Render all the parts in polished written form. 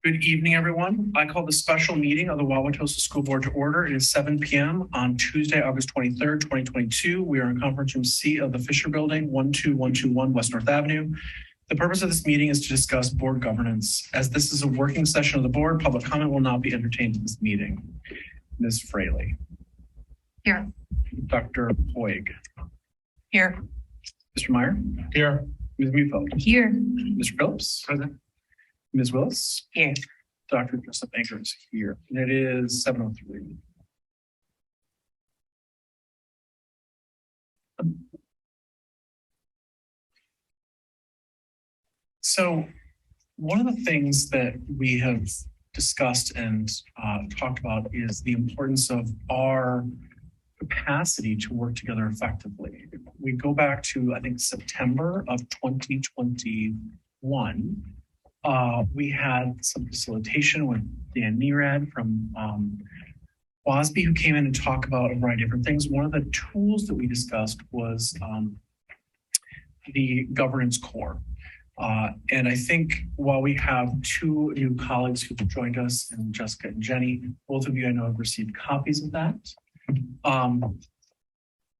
Good evening, everyone. I call the special meeting of the Wauwatosa School Board to order. It is 7 p.m. on Tuesday, August 23rd, 2022. We are in conference room C of the Fisher Building, 12121 West North Avenue. The purpose of this meeting is to discuss board governance. As this is a working session of the board, public comment will not be entertained in this meeting. Ms. Fraley. Here. Dr. Hoig. Here. Mr. Meyer. Here. Ms. Mufeld. Here. Mr. Phillips. Present. Ms. Willis. Here. Dr. Joseph Anker is here. And it is 7:03. So one of the things that we have discussed and talked about is the importance of our capacity to work together effectively. We go back to, I think, September of 2021. We had some facilitation with Dan Nerad from WSD, who came in and talked about a variety of different things. One of the tools that we discussed was the governance core. And I think while we have two new colleagues who have joined us, and Jessica and Jenny, both of you I know have received copies of that.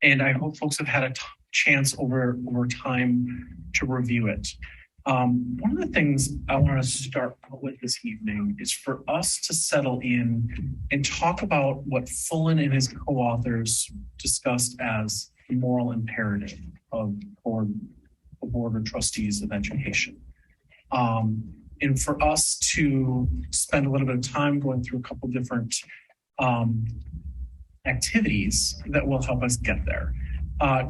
And I hope folks have had a chance over time to review it. One of the things I want to start with this evening is for us to settle in and talk about what Fullen and his co-authors discussed as the moral imperative of board of trustees of education. And for us to spend a little bit of time going through a couple different activities that will help us get there.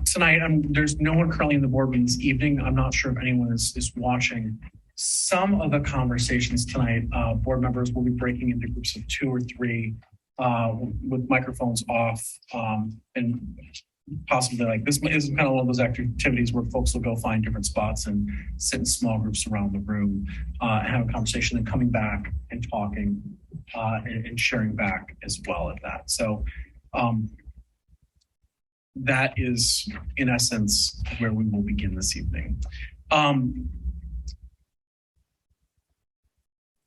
Tonight, there's no one currently in the board meeting this evening. I'm not sure if anyone is watching. Some of the conversations tonight, board members will be breaking into groups of 2 or 3 with microphones off, and possibly like this is kind of one of those activities where folks will go find different spots and sit in small groups around the room and have a conversation, and coming back and talking and sharing back as well at that. So that is, in essence, where we will begin this evening.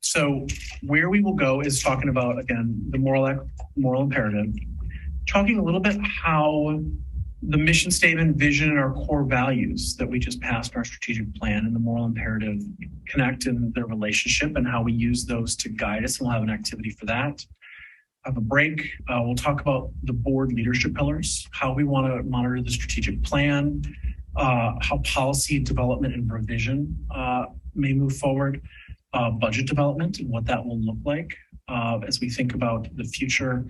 So where we will go is talking about, again, the moral imperative, talking a little bit how the mission statement, vision, and our core values that we just passed in our strategic plan and the moral imperative connect in their relationship and how we use those to guide us. And we'll have an activity for that. Have a break. We'll talk about the board leadership pillars, how we want to monitor the strategic plan, how policy development and revision may move forward, budget development and what that will look like as we think about the future.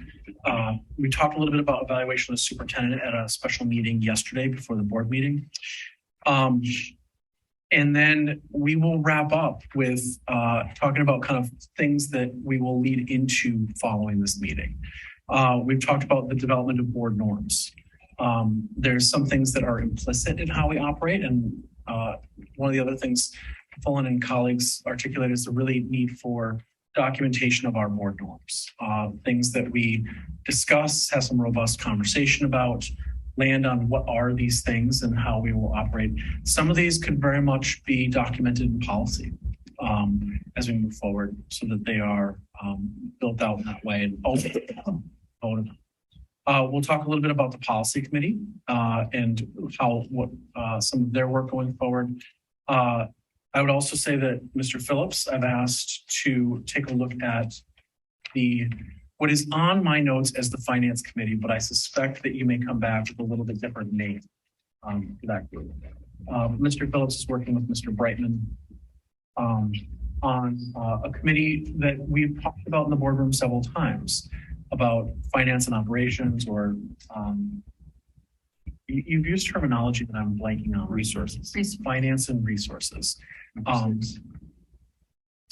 We talked a little bit about evaluation of the superintendent at a special meeting yesterday before the board meeting. And then we will wrap up with talking about kind of things that we will lead into following this meeting. We've talked about the development of board norms. There's some things that are implicit in how we operate. And one of the other things Fullen and colleagues articulated is the really need for documentation of our board norms. Things that we discuss, have some robust conversation about, land on what are these things and how we will operate. Some of these could very much be documented in policy as we move forward so that they are built out in that way. And we'll talk a little bit about the policy committee and what some of their work going forward. I would also say that Mr. Phillips, I've asked to take a look at what is on my notes as the finance committee, but I suspect that you may come back with a little bit different name for that group. Mr. Phillips is working with Mr. Brightman on a committee that we've talked about in the boardroom several times about finance and operations, or you've used terminology that I'm blanking on. Resources. Finance and resources.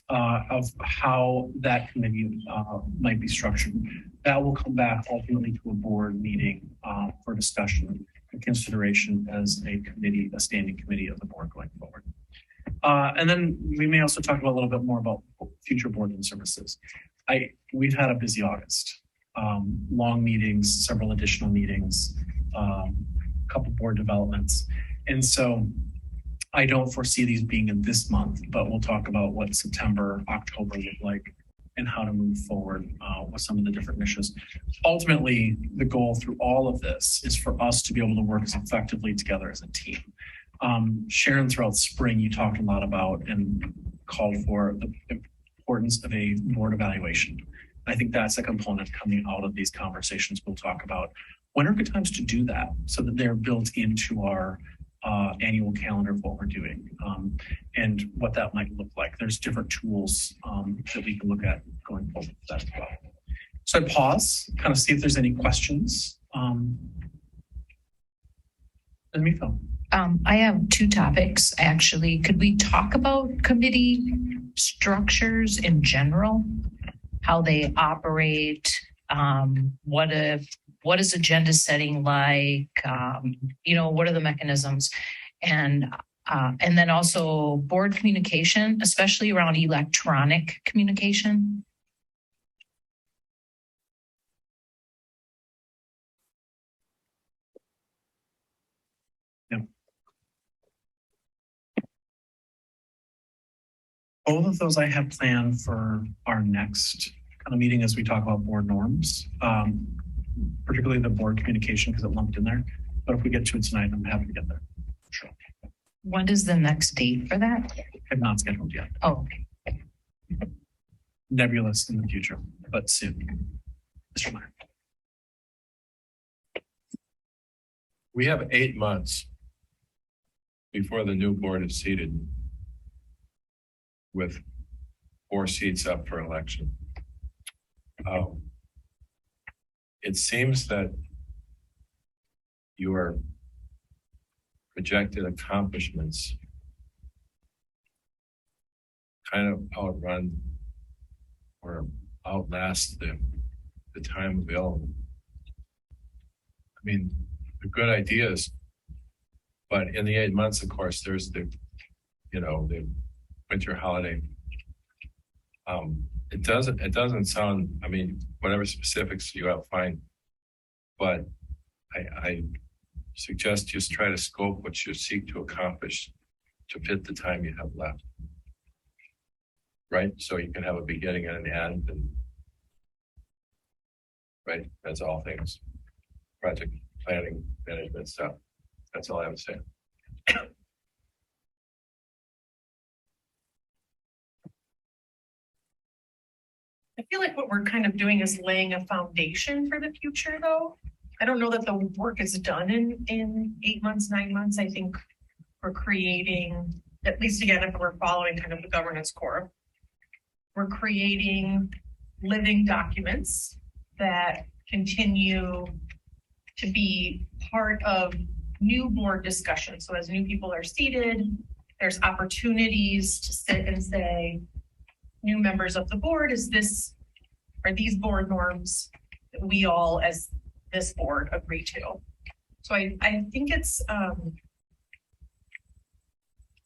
Of how that committee might be structured. That will come back ultimately to a board meeting for discussion and consideration as a committee, a standing committee of the board going forward. And then we may also talk about a little bit more about future board and services. We've had a busy August, long meetings, several additional meetings, a couple board developments. And so I don't foresee these being in this month, but we'll talk about what September, October look like and how to move forward with some of the different missions. Ultimately, the goal through all of this is for us to be able to work as effectively together as a team. Sharon, throughout spring, you talked a lot about and called for the importance of a board evaluation. I think that's a component coming out of these conversations we'll talk about. When are good times to do that so that they're built into our annual calendar of what we're doing and what that might look like. There's different tools that we can look at going forward with that as well. So I pause, kind of see if there's any questions. I have two topics, actually. Could we talk about committee structures in general? How they operate? What is agenda setting like? What are the mechanisms? And then also board communication, especially around electronic communication. Yeah. Both of those I have planned for our next kind of meeting as we talk about board norms, particularly the board communication because it lumped in there. But if we get to it tonight, I'm happy to get there. Sure. When is the next date for that? Have not scheduled yet. Oh, okay. Nebulous in the future, but soon. Mr. Meyer. We have 8 months before the new board is seated with 4 seats up for election. It seems that your projected accomplishments kind of outrun or outlast the time available. I mean, they're good ideas, but in the 8 months, of course, there's the winter holiday. It doesn't sound, I mean, whatever specifics you have, fine. But I suggest just try to scope what you seek to accomplish to fit the time you have left. Right? So you can have a beginning and an end, and right, that's all things. Project planning, management stuff. That's all I have to say. I feel like what we're kind of doing is laying a foundation for the future, though. I don't know that the work is done in 8 months, 9 months. I think we're creating, at least again, if we're following kind of the governance core, we're creating living documents that continue to be part of new board discussions. So as new people are seated, there's opportunities to sit and say, new members of the board, are these board norms that we all as this board agree to? So I think it's,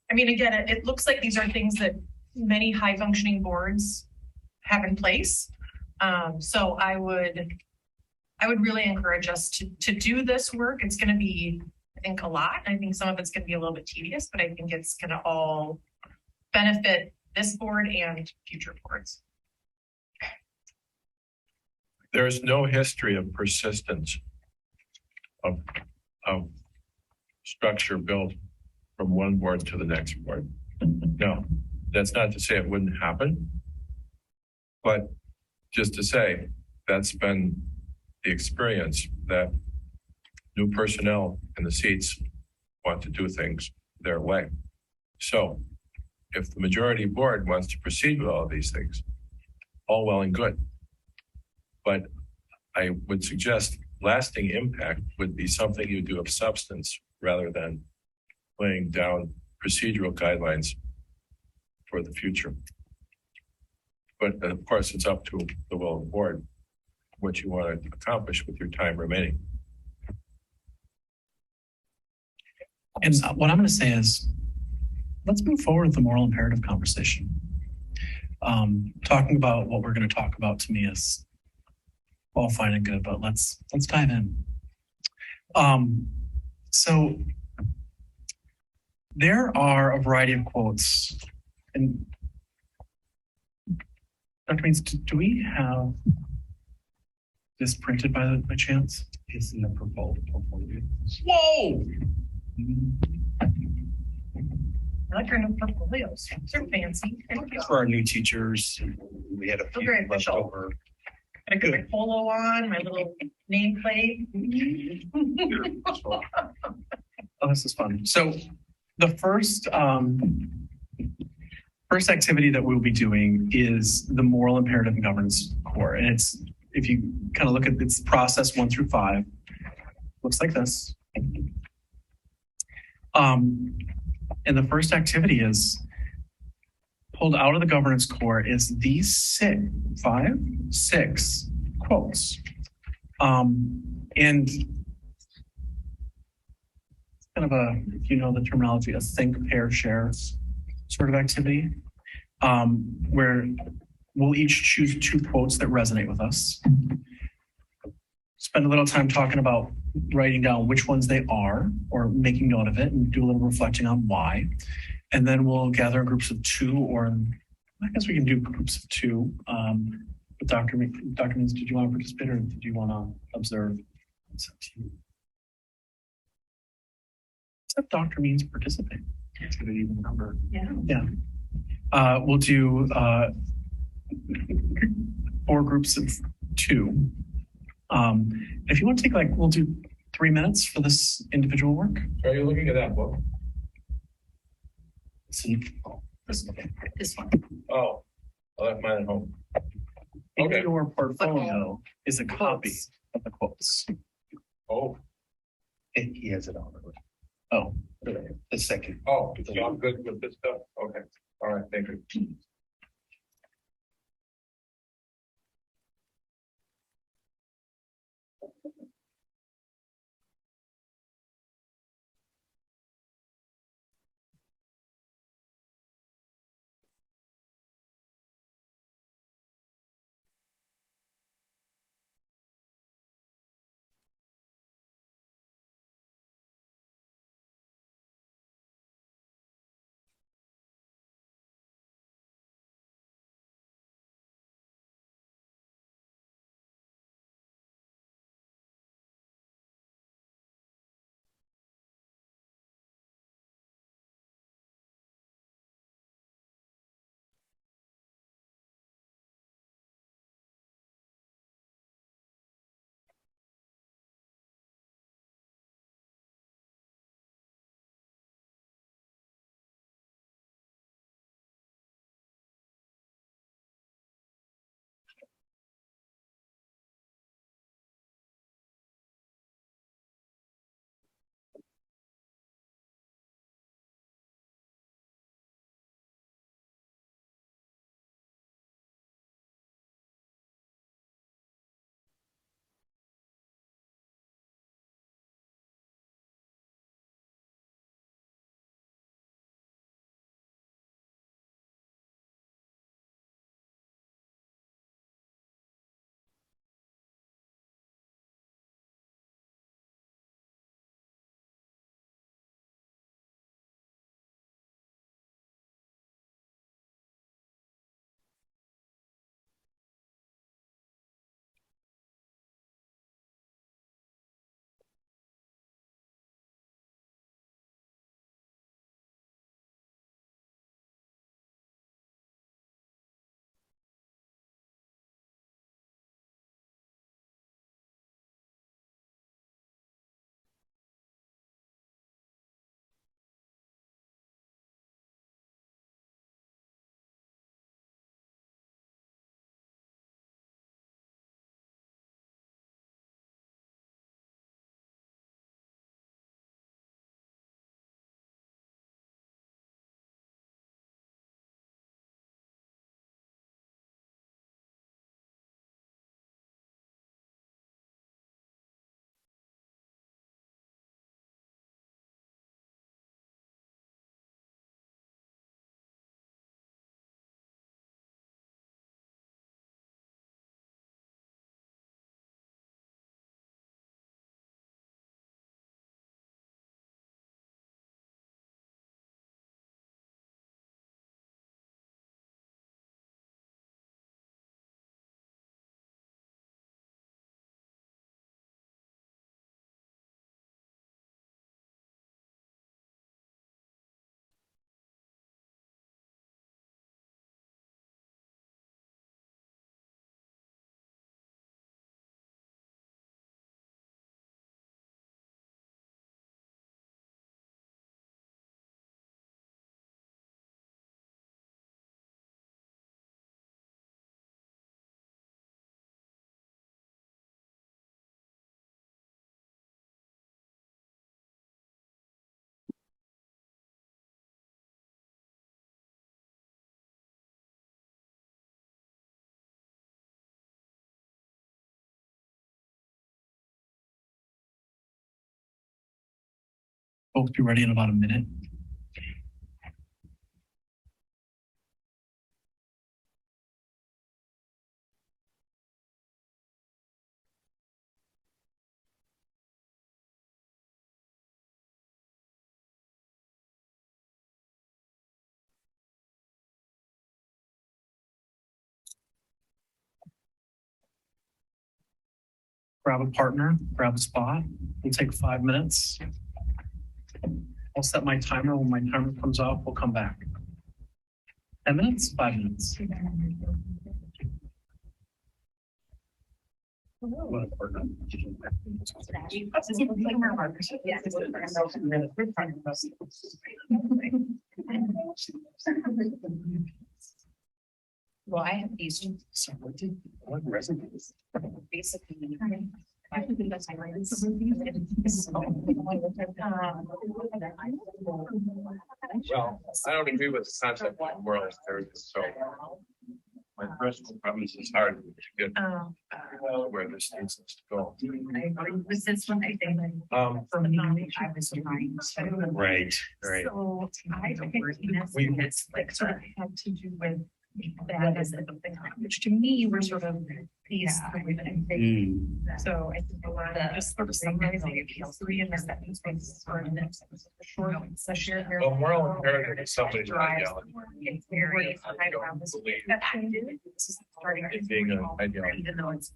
again, it looks like these are things that many high functioning boards have in place. So I would really encourage us to do this work. It's going to be, I think, a lot. I think some of it's going to be a little bit tedious, but I think it's going to all benefit this board and future boards. There's no history of persistence of structure built from one board to the next board. No, that's not to say it wouldn't happen, but just to say that's been the experience, that new personnel in the seats want to do things their way. So if the majority board wants to proceed with all of these things, all well and good. But I would suggest lasting impact would be something you do of substance rather than laying down procedural guidelines for the future. But of course, it's up to the will of the board what you want to accomplish with your time remaining. And what I'm going to say is, let's move forward with the moral imperative conversation. Talking about what we're going to talk about to me is all fine and good, but let's dive in. So there are a variety of quotes. And Dr. Means, do we have this printed by chance? It's in the proposal. Whoa! I like our new portfolios. They're fancy. For our new teachers, we had a few very left official. over. I got my polo on, my little nameplate. Oh, this is fun. So the first activity that we'll be doing is the moral imperative and governance core. And it's, if you kind of look at its process 1 through 5, looks like this. And the first activity is pulled out of the governance core is these 6 quotes. And kind of a, if you know the terminology, a think, pair, share sort of activity, where we'll each choose 2 quotes that resonate with us. Spend a little time talking about writing down which ones they are or making note of it and do a little reflecting on why. And then we'll gather in groups of 2, or I guess we can do groups of 2. But Dr. Means, did you want to participate or did you want to observe? It's up to you. Except Dr. Means participate. It's going to even number. Yeah. We'll do 4 groups of 2. If you want to take we'll do 3 minutes for this individual work. Are you looking at that book? This one. Oh, I left mine at home. In Okay. your portfolio is a copy of the quotes. Oh, He has it on. Oh, The second. so I'm good with this stuff? Okay. All right, thank you. Folks be ready in about a minute. Grab a partner, grab a spot. We'll take 5 minutes. I'll set my timer. When my timer comes off, we'll come back. 10 minutes, 5 minutes. Well, I have these two. Basically. Well, I don't agree with the concept of moral imperative, so my personal premise is hard to get where this needs us to go. I agree with this one, I think. For me, I was trying to. Right. So I think it's like sort of had to do with that as a thing, which to me were sort of these. So I think a lot of just sort of summarizing three in the sentence was sort of short session here. Well, moral imperative is somebody's ideology. It's very high around this. Starting It being an ideology. even though it's.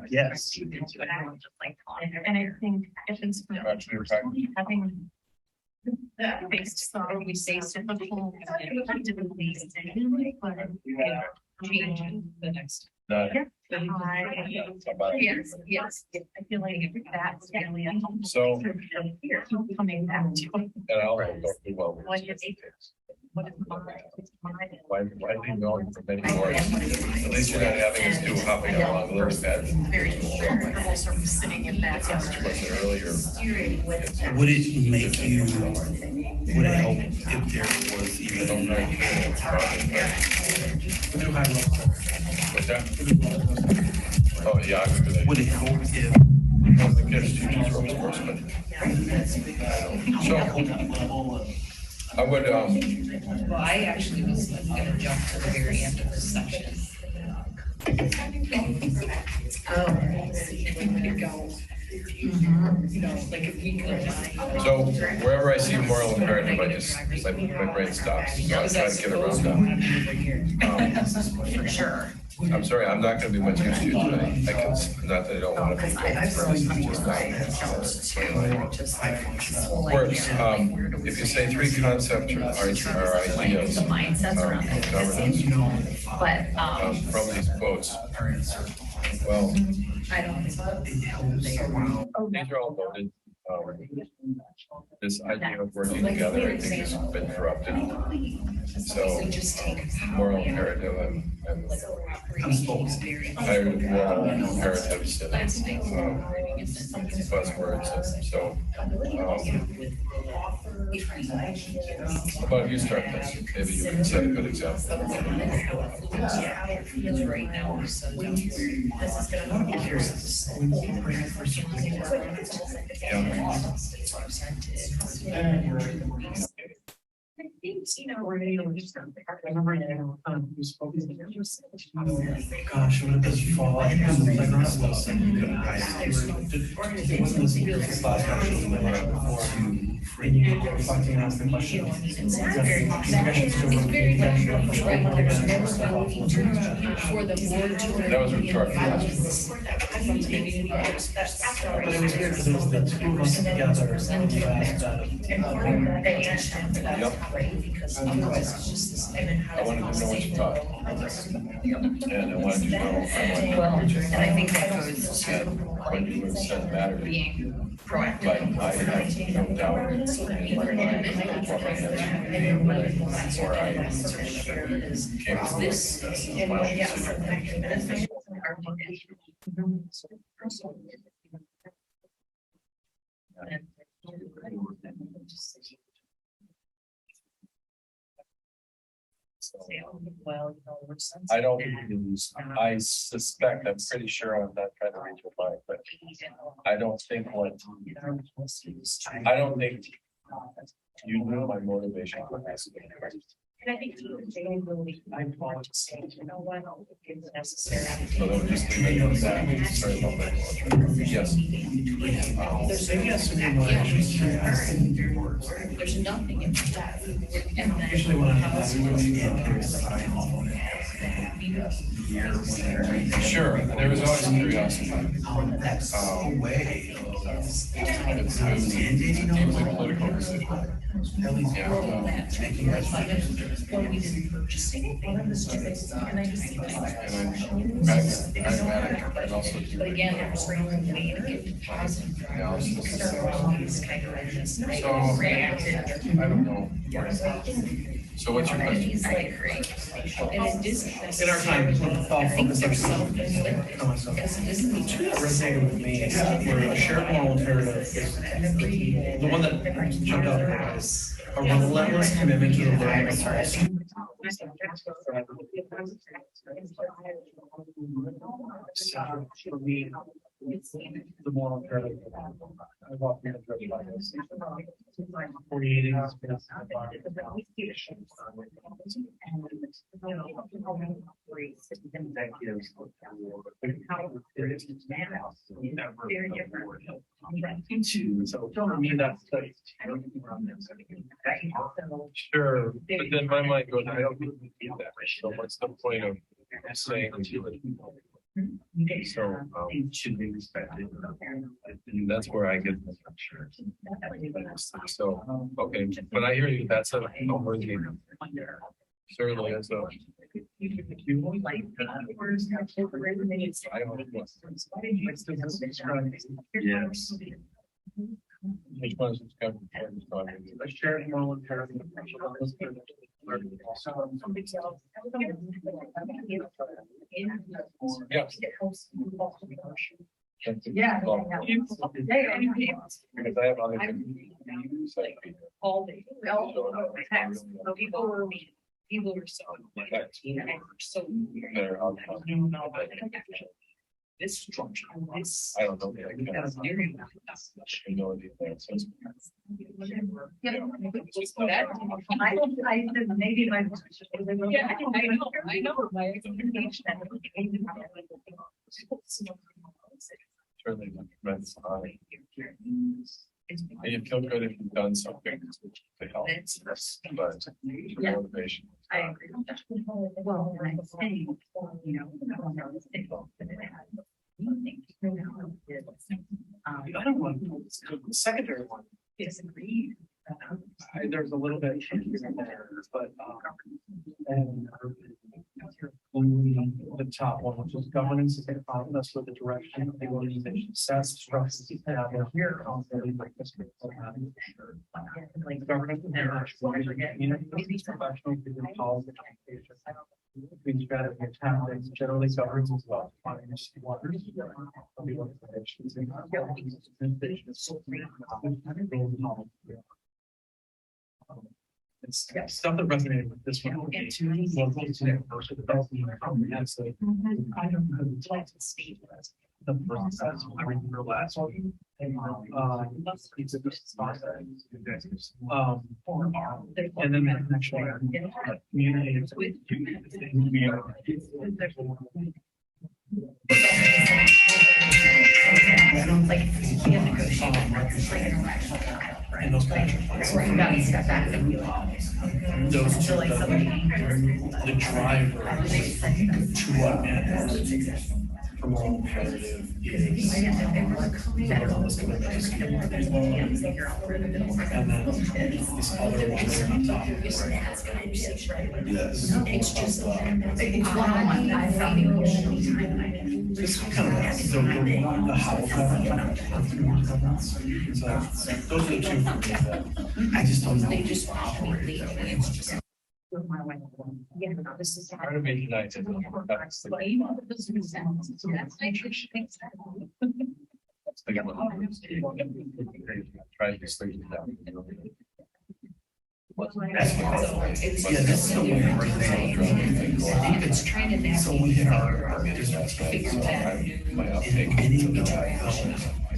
Yes. And I think if it's Actually, in fact, having. Based on we say typical. Changing the next. not- Yes, yes, I feel like that's really. So, Coming back to. and I'll go through well. What is what is Why do you know for many more? At least you're not having us do hopping along a little bit. very comfortable sort of sitting in that. Earlier. Would it make you, would it help if there was even, What's that? Oh, yeah. I would. would it help if, The kids teachers were enforcement. So, I would, Well, I actually was gonna jump to the very end of this section. Oh. If we could go. You know, like if we could. so wherever I see moral imperative, I just, my brain stops. So I try to get around that. For sure. I'm sorry, I'm not gonna be much use to you today. I can, not that I don't want to be. but I've this really is just not- just like. Works, if you say three concepts or ideas. The mindsets around Governance, but, from these quotes. Well, I don't. these are all voted. This idea of working together, I think, has been corrupted. So, moral imperative and higher moral imperatives and buzzwords. And so, but if you start this, maybe you can set a good example. Right now, so this is Yeah. I think, you know, we're gonna just. I remember, you know, you spoke. Gosh, what if this fall? It wasn't this last question we went before. And you were reflecting on the question. It's very right. There's no ability for the board to. That was rhetorical. But it was weird because it was the two of us together and you asked that. Yep. I wanted to know what you thought. And I wanted to know. Well, and I think that goes to When you would send matter. being proactive. But I have no doubt. Or I came to this. Well, I don't, I suspect, I'm pretty sure I'm not trying to read your mind, but I don't think I don't think you knew my motivation for asking the question. And I think they really, I want to say, you know what, it's necessary. So then just leave it at that. Sorry about that. Yes. There's nothing in that. And then. Usually when I'm. Sure, there was always curiosity. That's no way. It's deeply political decision. When we didn't purchase anything, it was just, and I just. And also. But again, it was really a way to get positive. So, I don't know. So what's your question? He's like, great. And it isn't. In our time, I think there's self-inflicted. Because it isn't true. Resonated with me is where a shared moral imperative is the one that jumped out at me is a relentless commitment to the learning of all students. For me, the moral imperative. I've often been driven by this. Creating a space so for me, that's Sure, but then my mind goes, I don't think we need that. So what's the point of saying to it? So, Should be respected. and that's where I get. So, okay, but I hear you, that's a worthy. Certainly, as a. I don't know. Yes. Which one is this? a shared moral imperative. Yeah. Yeah. Because I have other things. All day. People were mean. People were so. So. Better outcome. This structure, this. I don't know. I know the answers. I said maybe my. Yeah, I know. My expectation. Certainly, that's fine. And you feel good if you've done something to help, but the motivation. I agree with that. Well, I'm saying, you know. The other one, the secondary one, Disagree. there's a little bit here and there, but and the top one, which is governance, is that's what the direction of the organization sets, structures, here. Like governance, international, communities, professional, policy, education. Between strategy and tactics, generally governs as well. It's stuff that resonated with this one. I don't know. The process, I remember last one. And then the connection community with Like, you can't negotiate. and those those two, the driver to what matters. From all imperative is. And then this other one there on top. Yes. It's just, it's one-on-one. I found the only This is kind of the how. So those are the two for me that I just don't know. They just want me leaving. It's just. With my wife. Yeah, this is. Part of me tonight is that's the. Trying to sleep it down. That's what yeah, this is the way right now. It's trying to navigate. So we hit our district. My uptake. I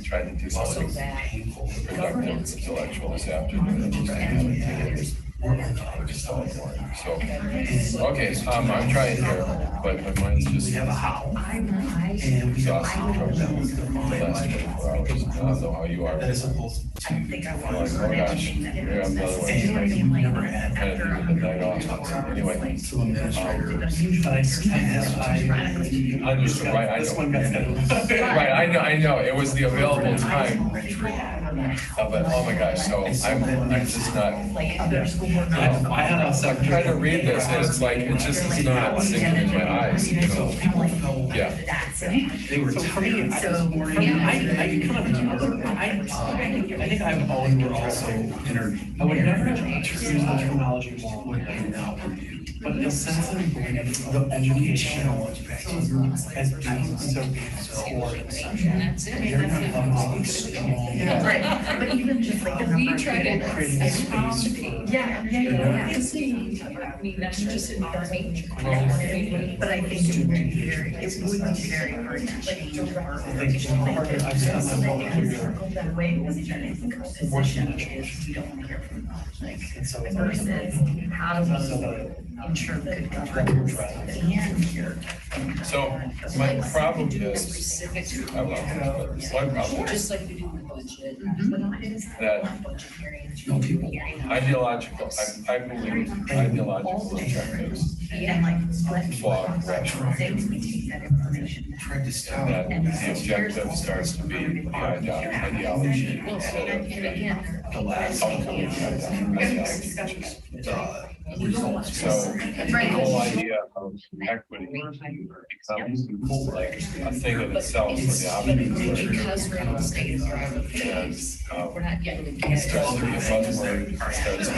tried to do something productive, intellectual this afternoon. So, okay, I'm trying here, but my mind's just exhausted from the last 24 hours. I don't know how you are. That is supposed to. I I'm like, oh gosh, here I'm another one. Kind of doing the night off. Anyway. So I'm Understood, right, I This know. one got Right, I know, it was the available time. But, oh my gosh, so I'm just not, I had a I'm second. trying to read this and it's like, it just is not sinking in my eyes, you know? Yeah. They were So for me, tired. I think I've always been also I would never use the terminology wrong, but the sense of the education as being so Right, but even just like the number. We try to. creating space for. Yeah. I mean, that's just information. But I think it would be very, hard to change our. I've said my whole career, The way it was done. working in education. We don't hear from them, like, And so versus how do we ensure good governance at the end here? So my problem is, I love it, but my problem is Just like we do with budget. that ideological, I believe ideological objectives And like. flawed rational. Things we take that information. Tried to stop. That the objective starts to be the ideology instead of again. The last. outcome of the ideology, which is Results. so the whole idea of equity becomes like a thing in itself for the opposite. Because real estate is driving. And We're not getting. it starts to be a buzzword, it starts to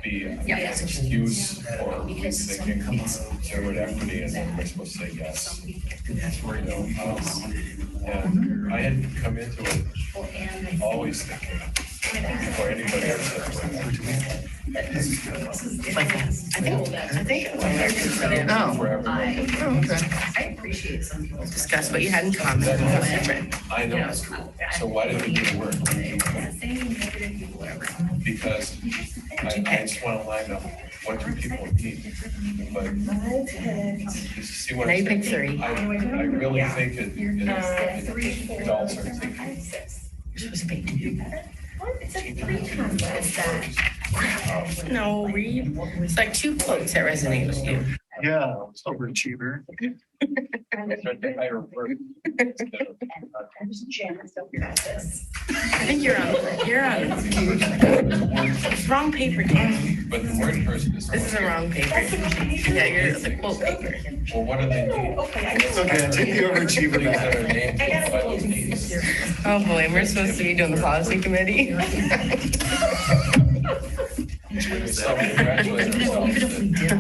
be an excuse for thinking conservative equity, and then we're supposed to say yes. You know, and I had come into it always thinking before anybody else said it. I think. Oh, Forever. I appreciate some people. discuss what you had in common. That's different. I know it's cool. So why did we do the work? Saying negative people ever. Because I just want to line up what do people need. But you see what Now I'm you pick saying? three. I really think it adults are thinking. You're supposed to pick two. It's a three contest that. No, read. It's like two quotes that resonate with you. Yeah, overachiever. Higher work instead of- Janice, don't be at this. I think you're on wrong paper, Dan. But the word person is. This is the wrong paper. Yeah, you're the quote paper. Well, what do they need? Okay, take the overachiever Things back. that are named by those needs. Oh boy, we're supposed to be doing the policy committee. So we congratulate ourselves. Even if we did.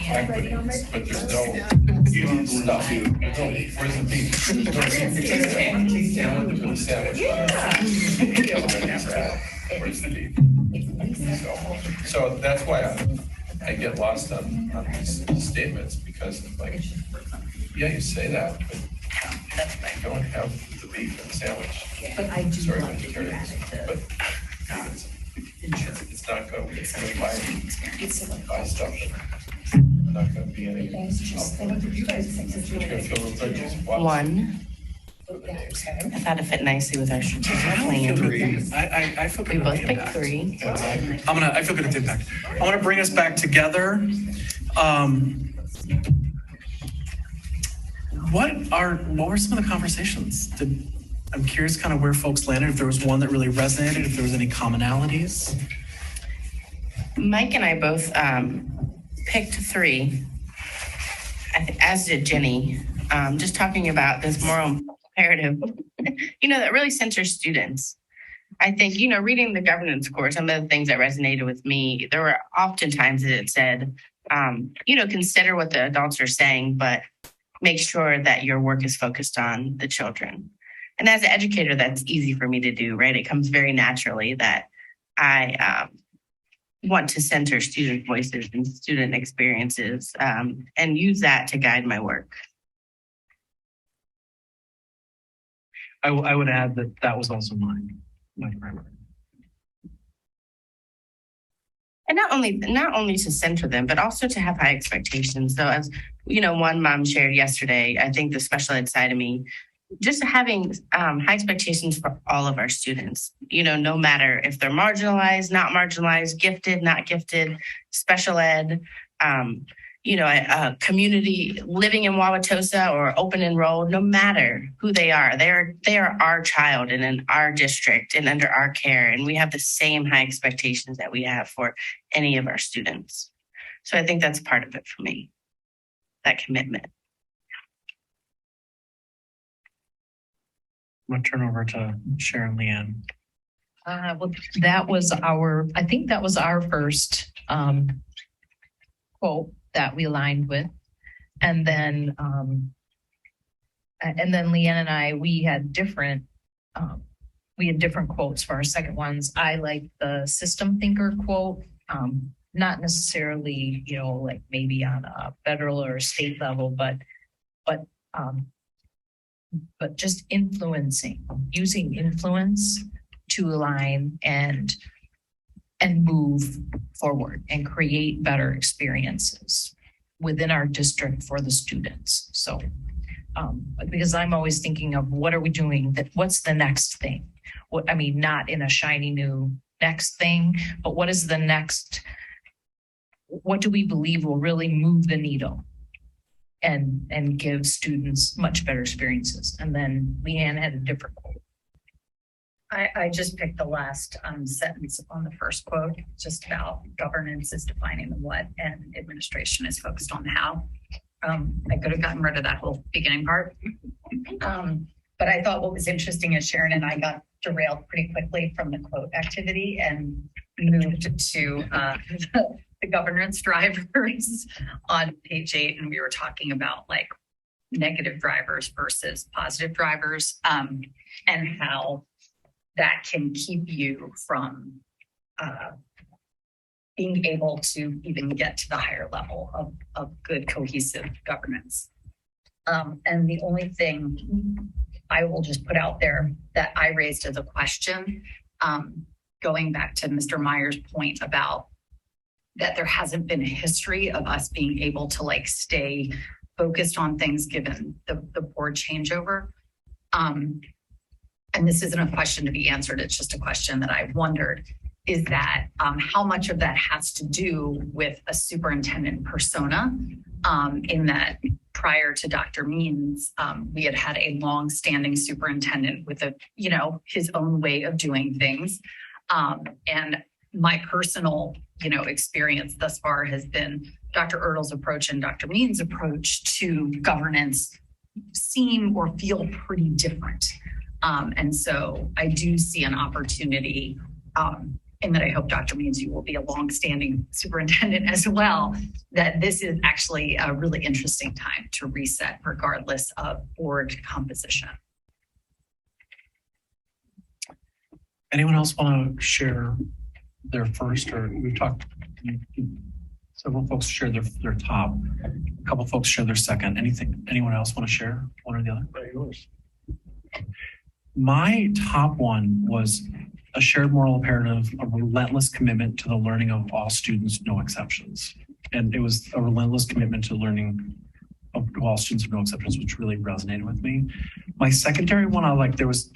Equities, but there's no stuff. Where's the beef? There's no beef. Sandwich. Where's the beef? So that's why I get lost on these statements, because it's like, yeah, you say that, but you don't have the beef and sandwich. But I do Sorry, like that you're vegetarians, adding but insurance. it's not going to buy stuff. It's You not going to be any. guys just, what did you guys think? But you're going to feel real good just watch. One. Okay. I thought it fit nicely with our strategic plan. I feel good. We about both the picked impact. three. I feel good at the impact. I want to bring us back together. What were some of the conversations? I'm curious kind of where folks landed, if there was one that really resonated, if there was any commonalities. Mike and I both picked three, as did Jenny, just talking about this moral imperative, that really centers students. I think, reading the governance course, some of the things that resonated with me, there were often times that it said, consider what the adults are saying, but make sure that your work is focused on the children. And as an educator, that's easy for me to do, right? It comes very naturally that I want to center student voices and student experiences and use that to guide my work. I would add that that was also my primary. And not only to center them, but also to have high expectations. So as you know, one mom shared yesterday, I think the special ed side of me, just having high expectations for all of our students, you know, no matter if they're marginalized, not marginalized, gifted, not gifted, special ed, you know, a community living in Wauwatosa or open enrolled, no matter who they are our child and in our district and under our care. And we have the same high expectations that we have for any of our students. So I think that's part of it for me, that commitment. I'm going to turn over to Sharon Leanne. Well, I think that was our first quote that we aligned with. And then Leanne and I, we had different quotes for our second ones. I like the system thinker quote, not necessarily, you know, like maybe on a federal or state level, but just using influence to align and move forward and create better experiences within our district for the students. So, because I'm always thinking of what are we doing, what's the next thing? Not in a shiny new next thing, but what is the next, what do we believe will really move the needle and give students much better experiences? And then Leanne had a different quote. I just picked the last sentence on the first quote, just about governance is defining the what and administration is focused on the how. I could have gotten rid of that whole beginning part. But I thought what was interesting is Sharon and I got derailed pretty quickly from the quote activity and moved to the governance drivers on page 8. And we were talking about like negative drivers versus positive drivers and how that can keep you from being able to even get to the higher level of good cohesive governance. And the only thing I will just put out there that I raised as a question, going back to Mr. Meyer's point about that there hasn't been a history of us being able to like stay focused on things given the board changeover. And this isn't a question to be answered, it's just a question that I wondered, is that how much of that has to do with a superintendent persona, in that prior to Dr. Means, we had a long-standing superintendent with his own way of doing things. And my personal, experience thus far has been Dr. Ertl's approach and Dr. Means' approach to governance seem or feel pretty different. And so I do see an opportunity, and that I hope Dr. Means you will be a longstanding superintendent as well, that this is actually a really interesting time to reset regardless of board composition. Anyone else want to share their first, or we've talked, several folks share their top, a couple folks share their second. Anyone else want to share one or the other? My top one was a shared moral imperative, a relentless commitment to the learning of all students, no exceptions. And it was a relentless commitment to learning of all students with no exceptions, which really resonated with me. My secondary one, there was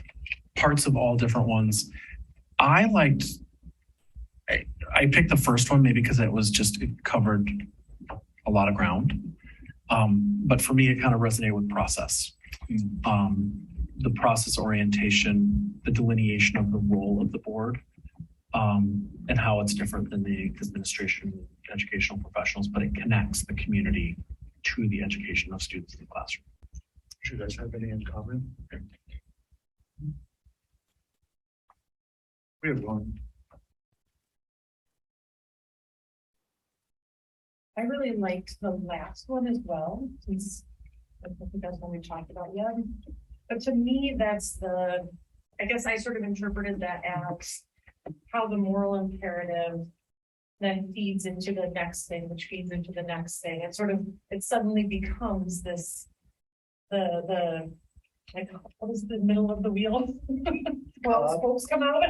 parts of all different ones. I picked the first one maybe because it covered a lot of ground. But for me, it kind of resonated with process. The process orientation, the delineation of the role of the board, and how it's different than the administration, educational professionals, but it connects the community to the education of students in the classroom. Do you guys have any in common? Okay. We have one. I really liked the last one as well, since I think that's one we talked about yet. But to me, I guess I sort of interpreted that as how the moral imperative then feeds into the next thing, which feeds into the next thing. And sort of, it suddenly becomes this, like, what is the middle of the wheel? Well, spokes come out.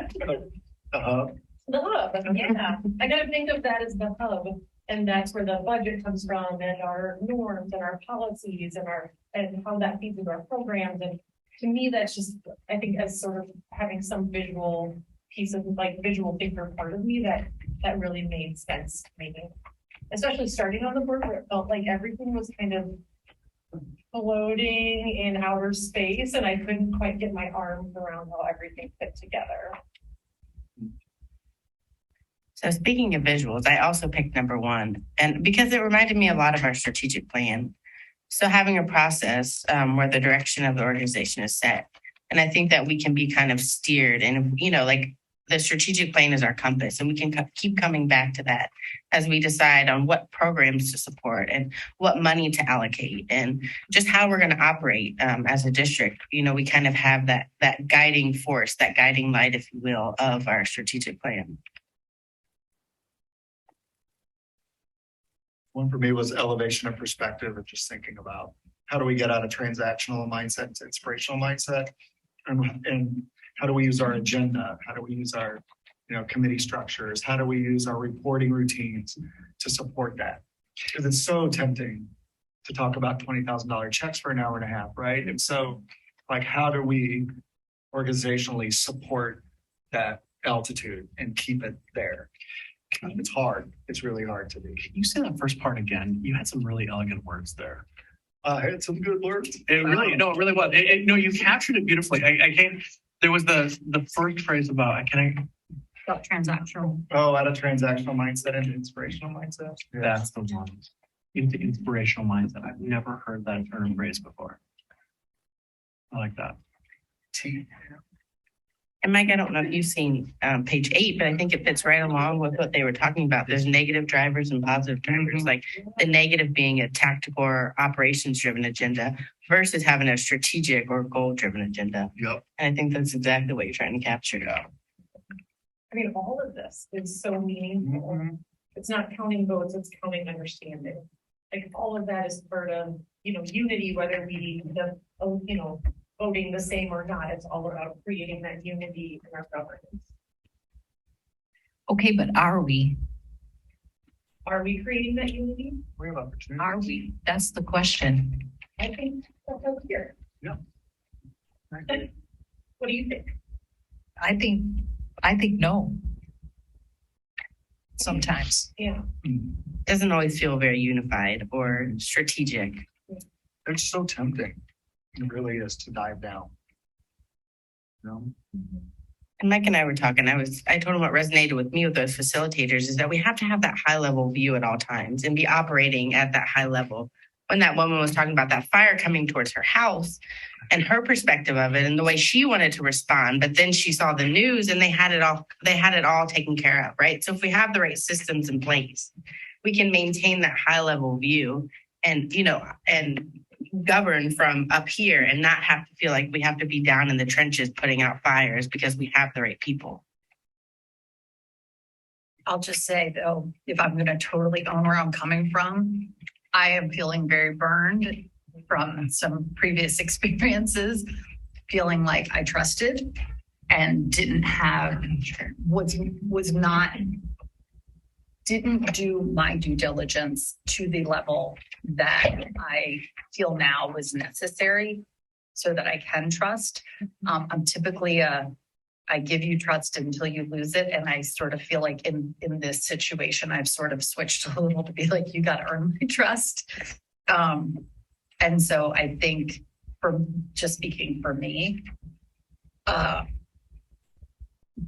The hub, yeah. I gotta think of that as the hub. And that's where the budget comes from and our norms and our policies and how that feeds into our programs. And to me, that's just, I think as sort of having some visual piece of like visual thinker part of me that really made sense to me. Especially starting on the board where it felt like everything was kind of floating in outer space and I couldn't quite get my arms around how everything fit together. So speaking of visuals, I also picked number 1, and because it reminded me a lot of our strategic plan. So having a process where the direction of the organization is set. And I think that we can be kind of steered and, like the strategic plan is our compass and we can keep coming back to that as we decide on what programs to support and what money to allocate and just how we're going to operate as a district. We kind of have that guiding force, that guiding light, if you will, of our strategic plan. One for me was elevation of perspective of just thinking about how do we get out of transactional mindset to inspirational mindset, and how do we use our agenda? How do we use our, committee structures? How do we use our reporting routines to support that? Because it's so tempting to talk about $20,000 checks for an hour and a half, right? And so, like, how do we organizationally support that altitude and keep it there? It's hard. It's really hard to do. Can you say that first part again? You had some really elegant words there. I had some good words. It really was. No, you captured it beautifully. I can't. There was the first phrase about About transactional. Oh, out of transactional mindset into inspirational mindset. That's the one. Into inspirational mindset. I've never heard that term phrase before. I like that. And Mike, I don't know if you've seen page 8, but I think it fits right along with what they were talking about. There's negative drivers and positive drivers, like the negative being a tactical or operations driven agenda versus having a strategic or goal driven agenda. Yep. And I think that's exactly what you're trying to capture. I mean, all of this is so meaningful. Mm-hmm. It's not counting votes, it's counting understanding. Like all of that is part of, unity, whether we, voting the same or not. It's all about creating that unity in our governance. Okay, but are we? Are we creating that unity? We have opportunity. Are we? That's the question. I think that's up here. Yeah. What do you think? I think no. Sometimes. Yeah. Doesn't always feel very unified or strategic. It's so tempting. It really is to dive down. And Mike and I were talking. I told him what resonated with me with those facilitators is that we have to have that high level view at all times and be operating at that high level. When that woman was talking about that fire coming towards her house and her perspective of it and the way she wanted to respond, but then she saw the news and they had it all taken care of, right? So if we have the right systems in place, we can maintain that high level view and govern from up here and not have to feel like we have to be down in the trenches putting out fires because we have the right people. I'll just say though, if I'm going to totally own where I'm coming from, I am feeling very burned from some previous experiences, feeling like I trusted and didn't do my due diligence to the level that I feel now was necessary so that I can trust. I'm typically I give you trust until you lose it. And I sort of feel like in this situation, I've sort of switched a little to be like, you got to earn my trust. And so I think just speaking for me,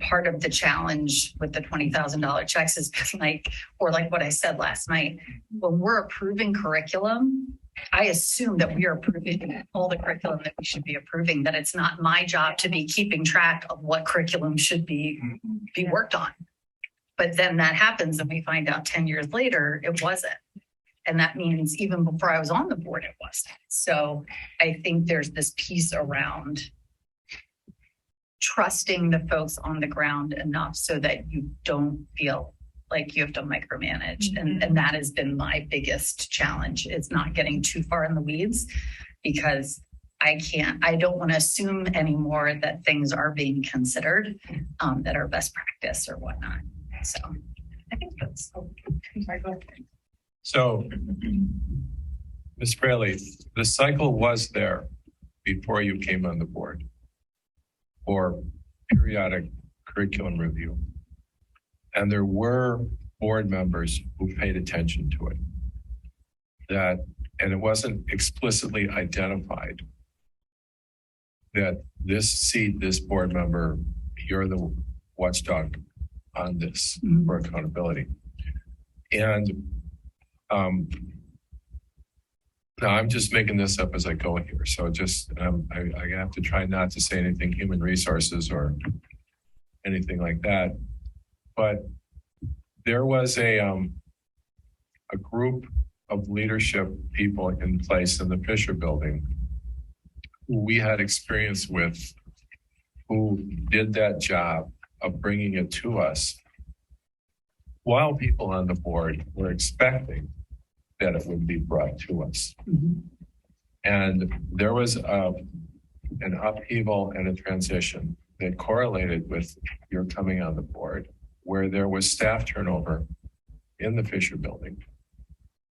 part of the challenge with the $20,000 checks is like what I said last night, when we're approving curriculum, I assume that we are approving all the curriculum that we should be approving, that it's not my job to be keeping track of what curriculum should be worked on. But then that happens and we find out 10 years later, it wasn't. And that means even before I was on the board, it wasn't. So I think there's this piece around trusting the folks on the ground enough so that you don't feel like you have to micromanage. And that has been my biggest challenge, is not getting too far in the weeds, because I don't want to assume anymore that things are being considered that are best practice or whatnot. So I think that's. So, Ms. Fraley, the cycle was there before you came on the board for periodic curriculum review. And there were board members who paid attention to it. And it wasn't explicitly identified that this board member, you're the watchdog on this for accountability. And now I'm just making this up as I go here. So just, I have to try not to say anything human resources or anything like that. But there was a group of leadership people in place in the Fisher Building who we had experience with, who did that job of bringing it to us while people on the board were expecting that it would be brought to us. And there was an upheaval and a transition that correlated with your coming on the board, where there was staff turnover in the Fisher Building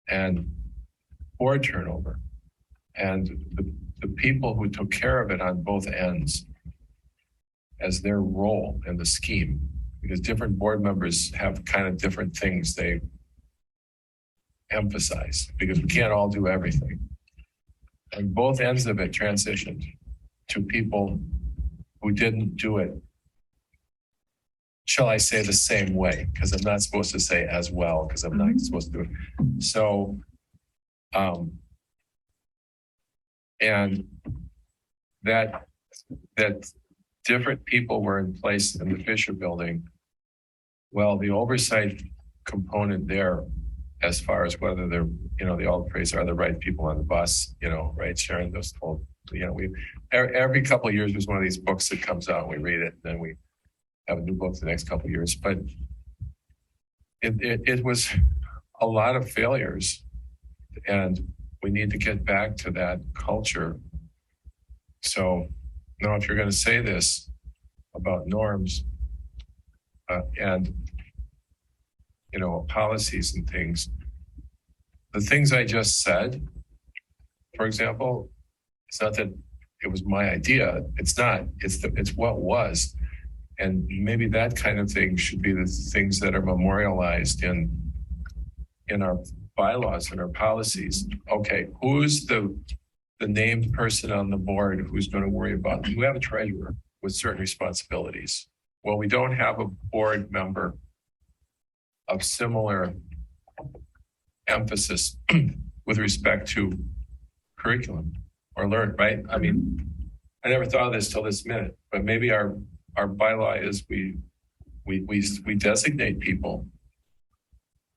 and board turnover. And the people who took care of it on both ends as their role in the scheme, because different board members have kind of different things they emphasize, because we can't all do everything. And both ends of it transitioned to people who didn't do it, shall I say, the same way, because I'm not supposed to say as well, because I'm not supposed to do it. So, and that different people were in place in the Fisher Building. Well, the oversight component there, as far as whether they're, the old phrase, are the right people on the bus, right, Sharon, those whole, we every couple of years there's one of these books that comes out and we read it, and then we have a new book the next couple of years. But it was a lot of failures, and we need to get back to that culture. So now, if you're going to say this about norms and policies and things, the things I just said, for example, it's not that it was my idea. It's not. It's what was. And maybe that kind of thing should be the things that are memorialized in our bylaws and our policies. Okay, who's the named person on the board who's going to worry about? You have a treasurer with certain responsibilities. Well, we don't have a board member of similar emphasis with respect to curriculum or learn, right? I mean, I never thought of this till this minute, but maybe our bylaw is we designate people.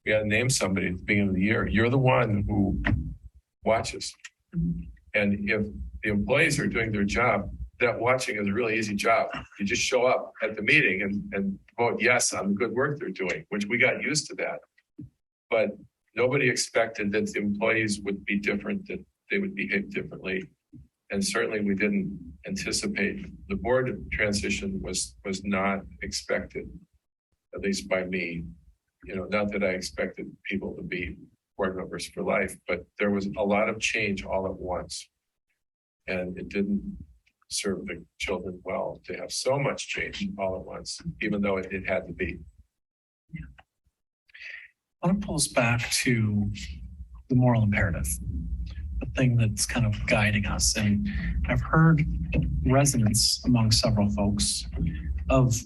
We got to name somebody at the beginning of the year. You're the one who watches. And if the employees are doing their job, that watching is a really easy job. You just show up at the meeting and vote yes on the good work they're doing, which we got used to that. But nobody expected that the employees would be different, that they would behave differently. And certainly we didn't anticipate the board transition was not expected, at least by me. Not that I expected people to be board members for life, but there was a lot of change all at once. And it didn't serve the children well to have so much change all at once, even though it had to be. I want to pull us back to the moral imperative, the thing that's kind of guiding us. And I've heard resonance among several folks of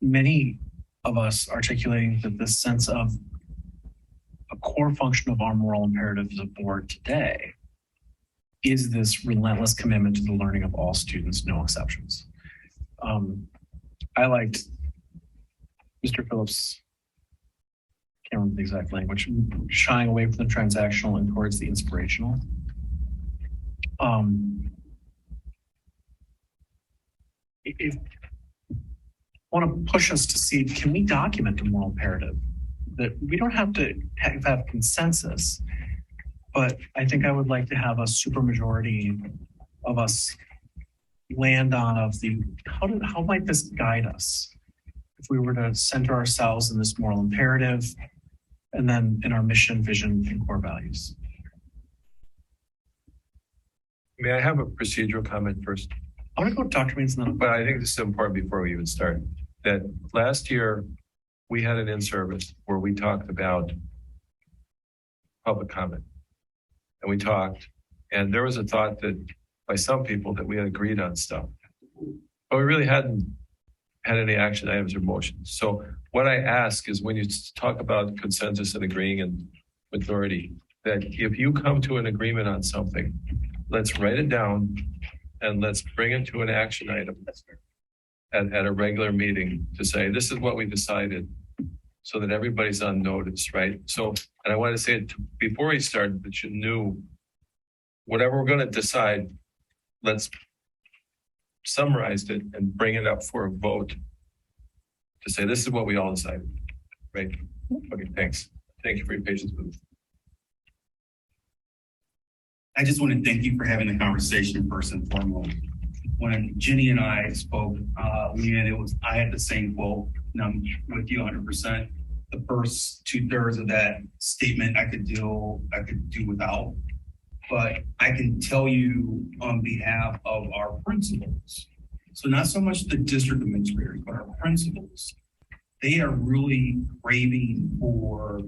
many of us articulating that this sense of a core function of our moral imperative as a board today is this relentless commitment to the learning of all students, no exceptions. I liked Mr. Phillips, can't remember the exact language, shying away from the transactional and towards the inspirational. if want to push us to see, can we document the moral imperative? That we don't have to have consensus, but I think I would like to have a supermajority of us land on of the, how might this guide us? If we were to center ourselves in this moral imperative and then in our mission, vision, and core values. May I have a procedural comment first? I want to go to Dr. Means and then. But I think this is important before we even start. That last year we had an in-service where we talked about public comment. And we talked, and there was a thought that by some people that we had agreed on stuff. But we really hadn't had any action items or motions. So what I ask is when you talk about consensus and agreeing and majority, that if you come to an agreement on something, let's write it down and let's bring it to an action item at a regular meeting to say, this is what we decided, so that everybody's on notice, right? So, and I want to say it before we started that you knew whatever we're going to decide, let's summarize it and bring it up for a vote to say, this is what we all decided, right? Okay, thanks. Thank you for your patience with us. I just want to thank you for having the conversation first and foremost. When Jenny and I spoke, I had the same quote, and I'm with you 100%. The first 2/3 of that statement I could do without, but I can tell you on behalf of our principals. So not so much the district administrators, but our principals. They are really craving for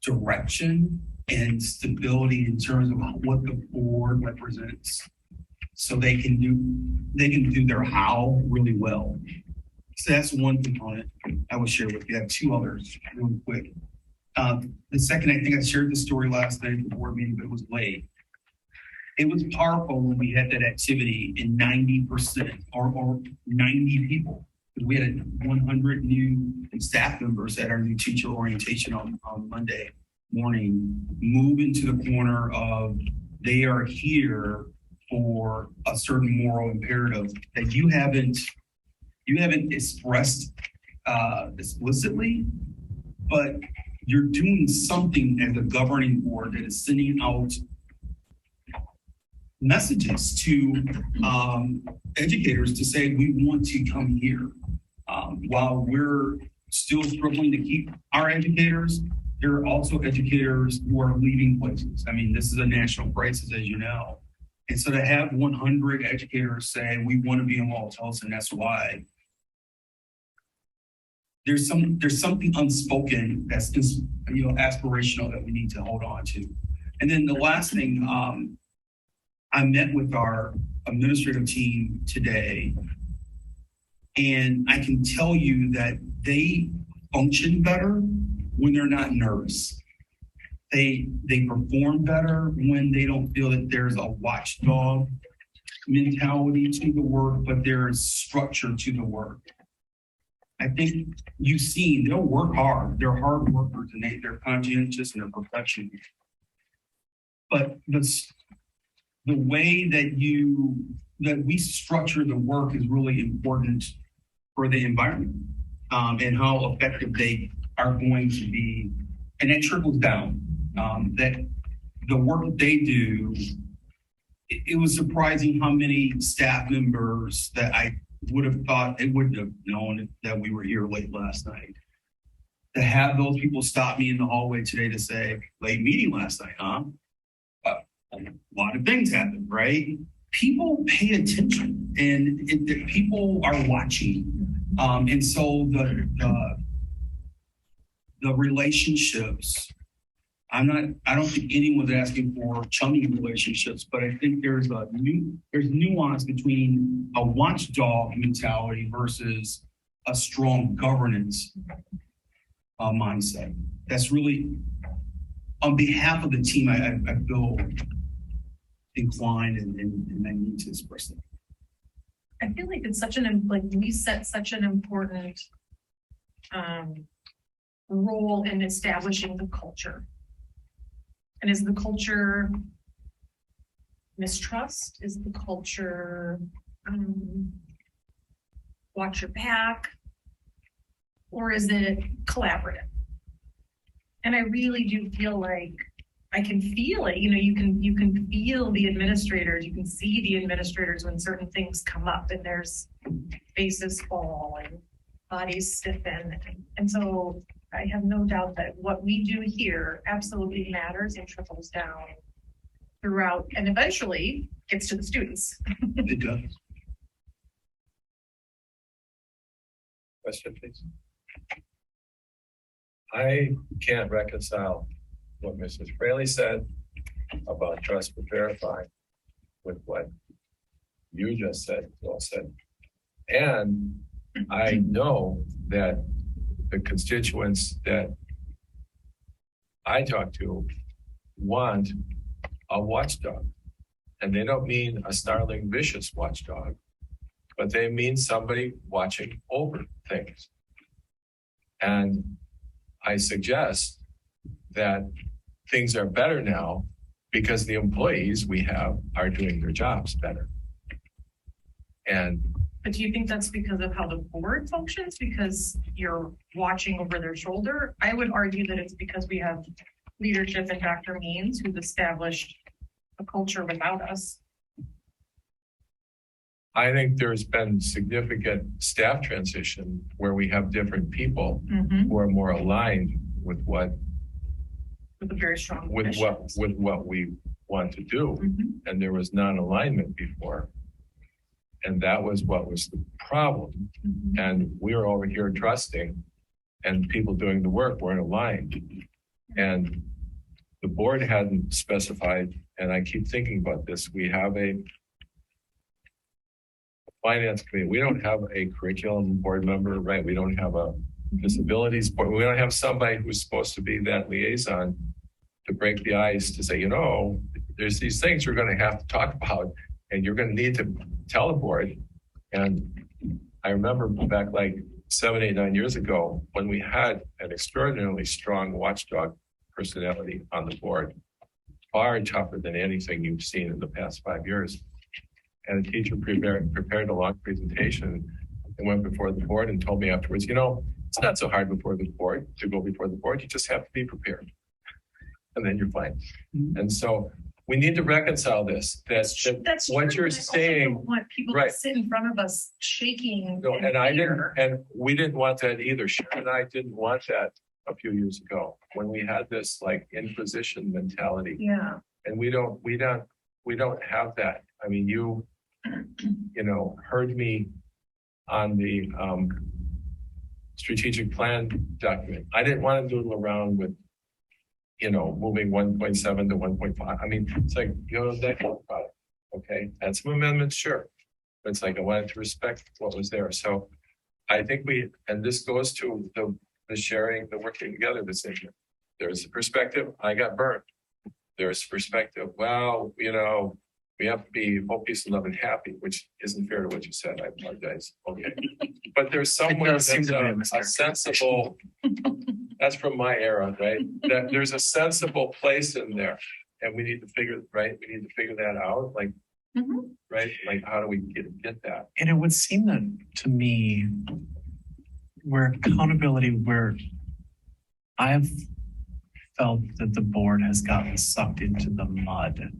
direction and stability in terms of what the board represents, so they can do their how really well. So that's one component I will share with you. I have two others really quick. The second, I think I shared the story last night at the board meeting, but it was late. It was powerful when we had that activity in 90% or 90 people. We had 100 new staff members at our new teacher orientation on Monday morning, move into the corner of they are here for a certain moral imperative that you haven't expressed explicitly, but you're doing something as a governing board that is sending out messages to educators to say we want to come here. While we're still struggling to keep our educators, there are also educators who are leaving places. I mean, this is a national crisis, as you know. And so to have 100 educators say, we want to be in Waltels, and that's why, there's something unspoken that's aspirational that we need to hold on to. And then the last thing, I met with our administrative team today, and I can tell you that they function better when they're not nervous. They perform better when they don't feel that there's a watchdog mentality to the work, but there is structure to the work. I think you've seen they'll work hard. They're hard workers and they're conscientious and they're perfectionists. But the way that we structure the work is really important for the environment and how effective they are going to be. And that trickles down. That the work that they do, it was surprising how many staff members that I would have thought they wouldn't have known that we were here late last night. To have those people stop me in the hallway today to say, late meeting last night, huh? A lot of things happened, right? People pay attention and people are watching. And so the relationships, I don't think anyone's asking for chummy relationships, but I think there's nuance between a watchdog mentality versus a strong governance mindset. That's really, on behalf of the team, I feel inclined and I need to express that. I feel like it's we set such an important role in establishing the culture. And is the culture mistrust? Is the culture watch your back? Or is it collaborative? And I really do feel like I can feel it. You can feel the administrators, you can see the administrators when certain things come up and there's faces fall and bodies stiffen. And so I have no doubt that what we do here absolutely matters and trickles down throughout and eventually gets to the students. It does. Question, please. I can't reconcile what Mrs. Fraley said about trust but verify with what you just said, well said. And I know that the constituents that I talk to want a watchdog. And they don't mean a snarling, vicious watchdog, but they mean somebody watching over things. And I suggest that things are better now because the employees we have are doing their jobs better. But do you think that's because of how the board functions? Because you're watching over their shoulder? I would argue that it's because we have leadership in Dr. Means, who's established a culture without us. I think there's been significant staff transition where we have different people who are more aligned with what With a very strong with mission. what we want to do. And there was non-alignment before. And that was what was the problem. And we were over here trusting, and people doing the work weren't aligned. And the board hadn't specified, and I keep thinking about this, we have a finance committee. We don't have a curriculum board member, right? We don't have a disabilities board. We don't have somebody who's supposed to be that liaison to break the ice to say, you know, there's these things we're going to have to talk about, and you're going to need to tell the board. And I remember back like 7, 8, 9 years ago when we had an extraordinarily strong watchdog personality on the board, far tougher than anything you've seen in the past 5 years. And a teacher prepared a long presentation and went before the board and told me afterwards, you know, it's not so hard before the board to go before the board. You just have to be prepared. And then you're fine. And so we need to reconcile this. That's what true, you're but I also saying. don't want people Right. to sit in front of us shaking. No, in and I didn't, fear. and we didn't want that either. Sharon and I didn't want that a few years ago when we had this like inquisition mentality. Yeah. And we don't have that. I mean, you know, heard me on the strategic plan document. I didn't want to doodle around with, you know, moving 1.7 to 1.5. I mean, it's like, you know, that about it. Okay. And some amendments, sure. But it's like I wanted to respect what was there. So I think and this goes to the sharing, the working together decision. There's a perspective, I got burned. There's perspective, well, you know, we have to be whole, peace, and love and happy, which isn't fair to what you said. I apologize. Okay. But there's somewhere does seem that's to be a sensible, that's from my era, right? That there's a sensible place in there. And we need to figure that out. Like, right? Like, how do we get that? And it would seem that to me, where accountability, where I've felt that the board has gotten sucked into the mud,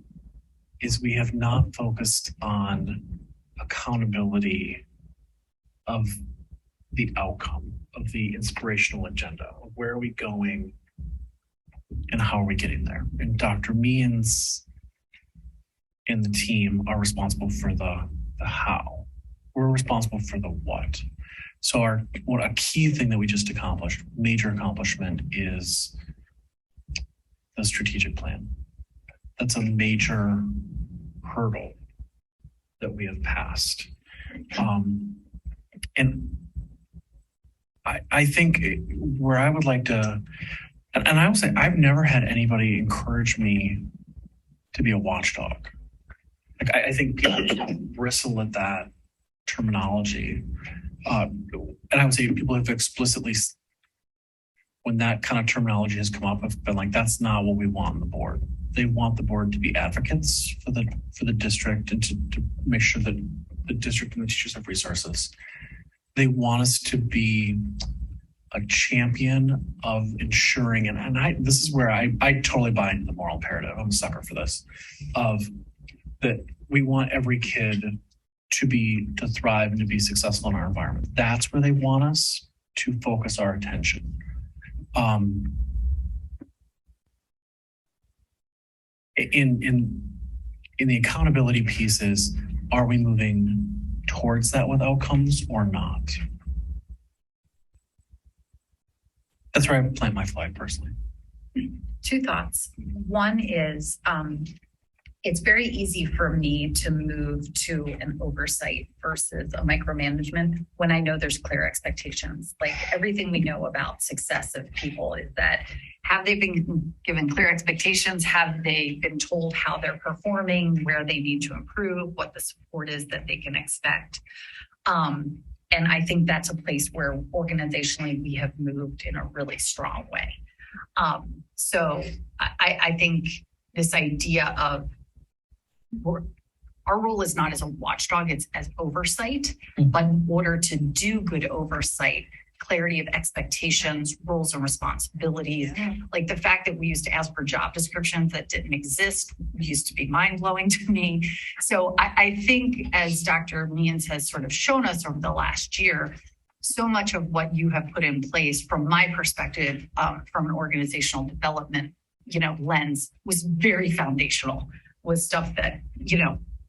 is we have not focused on accountability of the outcome of the inspirational agenda. Where are we going and how are we getting there? And Dr. Means and the team are responsible for the how. We're responsible for the what. So a key thing that we just accomplished, major accomplishment, is the strategic plan. That's a major hurdle that we have passed. And I think where I would like to, and I will say, I've never had anybody encourage me to be a watchdog. Like I think people bristle at that terminology. And I would say people have explicitly, when that kind of terminology has come up, have been like, that's not what we want on the board. They want the board to be advocates for the district and to make sure that the district and the teachers have resources. they want us to be a champion of ensuring, this is where I totally buy into the moral imperative. I'm a sucker for this, of that we want every kid to thrive and to be successful in our environment. That's where they want us to focus our attention. In the accountability pieces, are we moving towards that with outcomes or not? That's where I plant my flag personally. Two thoughts. One is, it's very easy for me to move to an oversight versus a micromanagement when I know there's clear expectations. Like everything we know about success of people is that, have they been given clear expectations? Have they been told how they're performing, where they need to improve, what the support is that they can expect? And I think that's a place where organizationally we have moved in a really strong way. So I think this idea of our role is not as a watchdog, it's as oversight, but in order to do good oversight, clarity of expectations, roles and responsibilities, like the fact that we used to ask for job descriptions that didn't exist used to be mind-blowing to me. So I think, as Dr. Means has sort of shown us over the last year, so much of what you have put in place from my perspective, from an organizational development, lens, was very foundational, was stuff that,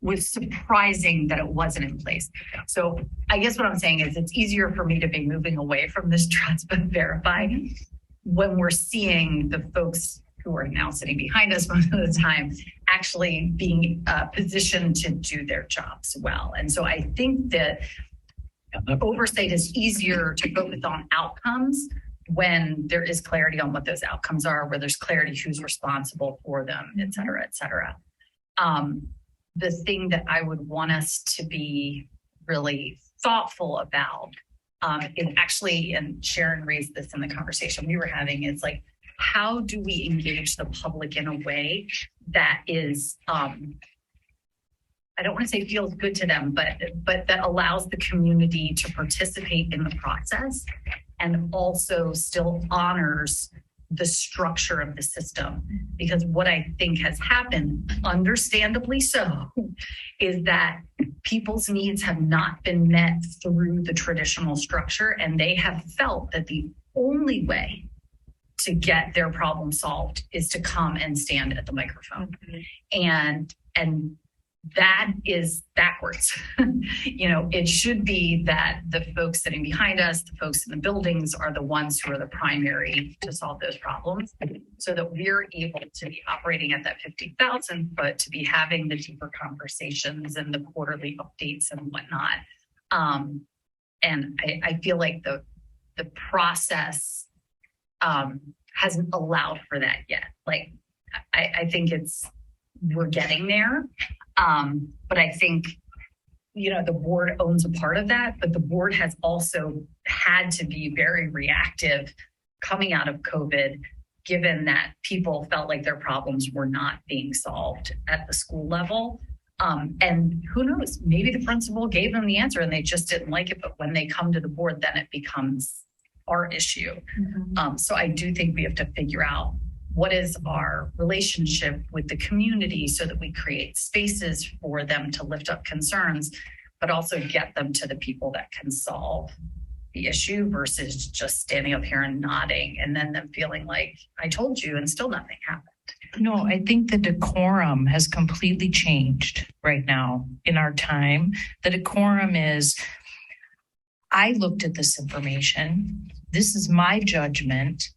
was surprising that it wasn't in place. So I guess what I'm saying is it's easier for me to be moving away from this trust but verify when we're seeing the folks who are now sitting behind us most of the time actually being positioned to do their jobs well. And so I think that oversight is easier to focus on outcomes when there is clarity on what those outcomes are, where there's clarity who's responsible for them, et cetera, et cetera. The thing that I would want us to be really thoughtful about is actually, and Sharon raised this in the conversation we were having, is like, how do we engage the public in a way that is, I don't want to say feels good to them, but that allows the community to participate in the process and also still honors the structure of the system. Because what I think has happened, understandably so, is that people's needs have not been met through the traditional structure, and they have felt that the only way to get their problem solved is to come and stand at the microphone. And that is backwards. It should be that the folks sitting behind us, the folks in the buildings, are the ones who are the primary to solve those problems, so that we're able to be operating at that 50,000, but to be having the deeper conversations and the quarterly updates and whatnot. And I feel like the process hasn't allowed for that yet. Like, I think we're getting there. But I think, the board owns a part of that, but the board has also had to be very reactive coming out of COVID, given that people felt like their problems were not being solved at the school level. And who knows, maybe the principal gave them the answer and they just didn't like it, but when they come to the board, then it becomes our issue. So I do think we have to figure out what is our relationship with the community so that we create spaces for them to lift up concerns, but also get them to the people that can solve the issue versus just standing up here and nodding and then them feeling like, I told you, and still nothing happened. No, I think the decorum has completely changed right now in our time. The decorum is, I looked at this information. This is my judgment.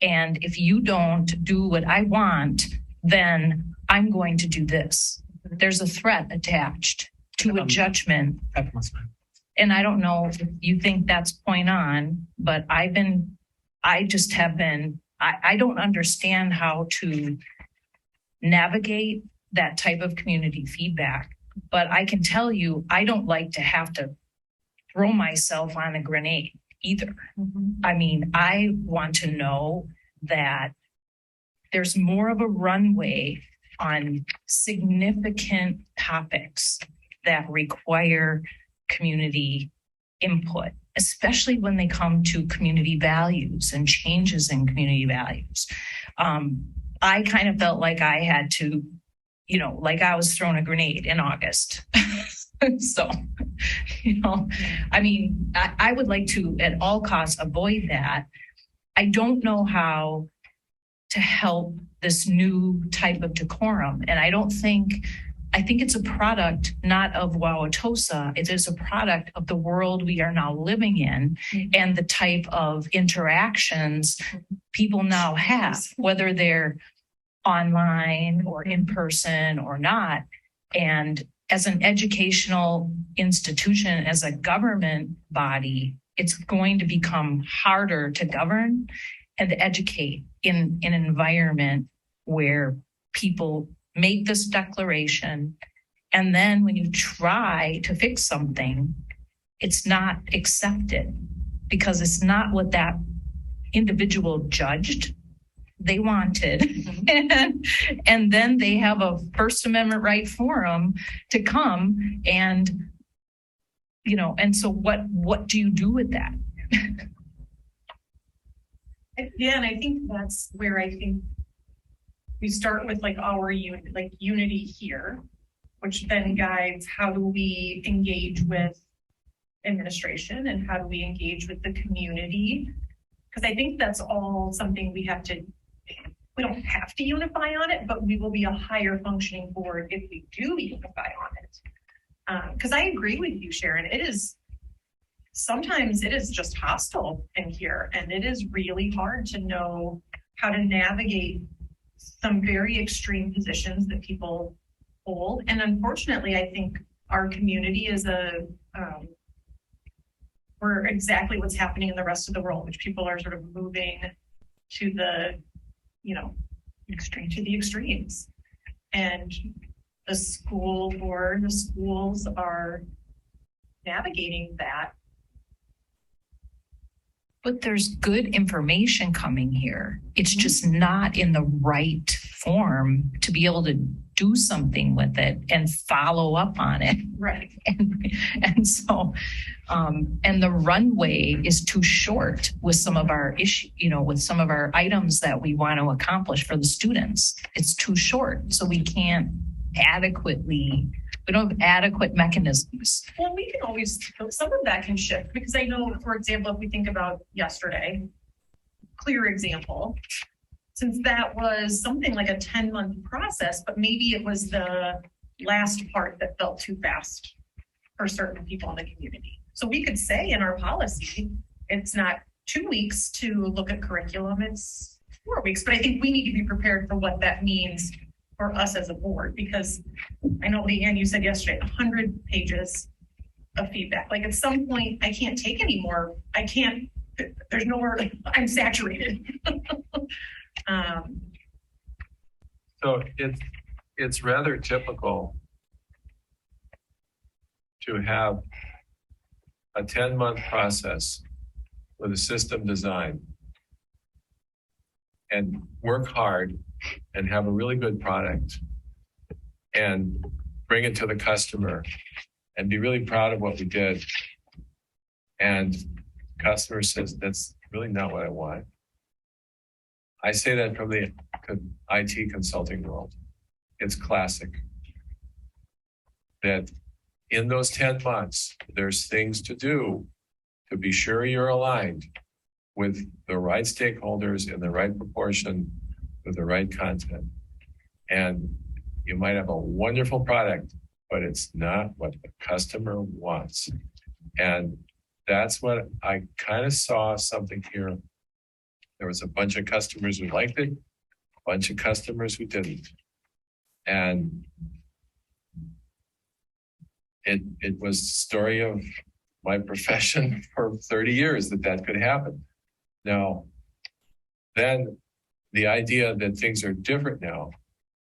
And if you don't do what I want, then I'm going to do this. There's a threat attached to a judgment. And I don't know if you think that's point on, but I don't understand how to navigate that type of community feedback. But I can tell you, I don't like to have to throw myself on a grenade either. I mean, I want to know that there's more of a runway on significant topics that require community input, especially when they come to community values and changes in community values. I kind of felt like I had to, like I was thrown a grenade in August. So, I mean, I would like to at all costs avoid that. I don't know how to help this new type of decorum. And I think it's a product not of Wauwatosa. It is a product of the world we are now living in and the type of interactions people now have, whether they're online or in person or not. And as an educational institution, as a government body, it's going to become harder to govern and to educate in an environment where people make this declaration. And then when you try to fix something, it's not accepted because it's not what that individual judged they wanted. And then they have a First Amendment right forum to come and, and so what do you do with that? Yeah, and I think that's where I think we start with like our unity here, which then guides how do we engage with administration and how do we engage with the community? Because I think that's all something we don't have to unify on it, but we will be a higher functioning board if we do unify on it. Because I agree with you, Sharon, sometimes it is just hostile in here and it is really hard to know how to navigate some very extreme positions that people hold. And unfortunately, I think our community is we're exactly what's happening in the rest of the world, which people are sort of moving to the, to the extremes. And the school board, the schools are navigating that. But there's good information coming here. It's just not in the right form to be able to do something with it and follow up on it. Right. And so, and the runway is too short with some of our with some of our items that we want to accomplish for the students. It's too short. So we don't have adequate mechanisms. Well, we can always, some of that can shift because I know, for example, if we think about yesterday, clear example, since that was something like a 10-month process, but maybe it was the last part that felt too fast for certain people in the community. So we could say in our policy, it's not 2 weeks to look at curriculum, it's 4 weeks, but I think we need to be prepared for what that means for us as a board, because I know, Leanne, you said yesterday, 100 pages of feedback. Like at some point, I can't take any more. There's nowhere, I'm saturated. So it's rather typical to have a 10-month process with a system design and work hard and have a really good product and bring it to the customer and be really proud of what we did. And customer says, that's really not what I want. I say that from the IT consulting world. It's classic that in those 10 months, there's things to do to be sure you're aligned with the right stakeholders in the right proportion with the right content. And you might have a wonderful product, but it's not what the customer wants. And that's what I kind of saw something here. There was a bunch of customers who liked it, a bunch of customers who didn't. And it was the story of my profession for 30 years that could happen. Now, then the idea that things are different now,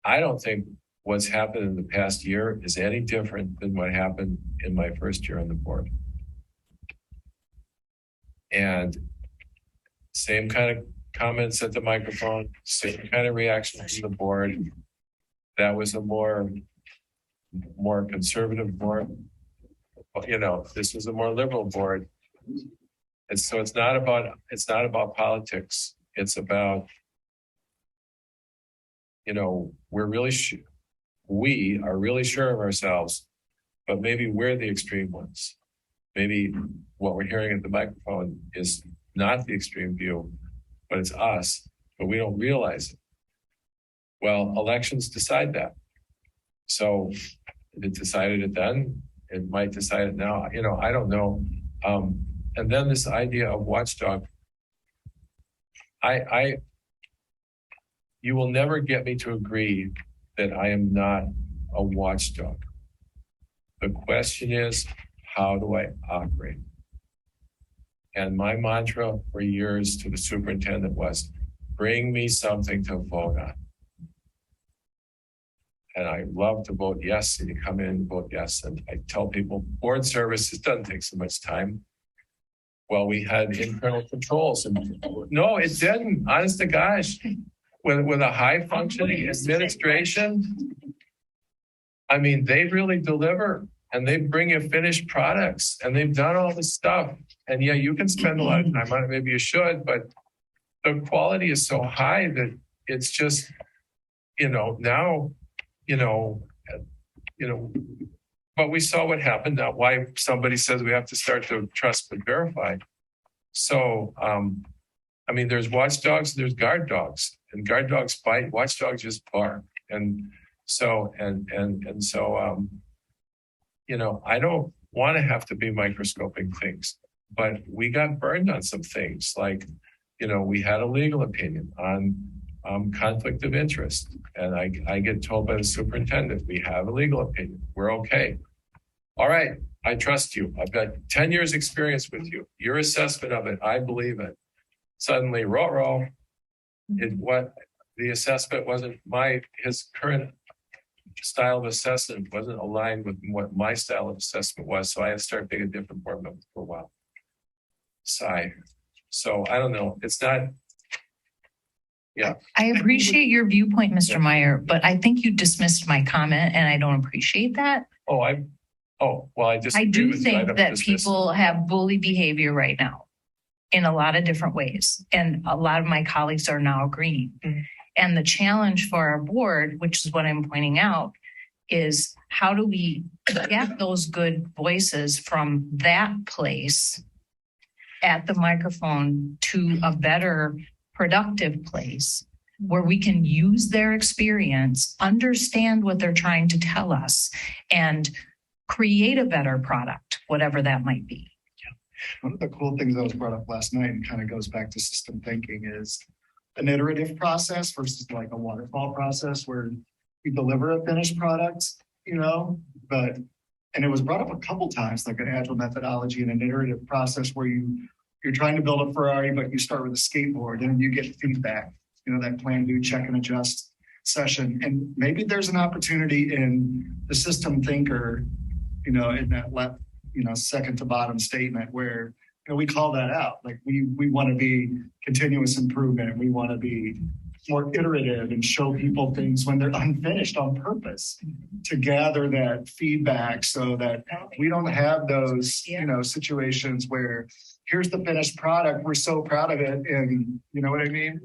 I don't think what's happened in the past year is any different than what happened in my first year on the board. And same kind of comments at the microphone, same kind of reaction from the board. That was a more conservative board. you know, this was a more liberal board. And so it's not about politics. It's about, you know, we are really sure of ourselves, but maybe we're the extreme ones. Maybe what we're hearing at the microphone is not the extreme view, but it's us, but we don't realize it. Well, elections decide that. So it decided it then, it might decide it now, you know, I don't know. And then this idea of watchdog, you will never get me to agree that I am not a watchdog. The question is, how do I operate? And my mantra for years to the superintendent was, bring me something to vote on. And I love to vote yes, and you come in and vote yes. And I tell people, board services doesn't take so much time. Well, we had internal controls, and no, it didn't. Honest to gosh, with a high functioning administration, I mean, they really deliver, and they bring you finished products, and they've done all this stuff. And yeah, you can spend a lot of time on it. Maybe you should, but the quality is so high that it's just, you know, now, but we saw what happened. Now, why somebody says we have to start to trust but verify. So, I mean, there's watchdogs, there's guard dogs, and guard dogs fight, watchdogs just bark. And so, you know, I don't want to have to be microscoping things, but we got burned on some things. Like, you know, we had a legal opinion on conflict of interest. And I get told by the superintendent, we have a legal opinion. We're okay. All right. I trust you. I've got 10 years experience with you. Your assessment of it, I believe it. Suddenly, what the assessment wasn't his current style of assessment wasn't aligned with what my style of assessment was. So I had to start being a different board member for a while. Sigh. So I don't know. It's not. Yeah. I appreciate your viewpoint, Mr. Meyer, but I think you dismissed my comment and I don't appreciate that. I do think that people have bully behavior right now in a lot of different ways. And a lot of my colleagues are now agreeing. Mm-hmm. And the challenge for our board, which is what I'm pointing out, is how do we get those good voices from that place at the microphone to a better productive place where we can use their experience, understand what they're trying to tell us, and create a better product, whatever that might be. Yeah. One of the cool things that was brought up last night and kind of goes back to system thinking is an iterative process versus like a waterfall process where you deliver a finished product, you know, and it was brought up a couple times, like an agile methodology and an iterative process where you're trying to build a Ferrari, but you start with a skateboard and you get feedback, you know, that plan, do, check and adjust session. And maybe there's an opportunity in the system thinker, you know, in that left, you know, second to bottom statement where, you know, we call that out. Like we want to be continuous improvement. We want to be more iterative and show people things when they're unfinished on purpose to gather that feedback so that we don't have those, you know, situations where here's the finished product. We're so proud of it. And you know what I mean?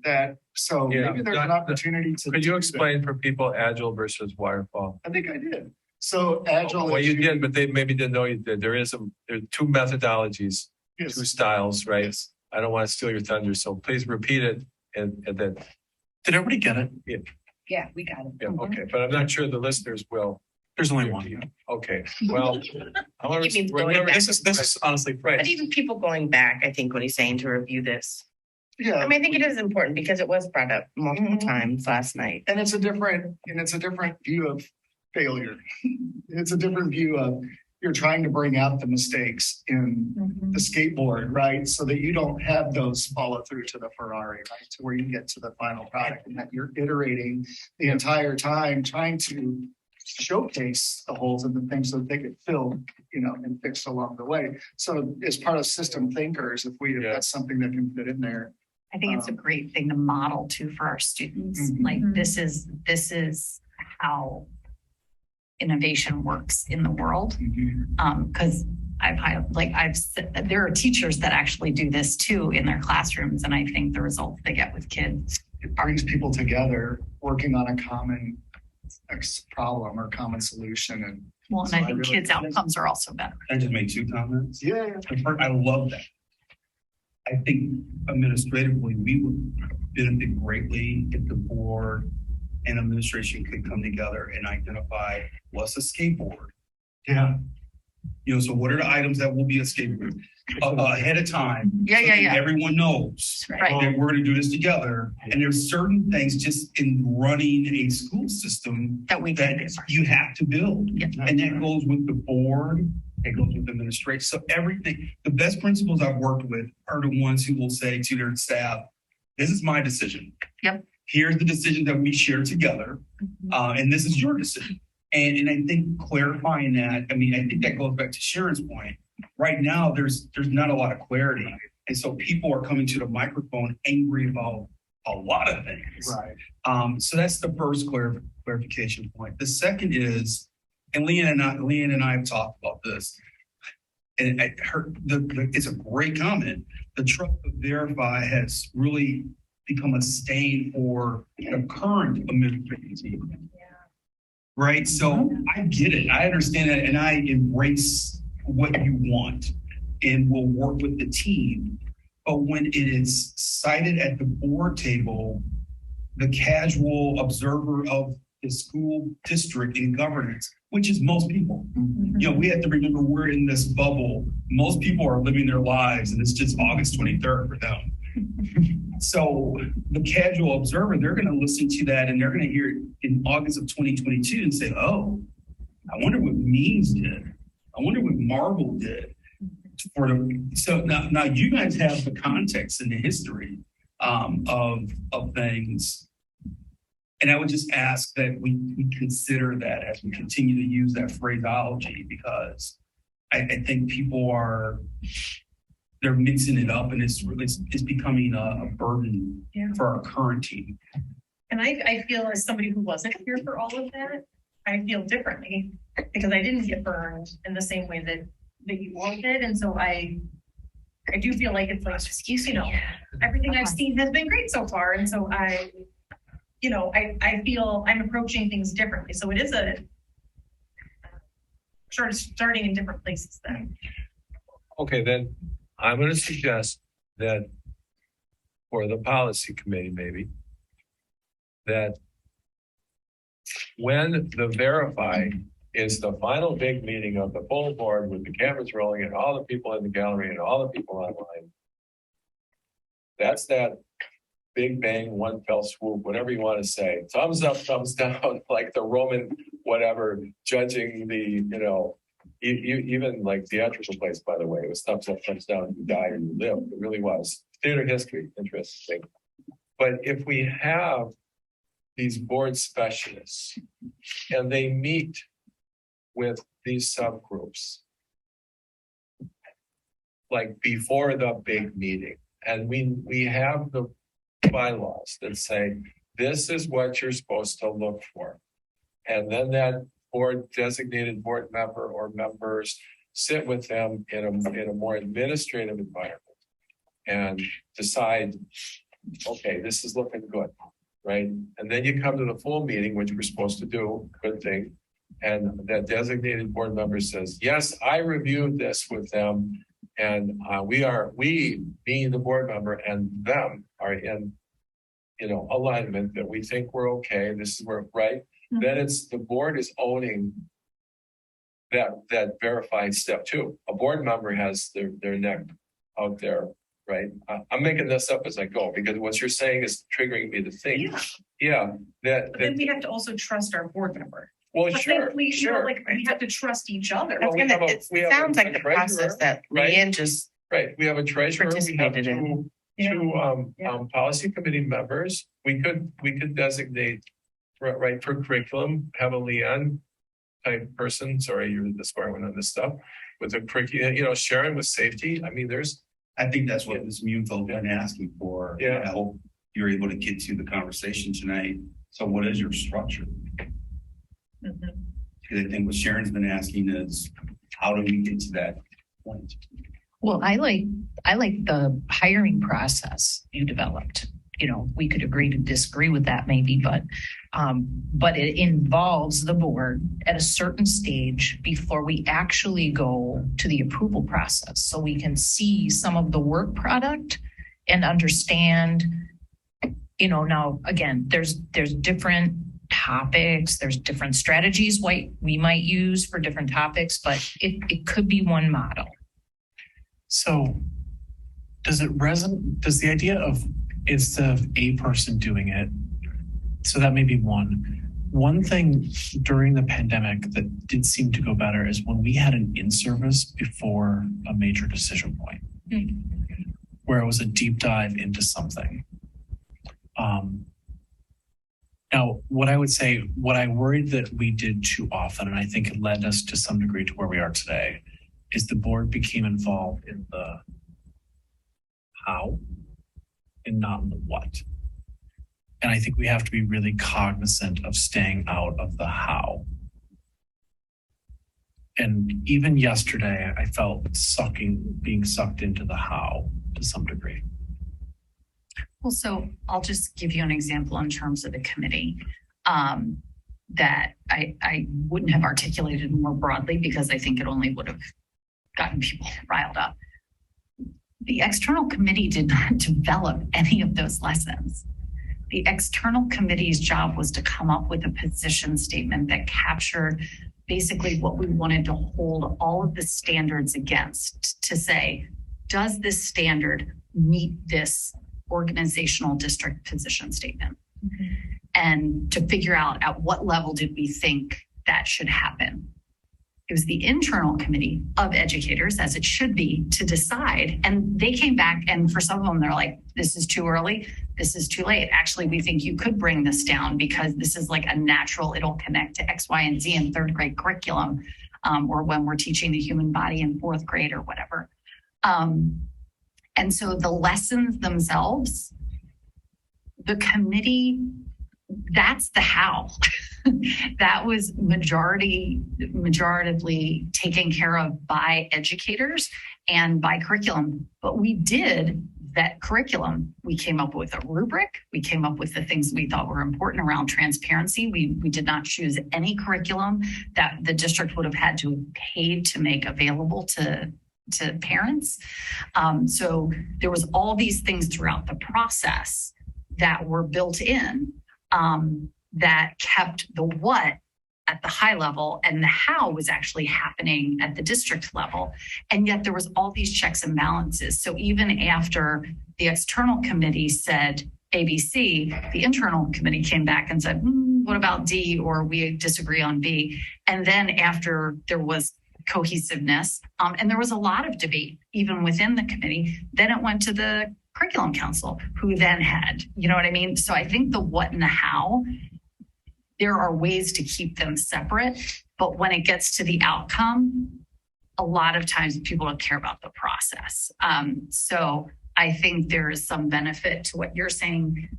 Maybe there's an opportunity to. Could you explain for people agile versus waterfall? I think I did. So agile. Well, you did, but they maybe didn't know you did. There are two methodologies, two styles, right? Yes. I don't want to steal your thunder, so please repeat it. And then. Did everybody get it? Yeah, we got it. Yeah, okay, but I'm not sure the listeners will. There's only one. Okay, well, this is honestly right. But even people going back, I think what he's saying to review this. Yeah. I mean, I think it is important because it was brought up multiple times last night. And it's a different view of failure. It's a different view of you're trying to bring out the mistakes in the skateboard, right? So that you don't have those follow through to the Ferrari, right? To where you get to the final product and that you're iterating the entire time, trying to showcase the holes in the things so that they get filled, you know, and fixed along the way. So as part of system thinkers, if that's something that can fit in there. I think it's a great thing to model too for our students. Like this is how innovation works in the world. Mhm. Because there are teachers that actually do this too in their classrooms. And I think the results they get with kids. It brings people together working on a common problem or common solution. And Well, and So I I think really- kids' outcomes are also better. Can I just make 2 comments? yeah, I love that. I think administratively, we would benefit greatly if the board and administration could come together and identify what's a skateboard. yeah. You know, so what are the items that will be a skateboard ahead of time? Yeah, so yeah, that yeah. Everyone knows Right. that we're going to do this together. And there's certain things just in running a school system That we that can do. you have to build. Yeah. And that goes with the board, it goes with the administration. So everything, the best principals I've worked with are the ones who will say to their staff, this is my decision. Yep. Here's the decision that we share together. And this is your decision. And I think clarifying that, I mean, I think that goes back to Sharon's point. Right now, there's not a lot of clarity. And so people are coming to the microphone angry about a lot of things. Right. So that's the first clarification point. The second is, and Leanne and I have talked about this, and I heard it's a great comment. The trust of Verify has really become a stain for the current administrative team. Right. So I get it. I understand that. And I embrace what you want and will work with the team. But when it is cited at the board table, the casual observer of the school district in governance, which is most people, you know, we have to remember we're in this bubble. Most people are living their lives and it's just August 23rd for them. So the casual observer, they're going to listen to that and they're going to hear it in August of 2022 and say, oh, I wonder what Means did. I wonder what Marvel did. So now you guys have the context and the history of things. And I would just ask that we consider that as we continue to use that phraseology, because I think people they're mixing it up and it's becoming a burden for our current team. And I feel as somebody who wasn't here for all of that, I feel differently because I didn't get burned in the same way that you all did. And so I do feel like it's like, you know, everything I've seen has been great so far. And so I feel I'm approaching things differently. So it is starting in different places then. Okay, then I'm going to suggest that for the policy committee, maybe, that when the Verify is the final big meeting of the full board with the cameras rolling and all the people in the gallery and all the people online, that's that big bang, one fell swoop, whatever you want to say, thumbs up, thumbs down, like the Roman, whatever, judging the, you know, even like theatrical plays, by the way, it was thumbs up, thumbs down, you die or you live. It really was. Theater history, interesting. But if we have these board specialists and they meet with these subgroups, like before the big meeting, and we have the bylaws that say, this is what you're supposed to look for. And then that designated board member or members sit with them in a more administrative environment and decide, okay, this is looking good, right? And then you come to the full meeting, which we're supposed to do, good thing. And that designated board member says, yes, I reviewed this with them. And we being the board member and them are in, you know, alignment that we think we're okay. This is where, right? Then it's the board is owning that verified step too. A board member has their neck out there, right? I'm making this up as I go because what you're saying is triggering me to think. Yeah. But then we have to also trust our board member. Well, I sure, think we, sure. You know, like we have to trust each other. Well, we have It sounds like the process that right? Leanne just Right, we have a treasurer, we have participated in. two policy committee members. We could designate, right, for curriculum, have a Leanne type person. Sorry, you're the smart one on this stuff. With a curriculum, you know, Sharon with safety. I mean, I think that's what Ms. Munfeld's been asking for. Yeah. I hope you're able to get to the conversation tonight. So what is your structure? Because I think what Sharon's been asking is, how do we get to that point? Well, I like the hiring process you developed. You know, we could agree to disagree with that maybe, but it involves the board at a certain stage before we actually go to the approval process. So we can see some of the work product and understand, you know, now again, there's different topics, there's different strategies we might use for different topics, but it could be one model. So does the idea of instead of a person doing it, so that may be one thing during the pandemic that did seem to go better is when we had an in-service before a major decision point, where it was a deep dive into something. Now, what I would say, what I worried that we did too often, and I think it led us to some degree to where we are today, is the board became involved in the how and not in the what. And I think we have to be really cognizant of staying out of the how. And even yesterday, I felt being sucked into the how to some degree. Well, so I'll just give you an example in terms of the committee that I wouldn't have articulated more broadly because I think it only would have gotten people riled up. The external committee did not develop any of those lessons. The external committee's job was to come up with a position statement that captured basically what we wanted to hold all of the standards against, to say, does this standard meet this organizational district position statement? Mm-hmm. And to figure out at what level did we think that should happen. It was the internal committee of educators, as it should be, to decide. And they came back, and for some of them, they're like, this is too early. This is too late. Actually, we think you could bring this down because this is like a natural, it'll connect to X, Y, and Z in third grade curriculum, or when we're teaching the human body in fourth grade or whatever. And so the lessons themselves, the committee, that's the how. That was majoritively taken care of by educators and by curriculum. But we did vet curriculum. We came up with a rubric. We came up with the things we thought were important around transparency. We did not choose any curriculum that the district would have had to have paid to make available to parents. So there was all these things throughout the process that were built in that kept the what at the high level and the how was actually happening at the district level. And yet there was all these checks and balances. So even after the external committee said ABC, the internal committee came back and said, what about D? Or we disagree on B. And then after there was cohesiveness, and there was a lot of debate even within the committee, then it went to the curriculum council, who then had, you know what I mean? So I think the what and the how, there are ways to keep them separate, but when it gets to the outcome, a lot of times people don't care about the process. So I think there is some benefit to what you're saying,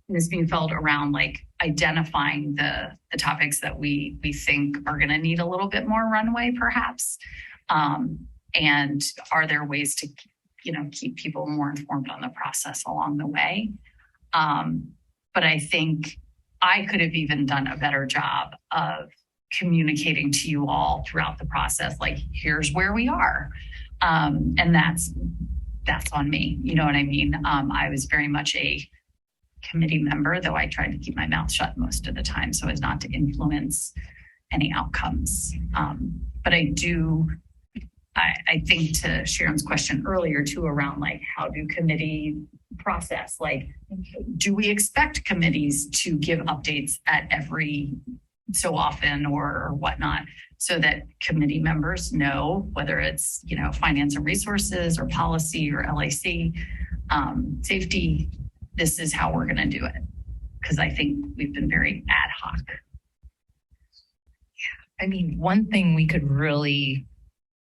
Ms. Bienfeld, around like identifying the topics that we think are going to need a little bit more runway, perhaps. And are there ways to, keep people more informed on the process along the way? But I think I could have even done a better job of communicating to you all throughout the process, like, here's where we are. And that's on me. You know what I mean? I was very much a committee member, though I tried to keep my mouth shut most of the time so as not to influence any outcomes. But I think to Sharon's question earlier too, around like, how do committee process? Like, do we expect committees to give updates at every so often or whatnot, so that committee members know whether it's, finance and resources or policy or LAC, safety, this is how we're going to do it. Because I think we've been very ad hoc. I mean, one thing we could really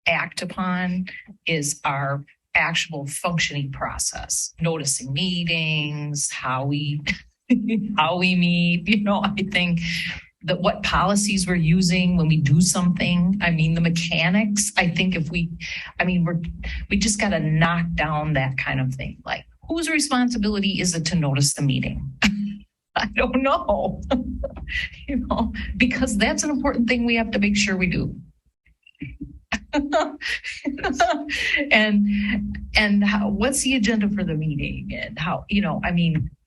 act upon is our actual functioning process, noticing meetings, how we meet. I think what policies we're using when we do something. I mean, the mechanics, I think we just got to knock down that kind of thing. Like, whose responsibility is it to notice the meeting? I don't know, because that's an important thing we have to make sure we do. and what's the agenda for the meeting, and how,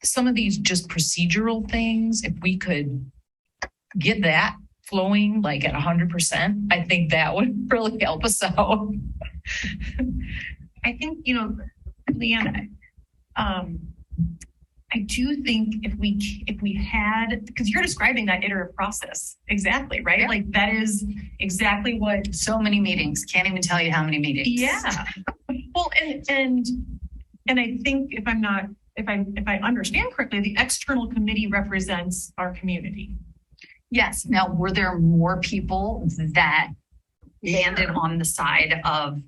some of these just procedural things, if we could get that flowing like at 100%, I think that would really help us out. I think, Leanne, I do think if we had, because you're describing that iterative process exactly, right? Yeah. Like that is exactly what. So many meetings. Can't even tell you how many meetings. Yeah. Well, and I think if I understand correctly, the external committee represents our community. Yes. Now, were there more people that landed on the side of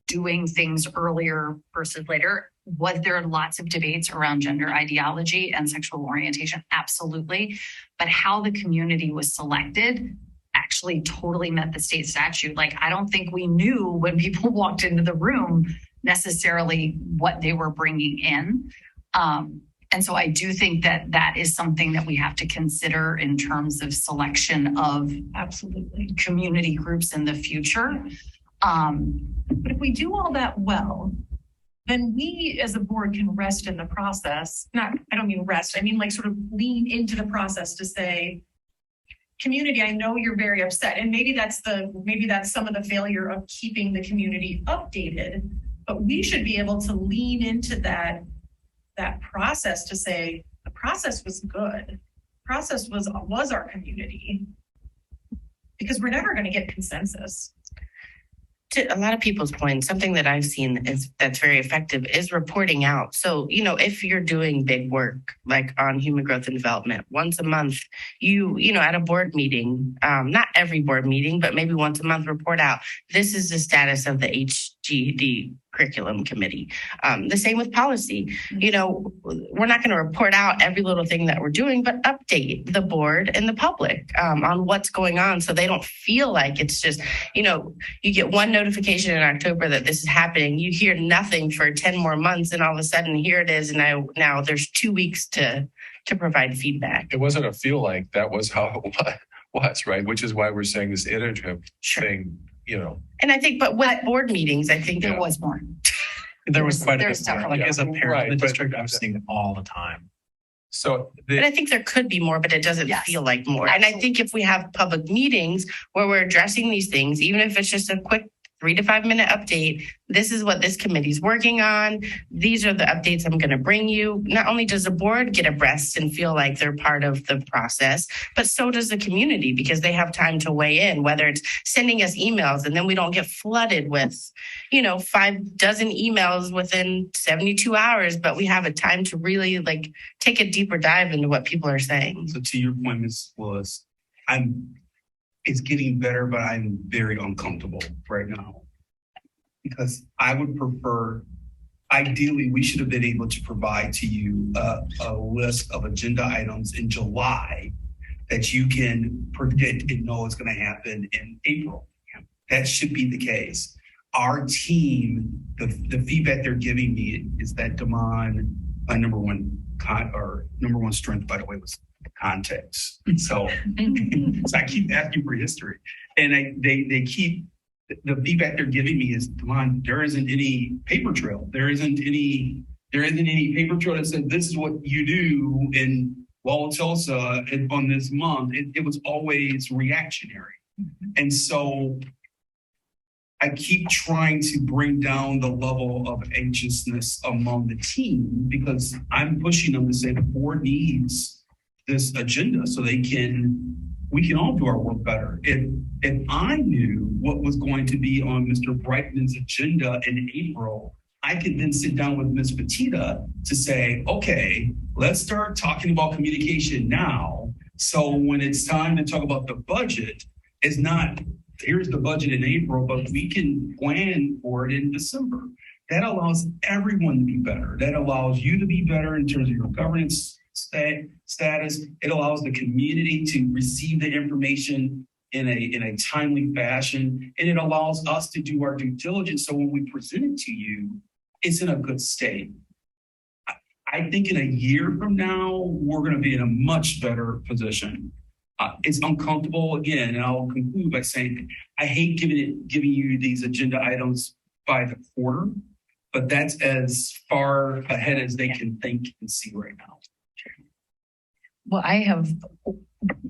doing things earlier versus later? Was there lots of debates around gender ideology and sexual orientation? Absolutely. But how the community was selected actually totally met the state statute. Like, I don't think we knew when people walked into the room necessarily what they were bringing in. And so I do think that is something that we have to consider in terms of selection of absolutely community groups in the future. But if we do all that well, then we as a board can rest in the process. I don't mean rest, I mean like sort of lean into the process to say, community, I know you're very upset. And maybe that's some of the failure of keeping the community updated, but we should be able to lean into that process to say the process was good. Process was our community, because we're never going to get consensus. To a lot of people's points, something that I've seen that's very effective is reporting out. So, if you're doing big work like on human growth and development, once a month, you at a board meeting, not every board meeting, but maybe once a month, report out, this is the status of the HGD curriculum committee. The same with policy. We're not going to report out every little thing that we're doing, but update the board and the public on what's going on, so they don't feel like it's just, you get one notification in October that this is happening, you hear nothing for 10 more months, and all of a sudden here it is, and now there's 2 weeks to provide feedback. It wasn't a feel like, that was how it was, right? Which is why we're saying this iterative thing, And I think, but with board meetings, I think There was more. There was quite a There's bit more. definitely Like as a parent Right, in the but- district, I'm seeing it all the time. So But I think there could be more, but it doesn't Yes. feel like more. And I think if we have public meetings where we're addressing these things, even if it's just a quick 3 to 5 minute update, this is what this committee's working on. These are the updates I'm going to bring you. Not only does the board get abreast and feel like they're part of the process, but so does the community, because they have time to weigh in, whether it's sending us emails and then we don't get flooded with, 5 dozen emails within 72 hours, but we have a time to really take a deeper dive into what people are saying. So to your point, Ms. Willis, it's getting better, but I'm very uncomfortable right now, because I would prefer, ideally, we should have been able to provide to you a list of agenda items in July that you can predict and know is going to happen in April. That should be the case. Our team, the feedback they're giving me is that Damon, my number one strength, by the way, was context. So I keep asking for history, and they keep, the feedback they're giving me is, come on, there isn't any paper trail. There isn't any paper trail that says this is what you do in Wauwatosa on this month. It was always reactionary. And so I keep trying to bring down the level of anxiousness among the team, because I'm pushing them to say the board needs this agenda so we can all do our work better. If I knew what was going to be on Mr. Brightman's agenda in April, I could then sit down with Ms. Petita to say, okay, let's start talking about communication now. So when it's time to talk about the budget, it's not, here's the budget in April, but we can plan for it in December. That allows everyone to be better. That allows you to be better in terms of your governance status. It allows the community to receive the information in a timely fashion, and it allows us to do our due diligence. So when we present it to you, it's in a good state. I think in a year from now, we're going to be in a much better position. It's uncomfortable again, and I'll conclude by saying I hate giving you these agenda items by the quarter, but that's as far ahead as they can think and see right now. Well,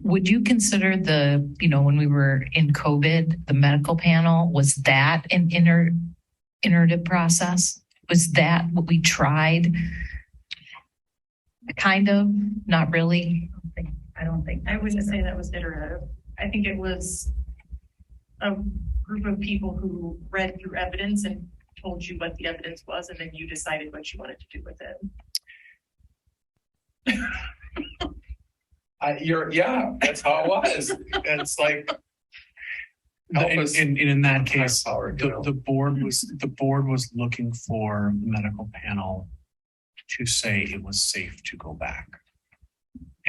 would you consider when we were in COVID, the medical panel, was that an iterative process? Was that what we tried? Kind of, not really. I don't think. I wouldn't say that was iterative. I think it was a group of people who read through evidence and told you what the evidence was, and then you decided what you wanted to do with it. That's how it was. And it's like, in that case, power, the board was looking for the medical panel to say it was safe to go back.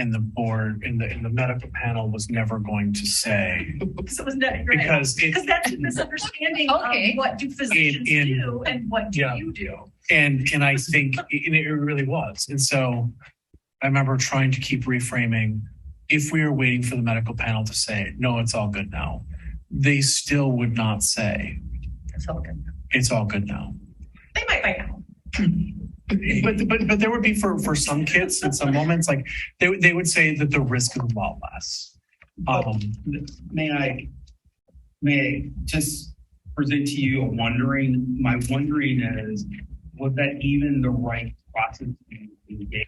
And the board in the medical panel was never going to say, So it was not right. because that's a misunderstanding Okay. of what do physicians do and what do you do. and I think it really was. And so I remember trying to keep reframing. If we were waiting for the medical panel to say, no, it's all good now, they still would not say, It's all good. it's all good now. They might by now. But there would be for some kids in some moments, like they would say that the risk is a lot less. May I just present to you my wondering is, was that even the right process to engage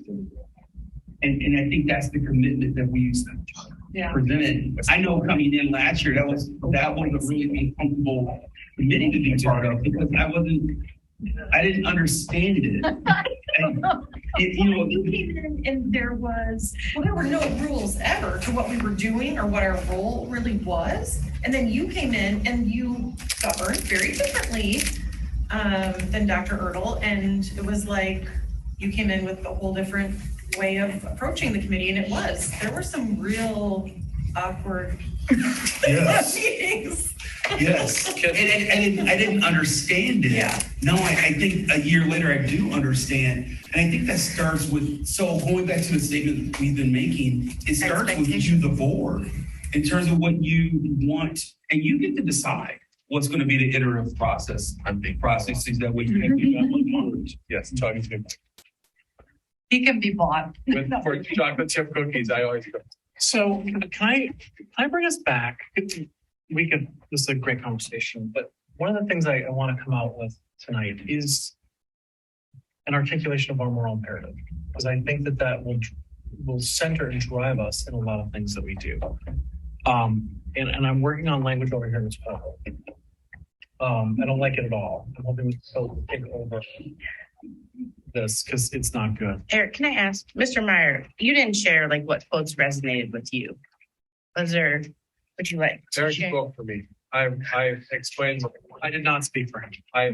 in? And I think that's the commitment that we presented. I know coming in last year, that was a really uncomfortable committee to be part of, because I didn't understand it. You came in and there were no rules ever to what we were doing or what our role really was. And then you came in and you governed very differently than Dr. Ertl. And it was like you came in with a whole different way of approaching the committee. And there were some real awkward meetings. Yes, and I didn't understand it. Yeah. No, I think a year later I do understand, and I think that starts with. So going back to the statement we've been making, it starts with you, the board, in terms of what you want, and you get to decide what's going to be the iterative process. Processes that we can. yes, talking to me. He can be bought. For chocolate chip cookies, I always go. So can I bring us back? This is a great conversation, but one of the things I want to come out with tonight is an articulation of our moral imperative, because I think that will center and drive us in a lot of things that we do. And I'm working on language over here as well. I don't like it at all. I'm hoping we can take over this because it's not good. Eric, can I ask, Mr. Meyer, you didn't share like what quotes resonated with you. Would you like to Eric share? spoke for me. I explained. I did not speak for him. I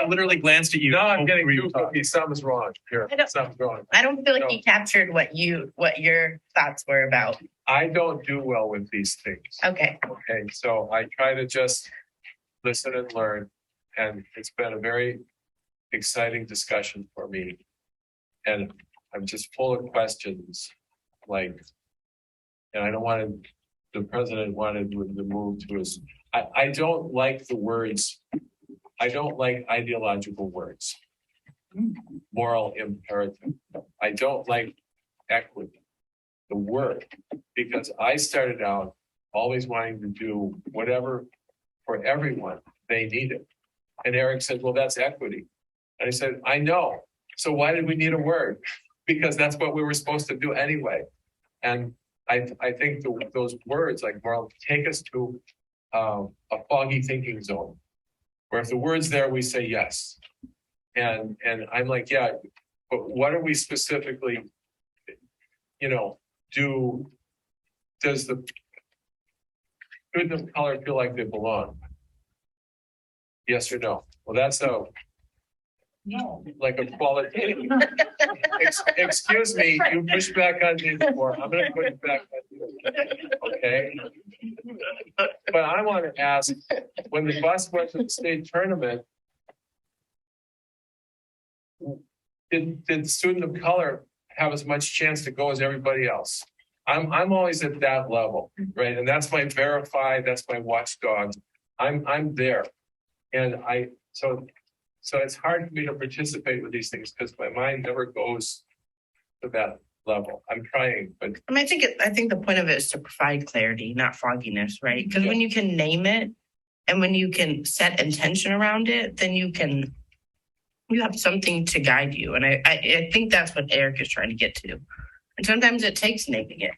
literally glanced at you. No, I'm getting over you two cookies. Something's wrong here. Something's wrong. I don't feel like you captured what your thoughts were about. I don't do well with these things. Okay. Okay, so I try to just listen and learn, and it's been a very exciting discussion for me. And I'm just full of questions, and I don't want to. The president wanted to move to his. I don't like the words. I don't like ideological words. Moral imperative. I don't like equity, the word, because I started out always wanting to do whatever for everyone they needed. And Eric said, well, that's equity. And I said, I know. So why did we need a word? Because that's what we were supposed to do anyway. And I think those words like moral take us to a foggy thinking zone, where if the word's there, we say yes. And I'm like, yeah, but what are we specifically, do? Does the student of color feel like they belong? Yes or no? Well, that's No. like a qualitative. Excuse me, you push back on me before, I'm gonna push back on you. Okay? But I want to ask, when the bus went to the state tournament, did the student of color have as much chance to go as everybody else? I'm always at that level, right? And that's my verified, that's my watchdog. I'm there. And so it's hard for me to participate with these things because my mind never goes to that level. I'm trying, but I mean, I think the point of it is to provide clarity, not fogginess, right? Because when you can name it and when you can set intention around it, then you have something to guide you. And I think that's what Eric is trying to get to. And sometimes it takes naming it.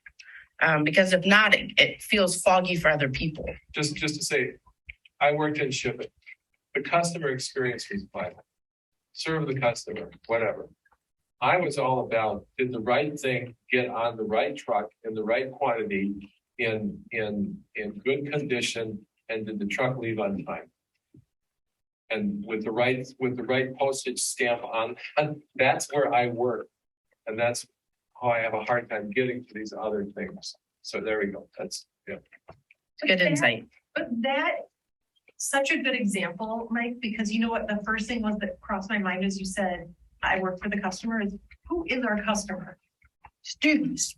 Because if not, it feels foggy for other people. just to say, I worked in shipping. The customer experience was fine. Serve the customer, whatever. I was all about, did the right thing get on the right truck in the right quantity in good condition, and did the truck leave on time? And with the right postage stamp on, that's where I work. And that's how I have a hard time getting to these other things. So there we go. That's Good insight. But that, such a good example, Mike, because you know what, the first thing was that crossed my mind as you said, I work for the customer, is who is our customer? Students.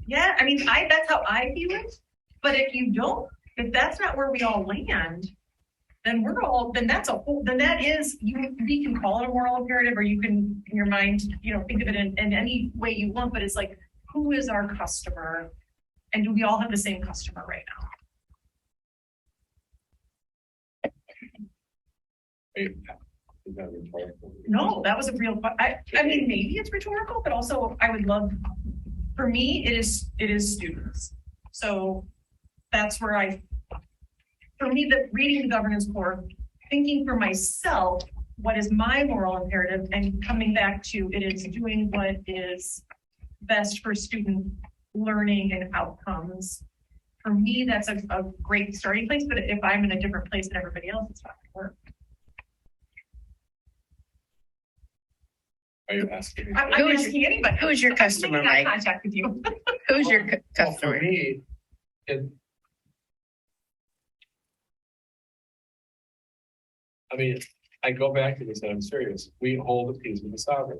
Yeah, I mean, that's how I view it. But if that's not where we all land, then that is, we can call it a moral imperative, or you can, in your mind, think of it in any way you want, but it's like, who is our customer? And do we all have the same customer right now? No, that was a real, I mean, maybe it's rhetorical, but also I would love, for me, it is students. So that's where for me, the reading the governance core, thinking for myself, what is my moral imperative, and coming back to it is doing what is best for student learning and outcomes. For me, that's a great starting place, but if I'm in a different place than everybody else, it's not gonna work. Are you asking me? I'm asking anybody. Who's your customer, Mike? Contact with you. Who's your Well, customer? for me, I go back to this and I'm serious. We hold a piece of the sovereign.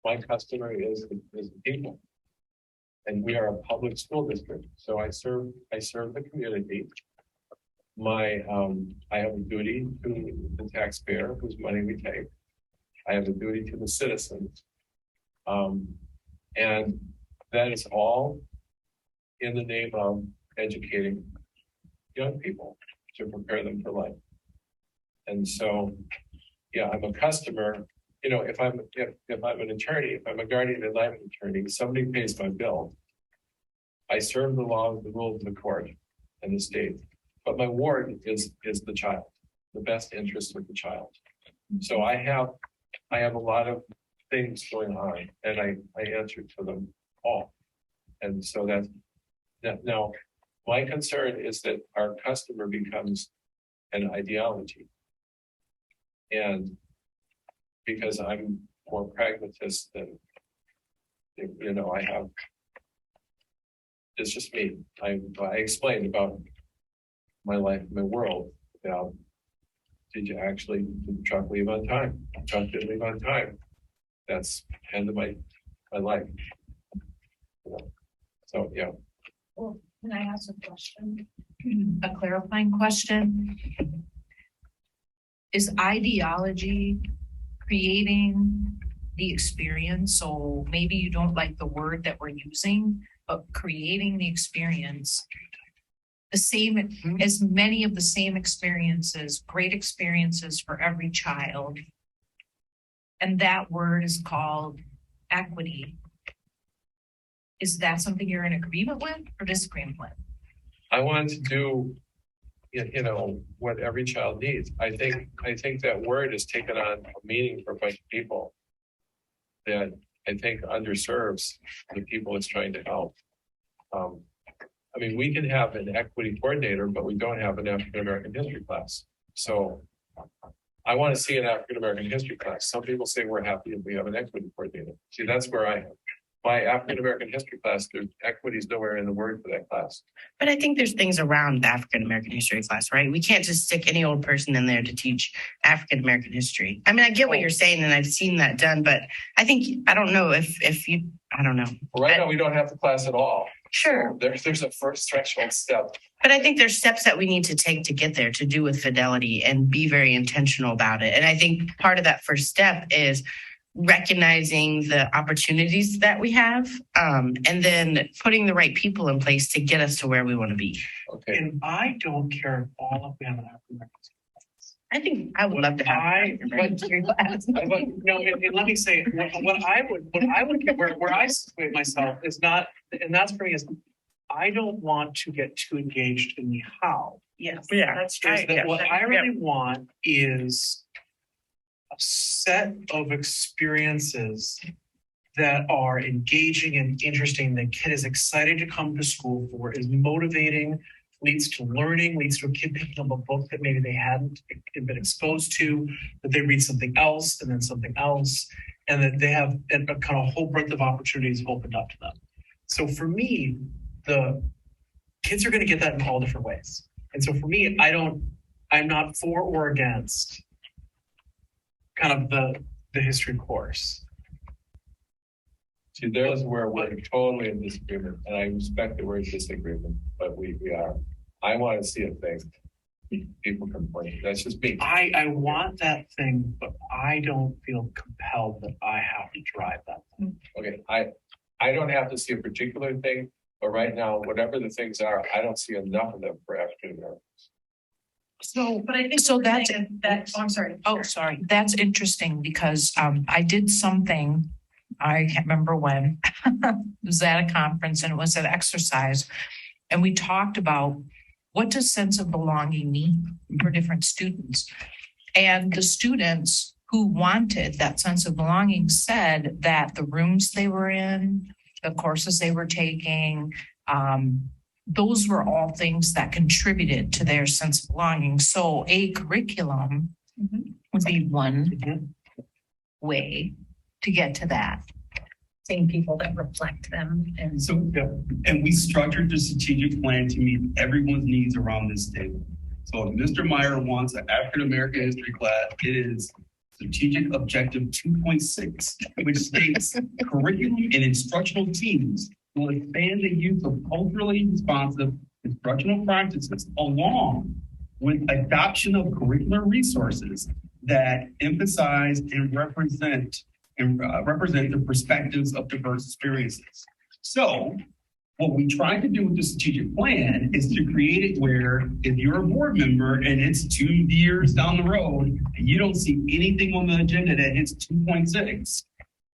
My customer is the people. And we are a public school district. So I serve the community. I have a duty to the taxpayer whose money we take. I have a duty to the citizens. And that is all in the name of educating young people to prepare them for life. And so, yeah, I'm a customer. If I'm an attorney, if I'm a guardian ad litem attorney, somebody pays my bill. I serve the law, the rules of the court and the state. But my ward is the child, the best interest of the child. So I have a lot of things going on, and I answer to them all. And so that now my concern is that our customer becomes an ideology. And because I'm more pragmatist than, it's just me. I explained about my life, my world. Did the truck leave on time? The truck didn't leave on time. That's the end of my life. So, yeah. Well, can I ask a question? A clarifying question. Is ideology creating the experience? So maybe you don't like the word that we're using, but creating the experience, the same, as many of the same experiences, great experiences for every child. And that word is called equity. Is that something you're in agreement with or disagreement with? I want to do, what every child needs. I think that word has taken on a meaning for a bunch of people that I think underserves the people it's trying to help. We can have an equity coordinator, but we don't have an African American history class. So I want to see an African American history class. Some people say we're happy if we have an equity coordinator. See, that's where I am. My African American history class, there's equities nowhere in the word for that class. But I think there's things around the African American history class, right? We can't just stick any old person in there to teach African American history. I mean, I get what you're saying, and I've seen that done, but I don't know if you, I don't know. Well, right now, we don't have the class at all. Sure. There's a first threshold step. But I think there's steps that we need to take to get there to do with fidelity and be very intentional about it. And I think part of that first step is recognizing the opportunities that we have, and then putting the right people in place to get us to where we want to be. Okay. And I don't care if all of them have African I think I would love to have No, and let me say, what I would, where I situate myself is not, and that's for me is, I don't want to get too engaged in the how. Yes. Yeah, that's true. What I really want is a set of experiences that are engaging and interesting, that kid is excited to come to school for, is motivating, leads to learning, leads to a kid picking up a book that maybe they hadn't been exposed to, that they read something else and then something else, and that they have a kind of whole breadth of opportunities opened up to them. So for me, the kids are going to get that in all different ways. And so for me, I'm not for or against kind of the history course. See, there's where we're totally in disagreement, and I respect that we're in disagreement, but we are. I want to see a thing. People complain. That's just me. I want that thing, but I don't feel compelled that I have to drive that thing. Okay, I don't have to see a particular thing, but right now, whatever the things are, I don't see enough of them for African Americans. So, But I think so that's, I'm sorry. oh, sorry, that's interesting because I did something, I can't remember when, it was at a conference and it was an exercise. And we talked about what does sense of belonging mean for different students? And the students who wanted that sense of belonging said that the rooms they were in, the courses they were taking, those were all things that contributed to their sense of belonging. So a curriculum would be one way to get to that. Seeing people that reflect them and And we structured the strategic plan to meet everyone's needs around this table. So if Mr. Meyer wants an African American history class, it is strategic objective 2.6, which states curriculum and instructional teams will expand the use of culturally responsive instructional practices along with adoption of curricular resources that emphasize and represent the perspectives of diverse experiences. So what we tried to do with the strategic plan is to create it where if you're a board member and it's 2 years down the road and you don't see anything on the agenda that hits 2.6,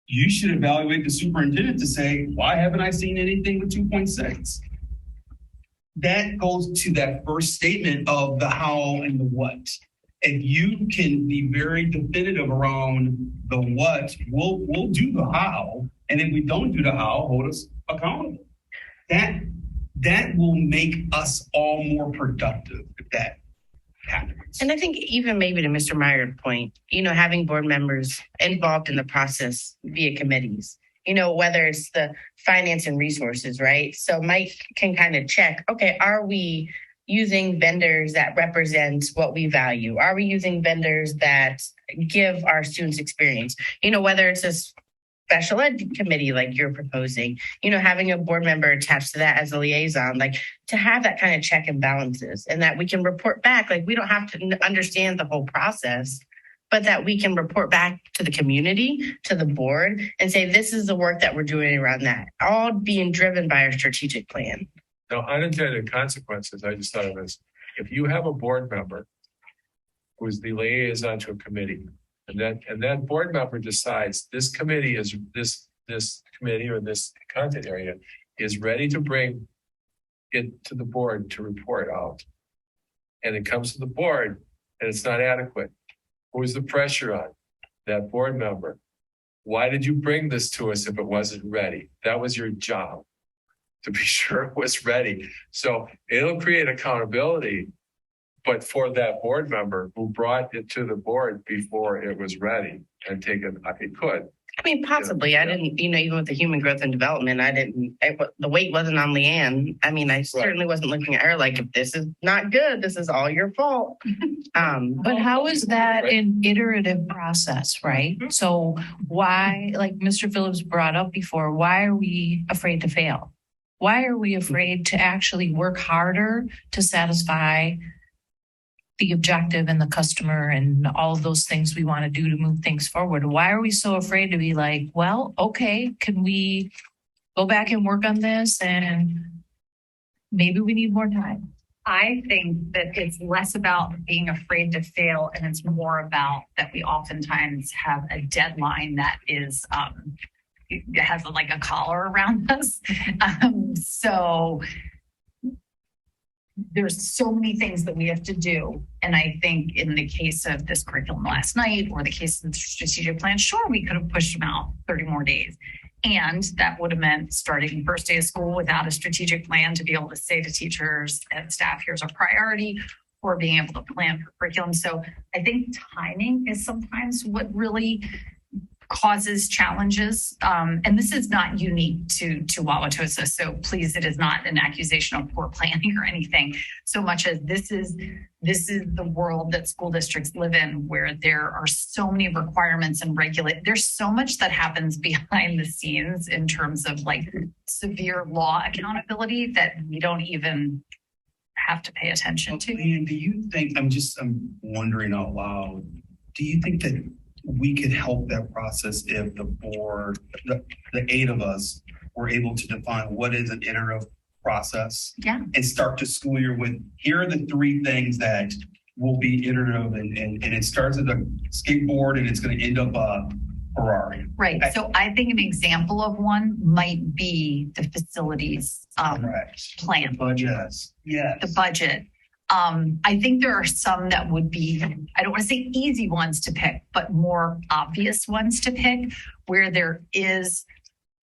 you should evaluate the superintendent to say, why haven't I seen anything with 2.6? That goes to that first statement of the how and the what. If you can be very definitive around the what, we'll do the how. And if we don't do the how, hold us accountable. That will make us all more productive if that happens. And I think even maybe to Mr. Meyer's point, having board members involved in the process via committees, whether it's the finance and resources, right? So Mike can kind of check, okay, are we using vendors that represent what we value? Are we using vendors that give our students experience? Whether it's a special ed committee like you're proposing, having a board member attached to that as a liaison, like to have that kind of check and balances, and that we can report back. Like we don't have to understand the whole process, but that we can report back to the community, to the board, and say, this is the work that we're doing around that, all being driven by our strategic plan. Now, unintended consequences, I just thought of this. If you have a board member who is the liaison to a committee, and that board member decides this committee is this committee or this content area is ready to bring it to the board to report out, and it comes to the board and it's not adequate, who's the pressure on? That board member. Why did you bring this to us if it wasn't ready? That was your job, to be sure it was ready. So it'll create accountability, But for that board member who brought it to the board before it was ready and taken, it could. I mean, possibly. I didn't, even with the human growth and development, the weight wasn't on Leanne. I mean, I certainly wasn't looking at her like, if this is not good, this is all your fault. But how is that an iterative process, right? So why, like Mr. Phillips brought up before, why are we afraid to fail? Why are we afraid to actually work harder to satisfy the objective and the customer and all of those things we want to do to move things forward? Why are we so afraid to be like, well, okay, can we go back and work on this and maybe we need more time? I think that it's less about being afraid to fail and it's more about that we oftentimes have a deadline that is, it has like a collar around us. So there's so many things that we have to do. And I think in the case of this curriculum last night or the case of the strategic plan, sure, we could have pushed them out 30 more days. And that would have meant starting first day of school without a strategic plan to be able to say to teachers and staff, here's our priority, or being able to plan for curriculum. So I think timing is sometimes what really causes challenges. And this is not unique to Wauwatosa. So please, it is not an accusation of poor planning or anything so much as this is the world that school districts live in, where there are so many requirements and there's so much that happens behind the scenes in terms of like severe law accountability that we don't even have to pay attention to. And do you think, I'm wondering out loud, do you think that we could help that process if the board, the 8 of us, were able to define what is an iterative process? Yeah. And start the school year with, here are the 3 things that will be iterative, and it starts at a skateboard and it's going to end up a Ferrari. Right. So I think an example of one might be the facilities plan. Budget. Yes. The budget. I think there are some that would be, I don't want to say easy ones to pick, but more obvious ones to pick, where there is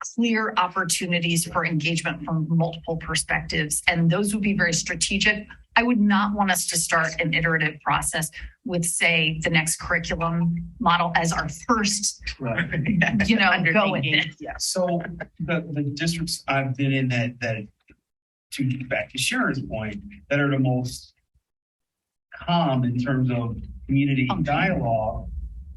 clear opportunities for engagement from multiple perspectives. And those would be very strategic. I would not want us to start an iterative process with, say, the next curriculum model as our first, go with it. Yeah. So the districts I've been in that to get back to Sharon's point, that are the most calm in terms of community dialogue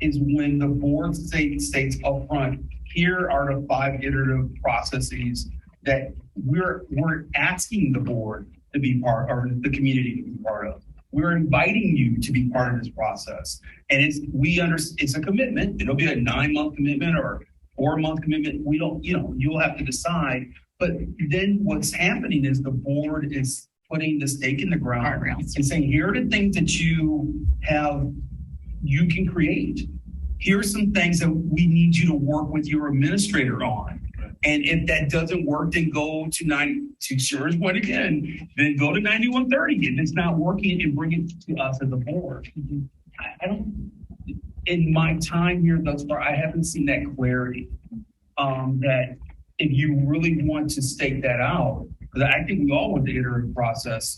is when the board states upfront, here are the 5 iterative processes that we're asking the board to be part, or the community to be part of. We're inviting you to be part of this process. And it's a commitment. It'll be a 9-month commitment or 4-month commitment. We don't, you'll have to decide. But then what's happening is the board is putting the stake in the ground and saying, here are the things that you can create. Here's some things that we need you to work with your administrator on. And if that doesn't work, then go to Sharon's point again, then go to 9130. If it's not working, and bring it to us as a board. I don't, in my time here thus far, I haven't seen that clarity. That if you really want to stake that out, because I think we all want the iterative process,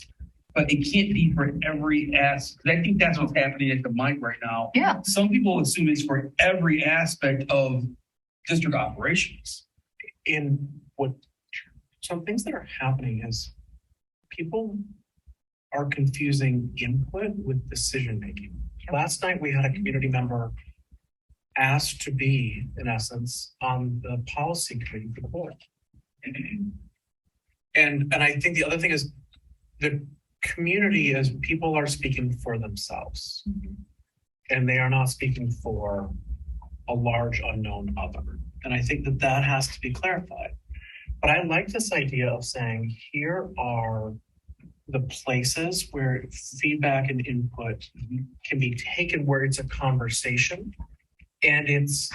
but it can't be for every aspect. I think that's what's happening at the mic right now. Yeah. Some people assume it's for every aspect of district operations. Some things that are happening is people are confusing input with decision making. Last night we had a community member asked to be, in essence, on the policy committee for the board. And I think the other thing is the community is people are speaking for themselves. And they are not speaking for a large unknown other. And I think that has to be clarified. But I like this idea of saying, here are the places where feedback and input can be taken, where it's a conversation. And it is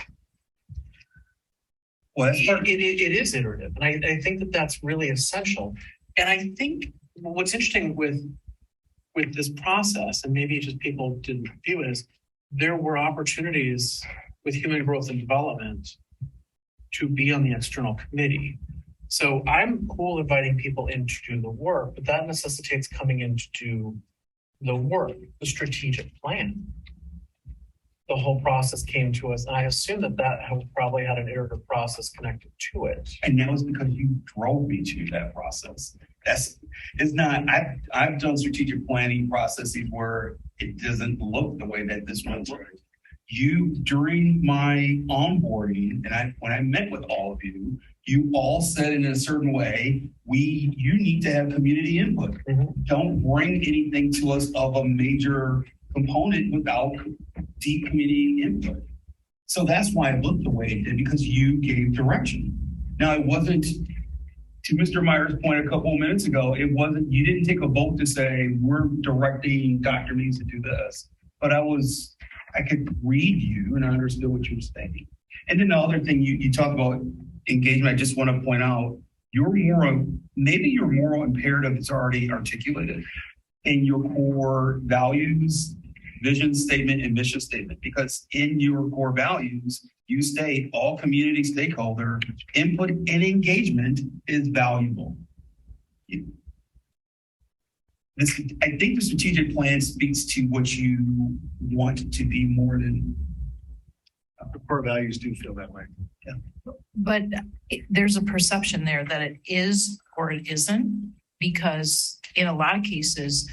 iterative. And I think that's really essential. And I think what's interesting with this process, and maybe just people didn't view it, is there were opportunities with human growth and development to be on the external committee. So I'm cool inviting people in to do the work, but that necessitates coming in to do the work, the strategic plan, the whole process came to us. And I assume that probably had an iterative process connected to it. And that was because you drove me to that process. It's not, I've done strategic planning processes where it doesn't look the way that this one looks. You, during my onboarding, and when I met with all of you, you all said in a certain way, you need to have community input. Don't bring anything to us of a major component without deep community input. So that's why it looked the way it did, because you gave direction. Now, it wasn't, to Mr. Meyer's point a couple of minutes ago, you didn't take a vote to say, we're directing Dr. Needs to do this. But I could read you and I understood what you were saying. And then the other thing you talk about engagement, I just want to point out, maybe your moral imperative is already articulated in your core values, vision statement, and mission statement, because in your core values, you state all community stakeholder input and engagement is valuable. I think the strategic plan speaks to what you want to be more than. The core values do feel that way. Yeah. But there's a perception there that it is or it isn't, because in a lot of cases,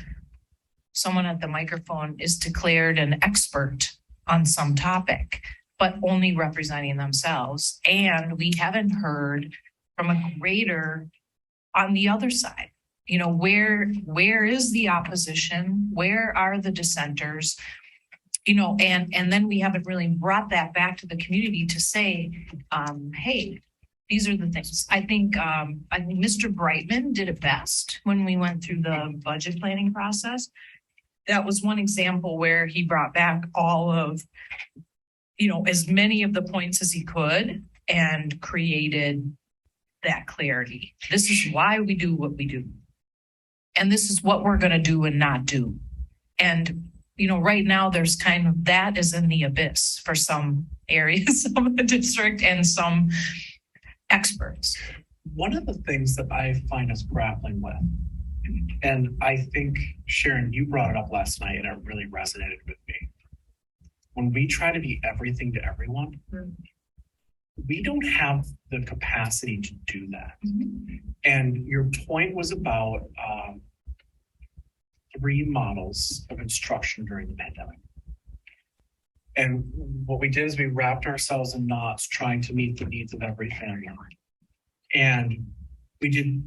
someone at the microphone is declared an expert on some topic, but only representing themselves. And we haven't heard from a greater on the other side. You know, where is the opposition? Where are the dissenters? You know, and then we haven't really brought that back to the community to say, hey, these are the things. I think Mr. Brightman did it best when we went through the budget planning process. That was one example where he brought back all of, as many of the points as he could and created that clarity. This is why we do what we do. And this is what we're going to do and not do. And right now there's kind of that is in the abyss for some areas of the district and some experts. One of the things that I find us grappling with, and I think, Sharon, you brought it up last night and it really resonated with me. When we try to be everything to everyone, we don't have the capacity to do that. And your point was about 3 models of instruction during the pandemic. And what we did is we wrapped ourselves in knots trying to meet the needs of every family. And we did,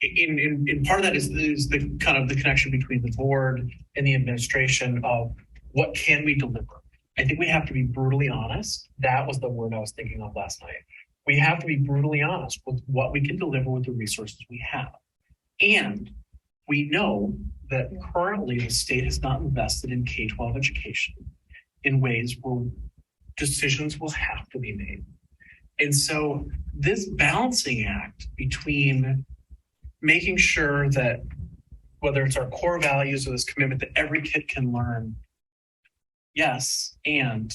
in part of that is the kind of the connection between the board and the administration of what can we deliver. I think we have to be brutally honest. That was the word I was thinking of last night. We have to be brutally honest with what we can deliver with the resources we have. And we know that currently the state has not invested in K-12 education in ways where decisions will have to be made. And so this balancing act between making sure that whether it's our core values or this commitment that every kid can learn, yes, and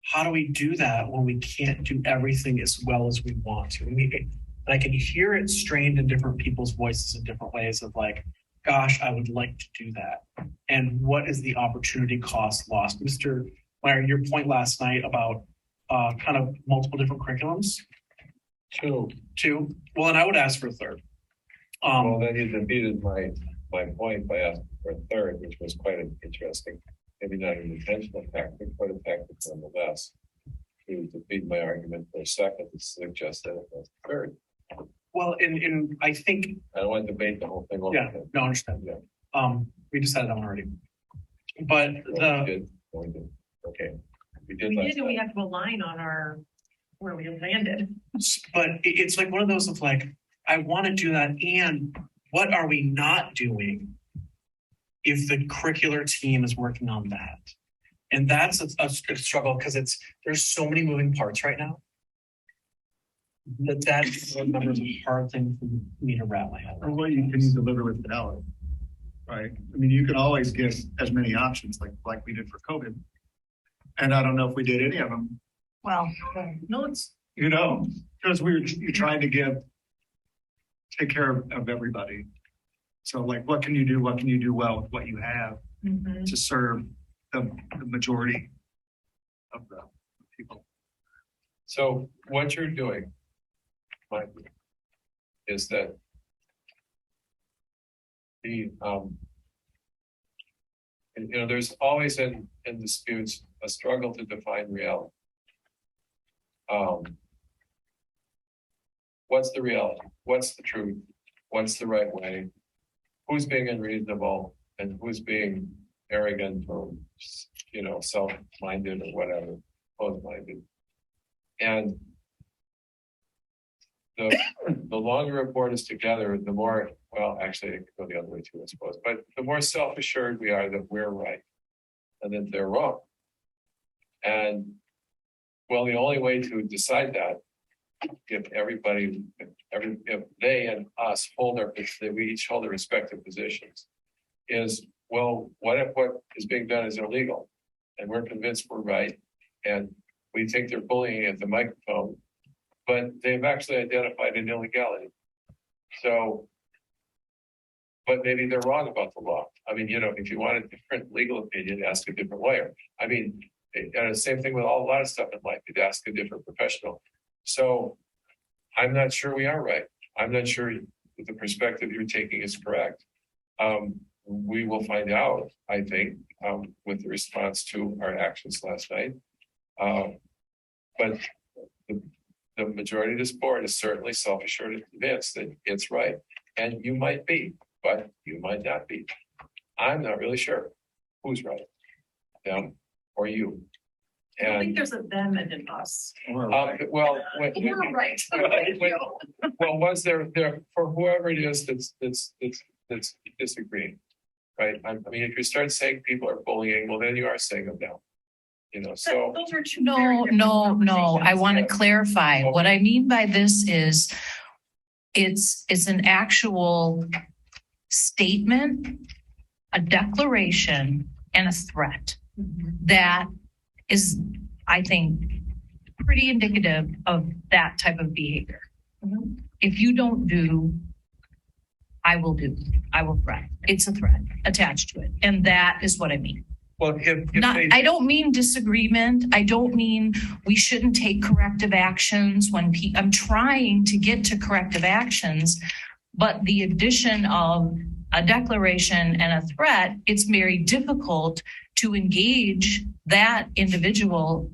how do we do that when we can't do everything as well as we want to? And I can hear it strained in different people's voices in different ways of like, gosh, I would like to do that. And what is the opportunity cost lost? Mr. Meyer, your point last night about kind of multiple different curriculums. Two. Well, and I would ask for a third. Well, then you defeated my point by asking for a third, which was quite interesting. Maybe not an intentional tactic, but a tactic nonetheless. To defeat my argument for a second to suggest that it was a third. Well, in I think I don't want to debate the whole thing. Yeah, no, I understand. Yeah. We decided that one already. But okay. We did, and we have to align on where we landed. But it's like one of those of like, I want to do that. And what are we not doing if the curricular team is working on that? And that's a struggle because there's so many moving parts right now. That is a hard thing for me to wrap my head around. Or what can you deliver with fidelity? Right. I mean, you can always give as many options like we did for COVID. And I don't know if we did any of them. Well, No, it's Because you're trying to take care of everybody. So like, what can you do? What can you do well with what you have Mhm. to serve the majority of the people? So what you're doing, Mike, is that there's always in disputes a struggle to define reality. What's the reality? What's the truth? What's the right way? Who's being unreasonable and who's being arrogant or, self-minded or whatever, closed-minded. And the longer a board is together, the more, well, actually, it could go the other way too, I suppose, but the more self-assured we are that we're right and that they're wrong. And well, the only way to decide that, if they and us we each hold their respective positions, is, well, what if what is being done is illegal and we're convinced we're right and we think they're bullying at the microphone, but they've actually identified an illegality. So, but maybe they're wrong about the law. I mean, if you want a different legal opinion, ask a different lawyer. I mean, same thing with a lot of stuff in life. You'd ask a different professional. So I'm not sure we are right. I'm not sure that the perspective you're taking is correct. We will find out, I think, with the response to our actions last night. But the majority of this board is certainly self-assured and convinced that it's right. And you might be, but you might not be. I'm not really sure who's right, them or you. I don't think there's a them and an us. Well, You're right. well, was there for whoever it is that's disagreeing, right? I mean, if you start saying people are bullying, well, then you are saying them down. So Those are two very No, different no. I want to conversations. clarify. What I mean by this is it's an actual statement, a declaration, and a threat that is, I think, pretty indicative of that type of behavior. If you don't do, I will do. I will threat. It's a threat attached to it. And that is what I mean. well, I don't mean disagreement. I don't mean we shouldn't take corrective actions when I'm trying to get to corrective actions, but the addition of a declaration and a threat, it's very difficult to engage that individual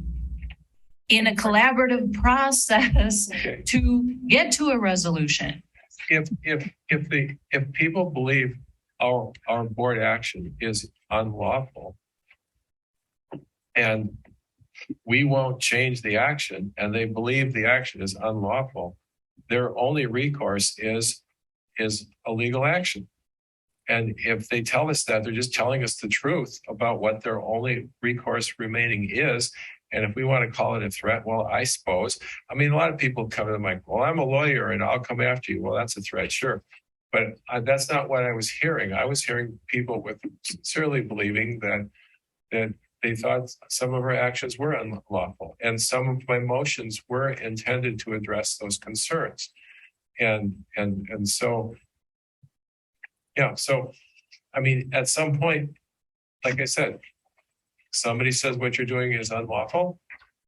in a collaborative process okay. to get to a resolution. If people believe our board action is unlawful and we won't change the action and they believe the action is unlawful, their only recourse is a legal action. And if they tell us that, they're just telling us the truth about what their only recourse remaining is. And if we want to call it a threat, well, I suppose, I mean, a lot of people come to the mic, well, I'm a lawyer and I'll come after you. Well, that's a threat, sure. But that's not what I was hearing. I was hearing people sincerely believing that they thought some of our actions were unlawful and some of my motions were intended to address those concerns. And so, yeah, so, I mean, at some point, like I said, somebody says what you're doing is unlawful.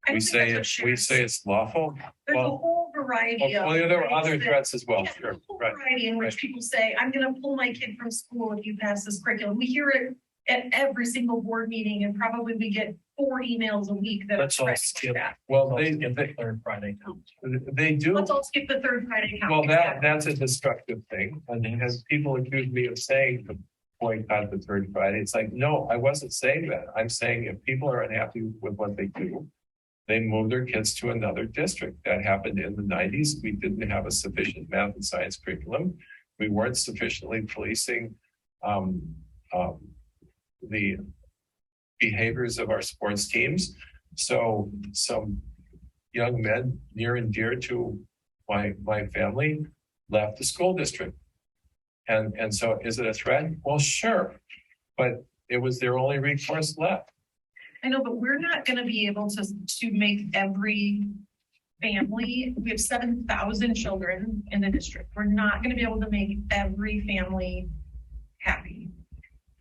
I We don't think say that's what it's lawful. There's a Well, whole variety of. there were other ways that- threats as well. Yeah, Sure, there's a whole right. variety in which people say, I'm gonna pull my kid from school if you pass this curriculum. We hear it at every single board meeting and probably we get 4 emails a week that are Let's all threatening skip. that. Well, Third Friday count. they do. Let's all skip the third Friday count. Well, Exactly. that's a destructive thing. And as people accuse me of saying to boycott the third Friday, it's like, no, I wasn't saying that. I'm saying if people are unhappy with what they do, they move their kids to another district. That happened in the 90s. We didn't have a sufficient math and science curriculum. We weren't sufficiently policing the behaviors of our sports teams. So some young men near and dear to my family left the school district. And so is it a threat? Well, sure. But it was their only recourse left. I know, but we're not gonna be able to make every family, we have 7,000 children in the district. We're not gonna be able to make every family happy.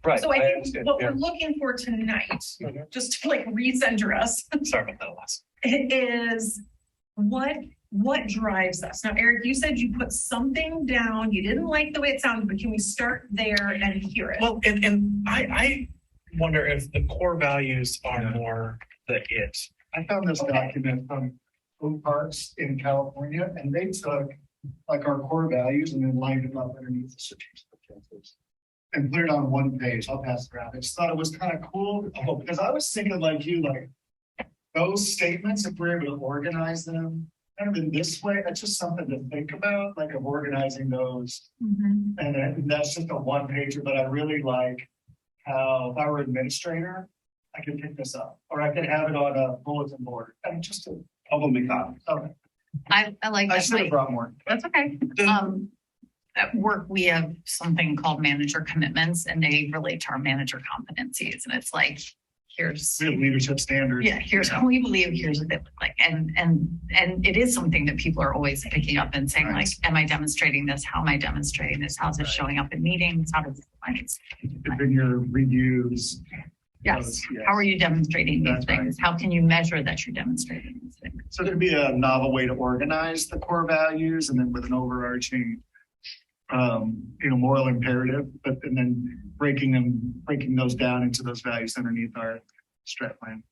Right. So I think understand, what yeah. we're looking for tonight, Mhm. just to like recenter us, Sorry about that last. is what drives us? Now, Eric, you said you put something down. You didn't like the way it sounded, but can we start there and hear it? Well, and I wonder if the core values are more the it. I found this Okay. document from Blue Parks in California, and they took like our core values and then lined them up underneath the strategic objectives and put it on one page. I'll pass it around. I just thought it was kind of cool because I was thinking like you, like those statements, if we're able to organize them kind of in this way, that's just something to think about, like of organizing those. And that's just a one pager, but I really like how if I were administrator, I could pick this up, or I could have it on a bulletin board. And just to I'll make copies. okay. I like I that, should have Mike. brought more. That's okay. At work, we have something called manager commitments, and they relate to our manager competencies. And it's like, here's, We have leadership standards. yeah, here's what we believe, here's what they look like. And it is something that people are always picking up and saying, Right. like, am I demonstrating this? How am I demonstrating this? How's it Right. showing up in meetings? How does it like it's In your reviews. yes. Those, yes. How are you demonstrating these That's right. things? How can you measure that you're demonstrating these things? So it'd be a novel way to organize the core values and then with an overarching, moral imperative, but and then breaking those down into those values underneath our strat plan.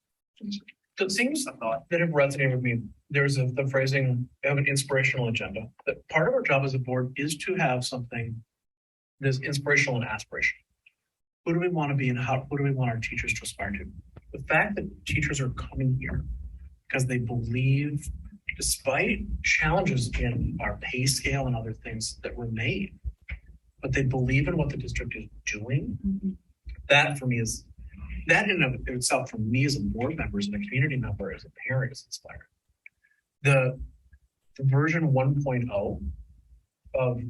The things that have resonated with me, there's the phrasing, have an inspirational agenda. That part of our job as a board is to have something that's inspirational and aspirational. Who do we want to be and who do we want our teachers to aspire to? The fact that teachers are coming here because they believe, despite challenges in our pay scale and other things that remain, but they believe in what the district is doing. That for me is, that in and of itself, for me as a board member, as a community member, as a parent, is inspiring. The version 1.0 of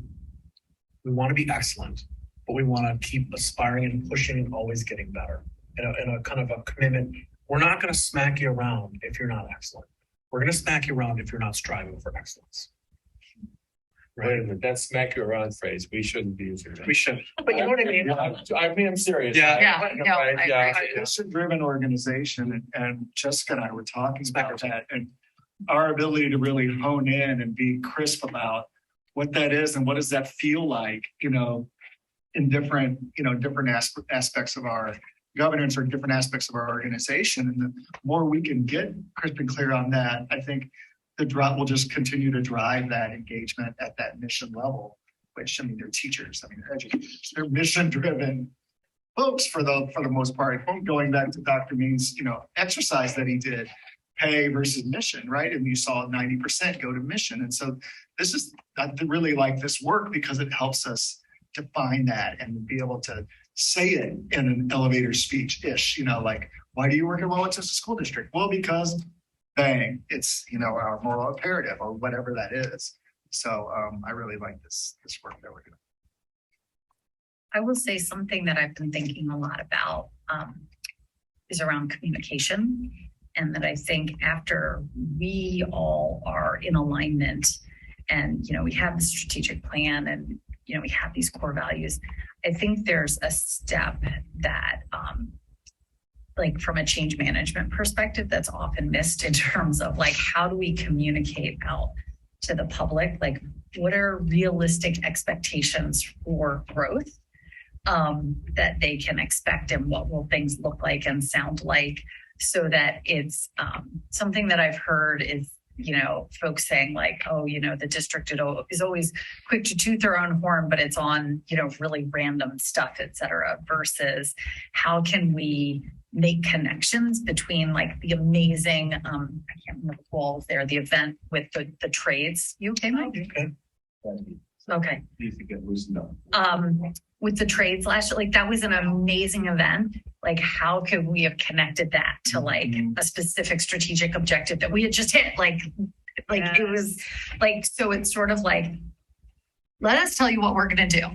we want to be excellent, but we want to keep aspiring and pushing and always getting better. And a kind of a commitment. We're not going to smack you around if you're not excellent. We're going to smack you around if you're not striving for excellence. Wait a minute, that smack you around phrase, we shouldn't be using that. We should, but you know what I mean? I'm serious. Yeah. Yeah, no, I agree. It's a driven organization and Jessica and I were talking about that and our ability to really hone in and be crisp about what that is and what does that feel like, in different aspects of our governance or different aspects of our organization. And the more we can get crisp and clear on that, I think the drop will just continue to drive that engagement at that mission level, which, they're teachers, they're educators, they're mission driven folks for the most part. Going back to Dr. Means, exercise that he did, pay versus mission, right? And you saw 90% go to mission. And so I really like this work because it helps us define that and be able to say it in an elevator speech-ish, like, why do you work in Wauwatosa School District? Well, because bang, it's, our moral imperative or whatever that is. So I really like this work that we're doing. I will say something that I've been thinking a lot about is around communication. And that I think after we all are in alignment and, we have the strategic plan and, we have these core values, I think there's a step that, like from a change management perspective, that's often missed in terms of like, how do we communicate out to the public? Like, what are realistic expectations for growth that they can expect and what will things look like and sound like so that it's something that I've heard is, folks saying like, oh, the district is always quick to toot their own horn, but it's on, really random stuff, et cetera, versus how can we make connections between like the amazing, I can't remember who all was there, the event with the trades. You okay, Mike? Okay. Needs to get loosened up. With the trades last year, like that was an amazing event. Like, how could we have connected that to like a specific strategic objective that we had just hit? Like Yes. It was like, so it's sort of like, let us tell you what we're going to do.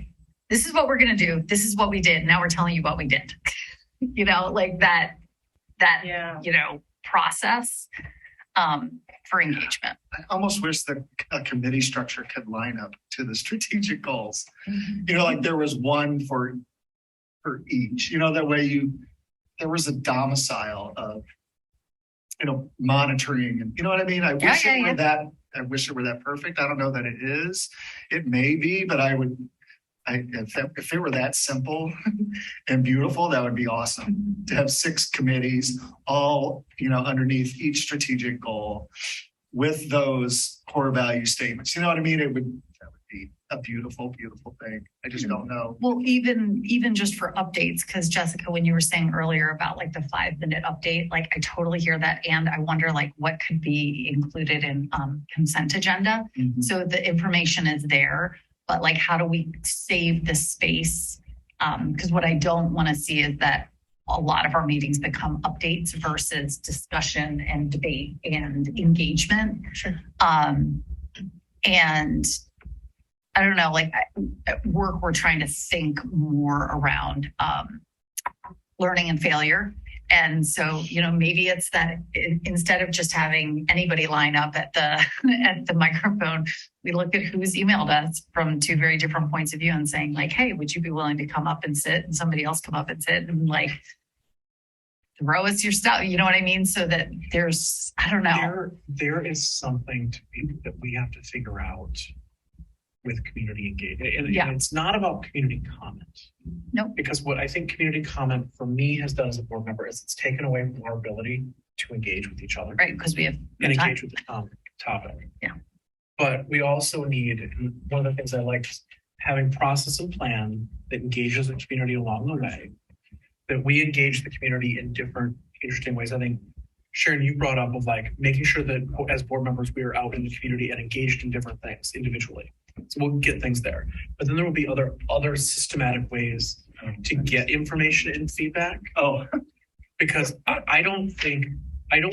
This is what we're going to do. This is what we did. Now we're telling you what we did, like that, process, for engagement. I almost wish that a committee structure could line up to the strategic goals. Like there was one for for each, that way there was a domicile of, monitoring and, you know what I mean? I wish it were that perfect. I don't know that it is. It may be, but if it were that simple and beautiful, that would be awesome to have 6 committees all, underneath each strategic goal with those core value statements. You know what I mean? That would be a beautiful, beautiful thing. I just don't know. Well, even just for updates, because Jessica, when you were saying earlier about like the 5-minute update, like I totally hear that. And I wonder like what could be included in consent agenda. Mhm. So the information is there, but like how do we save the space? Because what I don't want to see is that a lot of our meetings become updates versus discussion and debate and engagement. Sure. And I don't know, like at work, we're trying to think more around learning and failure. And so, maybe it's that instead of just having anybody line up at the microphone, we look at who's emailed us from 2 very different points of view and saying like, hey, would you be willing to come up and sit? And somebody else come up and sit and like throw us your stuff. You know what I mean? So that there's, I don't know. There is something that we have to figure out with community engagement. And it's not about community comment. Nope. Because what I think community comment for me has done as a board member is it's taken away from our ability to engage with each other. Right, because we have And time. engage with the topic. Yeah. But we also need, one of the things I like is having process and plan that engages the community along the way, that we engage the community in different interesting ways. I think Sharon, you brought up of like making sure that as board members, we are out in the community and engaged in different things individually. So we'll get things there, but then there will be other systematic ways to get information and feedback. Oh, Because I don't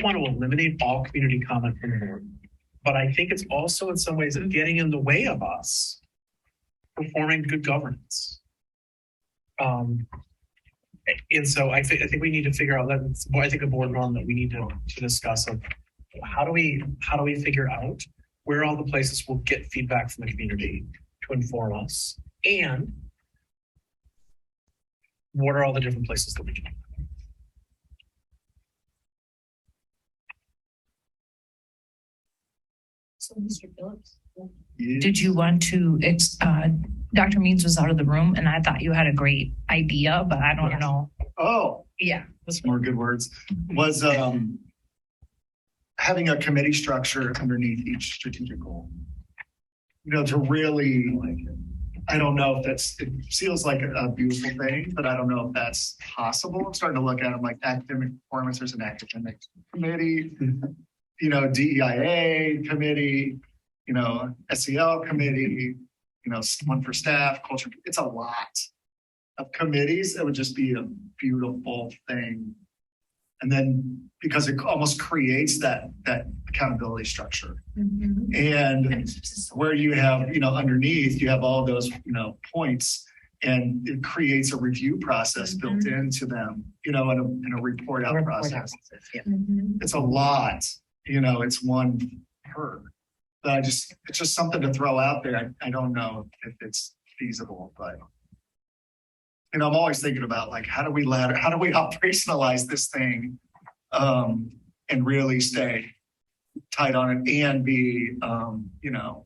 want to eliminate all community comment from the board, but I think it's also in some ways getting in the way of us performing good governance. And so I think we need to figure out that. I think a board norm that we need to discuss of how do we figure out where all the places will get feedback from the community to inform us, and what are all the different places that we can. So Mr. Phillips. Did you want to, Dr. Means was out of the room and I thought you had a great idea, but I don't know. Oh, Yeah. that's more good words. Was having a committee structure underneath each strategic goal. To really, I don't know if it feels like a beautiful thing, but I don't know if that's possible. I'm starting to look at them like academic performance. There's an academic committee, DEIA committee, SEL committee, one for staff, culture. It's a lot of committees. It would just be a beautiful thing. And then because it almost creates that accountability structure. Mm-hmm. And where you have, underneath, you have all those, points, and it creates a review process built into them, in a report out process. Mm-hmm. It's a lot, it's one per. But it's just something to throw out there. I don't know if it's feasible, but I'm always thinking about like how do we operationalize this thing and really stay tight on it and be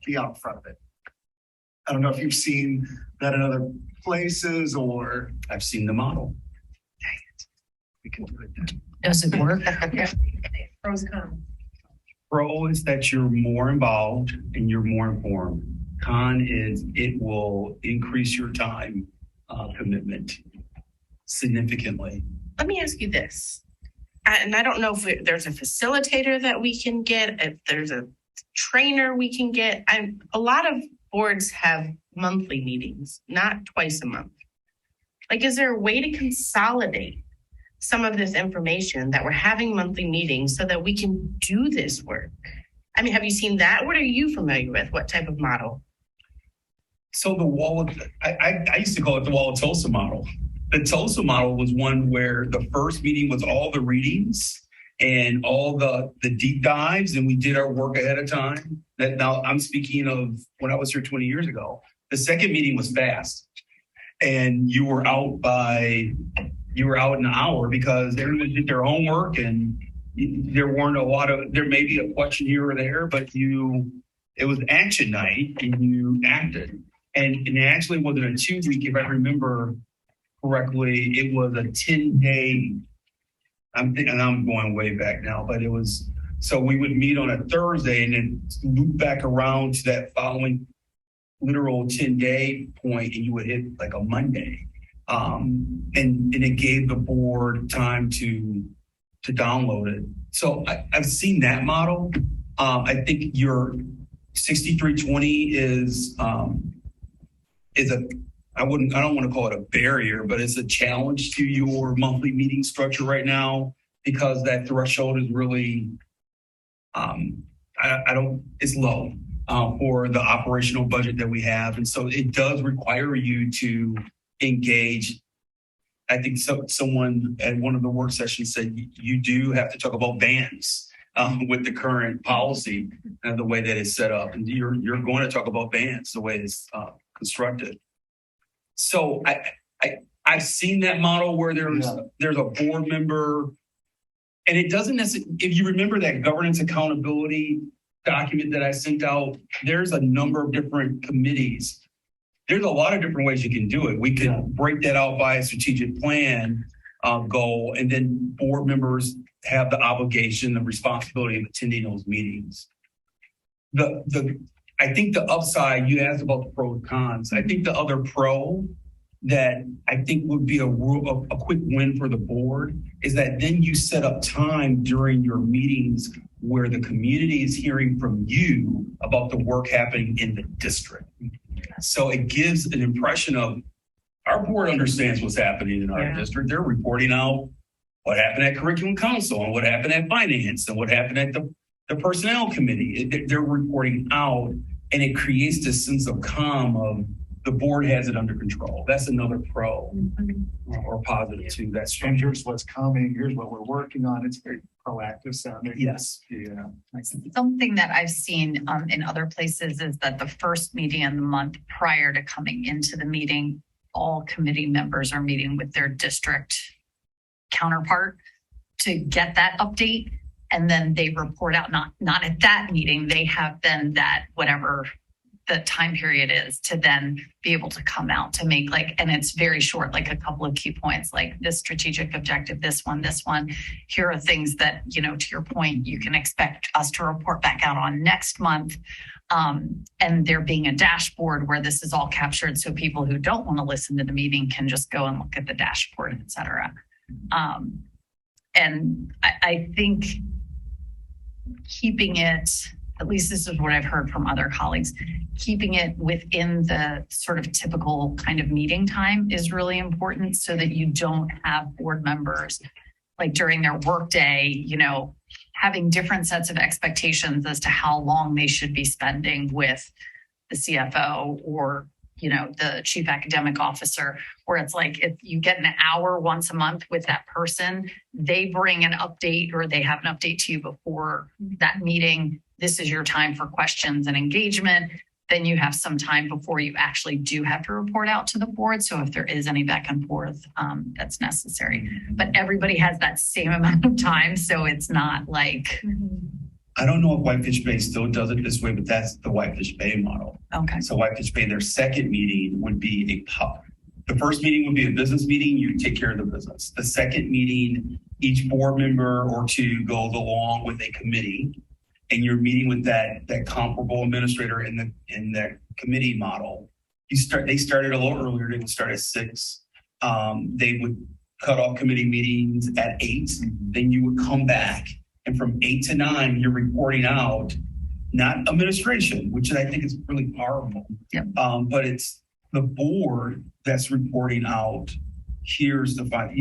be out in front of it. I don't know if you've seen that in other places or I've seen the model. Dang it. We can do it then. Does it work? Pros and cons. Pro is that you're more involved and you're more informed. Con is it will increase your time commitment significantly. Let me ask you this. And I don't know if there's a facilitator that we can get, if there's a trainer we can get. A lot of boards have monthly meetings, not twice a month. Like, is there a way to consolidate some of this information that we're having monthly meetings so that we can do this work? I mean, have you seen that? What are you familiar with? What type of model? So the wall of, I used to call it the wall of Tulsa model. The Tulsa model was one where the first meeting was all the readings and all the deep dives, and we did our work ahead of time. That now I'm speaking of when I was here 20 years ago. The second meeting was fast. and you were out in an hour because everyone did their homework and there weren't there may be a question here or there, but it was action night and you acted. And it actually wasn't a 2-week, if I remember correctly, it was a 10-day, and I'm going way back now, but it was, so we would meet on a Thursday and then loop back around to that following literal 10-day point and you would hit like a Monday. And it gave the board time to download it. So I've seen that model. I think your 6320 is I don't want to call it a barrier, but it's a challenge to your monthly meeting structure right now because that threshold is really, it's low for the operational budget that we have. And so it does require you to engage. I think someone at one of the work sessions said you do have to talk about bans with the current policy and the way that it's set up. And you're going to talk about bans the way it's constructed. So I've seen that model where there's a board member, and it doesn't necessarily, if you remember that governance accountability document that I sent out, there's a number of different committees. There's a lot of different ways you can do it. We could break that out by a strategic plan goal, and then board members have the obligation, the responsibility of attending those meetings. I think the upside, you asked about the pros and cons. I think the other pro that I think would be a quick win for the board is that then you set up time during your meetings where the community is hearing from you about the work happening in the district. So it gives an impression of our board understands what's happening in our district. They're reporting out what happened at curriculum council and what happened at finance and what happened at the personnel committee. They're reporting out, and it creates this sense of calm of the board has it under control. That's another pro or positive too. That's And here's what's coming. Here's what we're working on. It's very proactive sounding. yes. Yeah. Something that I've seen in other places is that the first meeting of the month prior to coming into the meeting, all committee members are meeting with their district counterpart to get that update. And then they report out, not at that meeting, they have then that whatever the time period is to then be able to come out to make and it's very short, like a couple of key points, like this strategic objective, this one, here are things that, to your point, you can expect us to report back out on next month. And there being a dashboard where this is all captured. So people who don't want to listen to the meeting can just go and look at the dashboard, et cetera. And I think keeping it, at least this is what I've heard from other colleagues, keeping it within the sort of typical kind of meeting time is really important so that you don't have board members like during their workday, having different sets of expectations as to how long they should be spending with the CFO or the chief academic officer, where it's like if you get an hour once a month with that person, they bring an update or they have an update to you before that meeting. This is your time for questions and engagement. Then you have some time before you actually do have to report out to the board. So if there is any back and forth, that's necessary. But everybody has that same amount of time. So it's not like... I don't know if Whitefish Bay still does it this way, but that's the Whitefish Bay model. Okay. So Whitefish Bay, their second meeting would be a pub. The first meeting would be a business meeting. You take care of the business. The second meeting, each board member or two goes along with a committee, and you're meeting with that comparable administrator in the committee model. They started a little earlier. They would start at 6. They would cut off committee meetings at 8. Then you would come back. And from 8 to 9, you're reporting out, not administration, which I think is really powerful. Yep. But it's the board that's reporting out. Here's the board.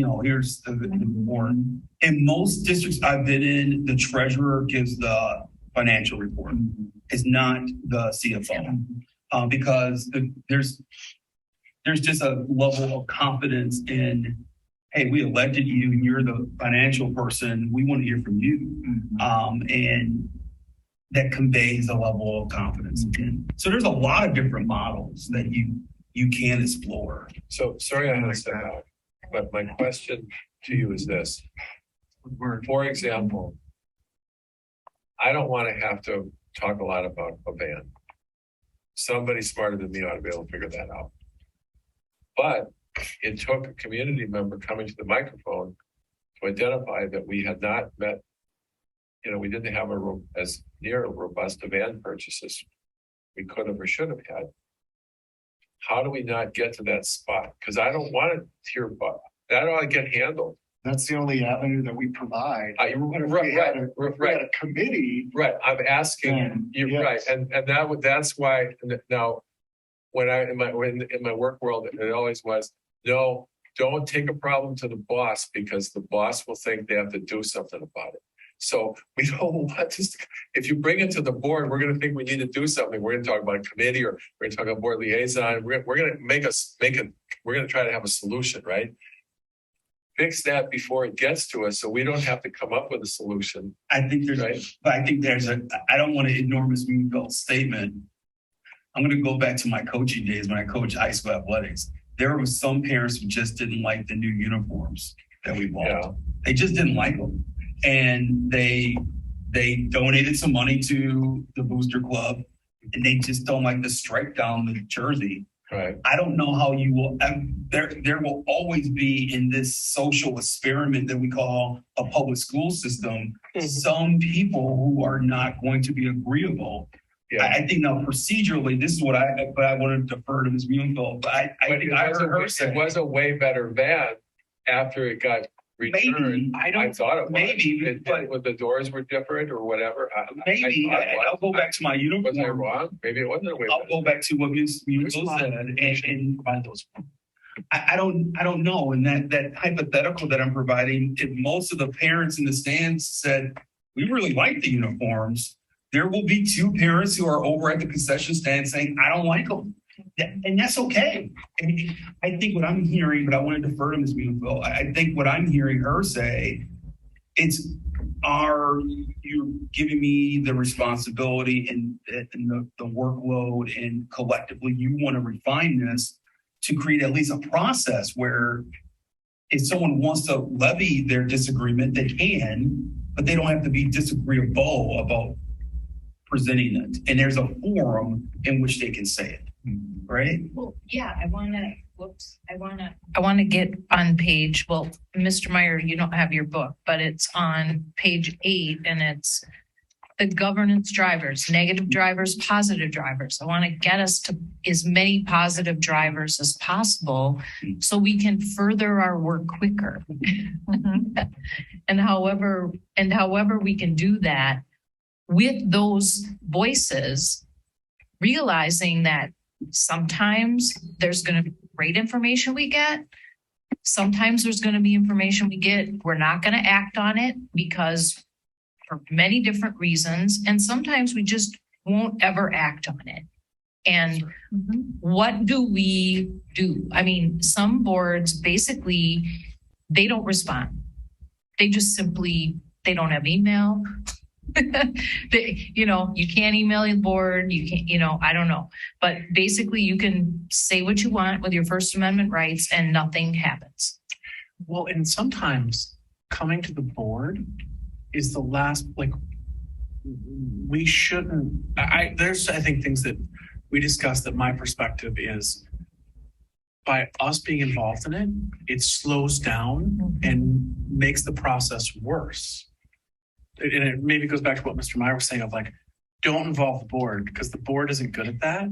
In most districts I've been in, the treasurer gives the financial report. It's not the CFO, because there's just a level of confidence in, hey, we elected you and you're the financial person. We want to hear from you. And that conveys a level of confidence again. So there's a lot of different models that you can explore. So sorry I had to step out, but my question to you is this. For example, I don't want to have to talk a lot about a van. Somebody smarter than me ought to be able to figure that out. But it took a community member coming to the microphone to identify that we had not met, we didn't have as near a robust van purchases we could have or should have had. How do we not get to that spot? Because I don't want to hear about that. Ought to get handled. That's the only avenue that we provide. Right. We had a committee. Right. I'm asking you. Yes. Right. And that's why now, when in my work world, it always was, no, don't take a problem to the boss because the boss will think they have to do something about it. So we don't want this. If you bring it to the board, we're going to think we need to do something. We're going to talk about a committee, or we're going to talk about board liaison. We're going to we're going to try to have a solution, right? Fix that before it gets to us, so we don't have to come up with a solution. I think there's, Right. but I think I don't want to ignore Ms. Greenfield's statement. I'm going to go back to my coaching days when I coached high school athletics. There were some parents who just didn't like the new uniforms that we bought. Yeah. They just didn't like them. And they donated some money to the booster club, and they just don't like the stripe down the jersey. Right. I don't know how you will, there will always be in this social experiment that we call a public school system, some people who are not going to be agreeable. Yeah. I think now procedurally, this is what I want to defer to Ms. Greenfield, but I think I heard her say. It was a way better van after it got returned. Maybe, I thought it was. maybe, but the doors were different or whatever. maybe, I'll go back to my uniform. Was I wrong? Maybe it wasn't a way. I'll go back to what Ms. Greenfield said, and provide those. I don't know. And that hypothetical that I'm providing, if most of the parents in the stands said, we really like the uniforms, there will be two parents who are over at the concession stand saying, I don't like them. And that's okay. And I think what I'm hearing, but I want to defer to Ms. Greenfield, I think what I'm hearing her say, are you giving me the responsibility and the workload, and collectively you want to refine this to create at least a process where if someone wants to levy their disagreement, they can, but they don't have to be disagreeable about presenting it. And there's a forum in which they can say it, right? Well, yeah, I want to get on page, well, Mr. Meyer, you don't have your book, but it's on page 8, and it's the governance drivers, negative drivers, positive drivers. I want to get us to as many positive drivers as possible so we can further our work quicker. And however we can do that with those voices, realizing that sometimes there's going to be great information we get. Sometimes there's going to be information we get. We're not going to act on it because for many different reasons. And sometimes we just won't ever act on it. And what do we do? I mean, some boards basically, they don't respond. They just simply, they don't have email. You can't email the board. You can't, I don't know. But basically you can say what you want with your First Amendment rights and nothing happens. Well, and sometimes coming to the board is the last, we shouldn't, there's, I think, things that we discussed that my perspective is by us being involved in it, it slows down and makes the process worse. And it maybe goes back to what Mr. Meyer was saying of don't involve the board because the board isn't good at that.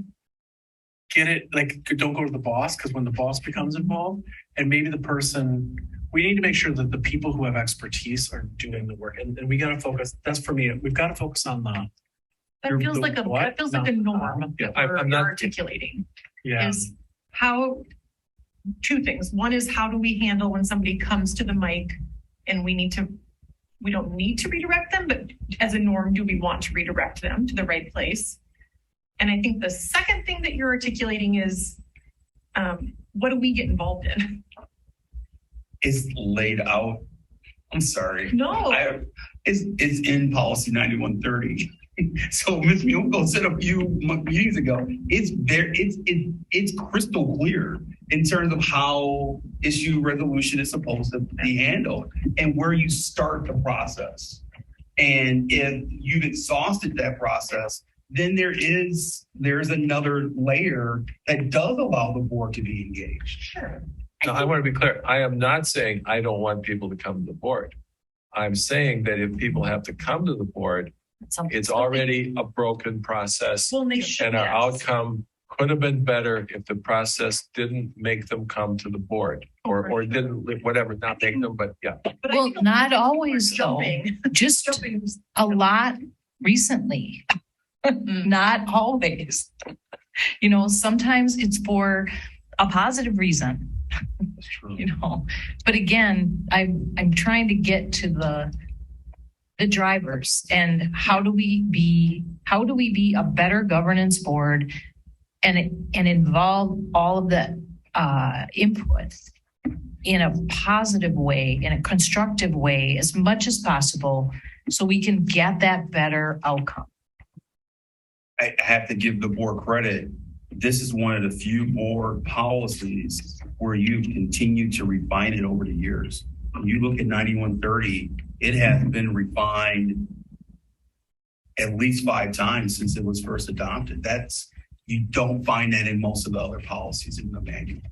Get it, don't go to the boss because when the boss becomes involved, and maybe the person, we need to make sure that the people who have expertise are doing the work. And we got to focus, that's for me, we've got to focus on That feels like a norm Yeah, that I'm not articulating. yeah. Is how, two things. One is how do we handle when somebody comes to the mic and we don't need to redirect them, but as a norm, do we want to redirect them to the right place? And I think the second thing that you're articulating is, what do we get involved in? It's laid out. I'm sorry. No. It's in policy 9130. So Ms. Miyoko said a few meetings ago, it's crystal clear in terms of how issue resolution is supposed to be handled and where you start the process. And if you've exhausted that process, then there's another layer that does allow the board to be engaged. Sure. Now, I want to be clear. I am not saying I don't want people to come to the board. I'm saying that if people have to come to the board, it's already a broken process. Well, they should. And our yes. outcome could have been better if the process didn't make them come to the board or didn't, whatever, not make them, but yeah. But I Well, think not we're always though, jumping. just Jumping. a lot recently, not always. You know, sometimes it's for a positive reason, you know, but again, I'm trying to get to the drivers and how do we be a better governance board and involve all of the input in a positive way, in a constructive way, as much as possible, so we can get that better outcome. I have to give the board credit. This is one of the few board policies where you've continued to refine it over the years. When you look at 9130, it has been refined at least 5 times since it was first adopted. You don't find that in most of the other policies in the manual.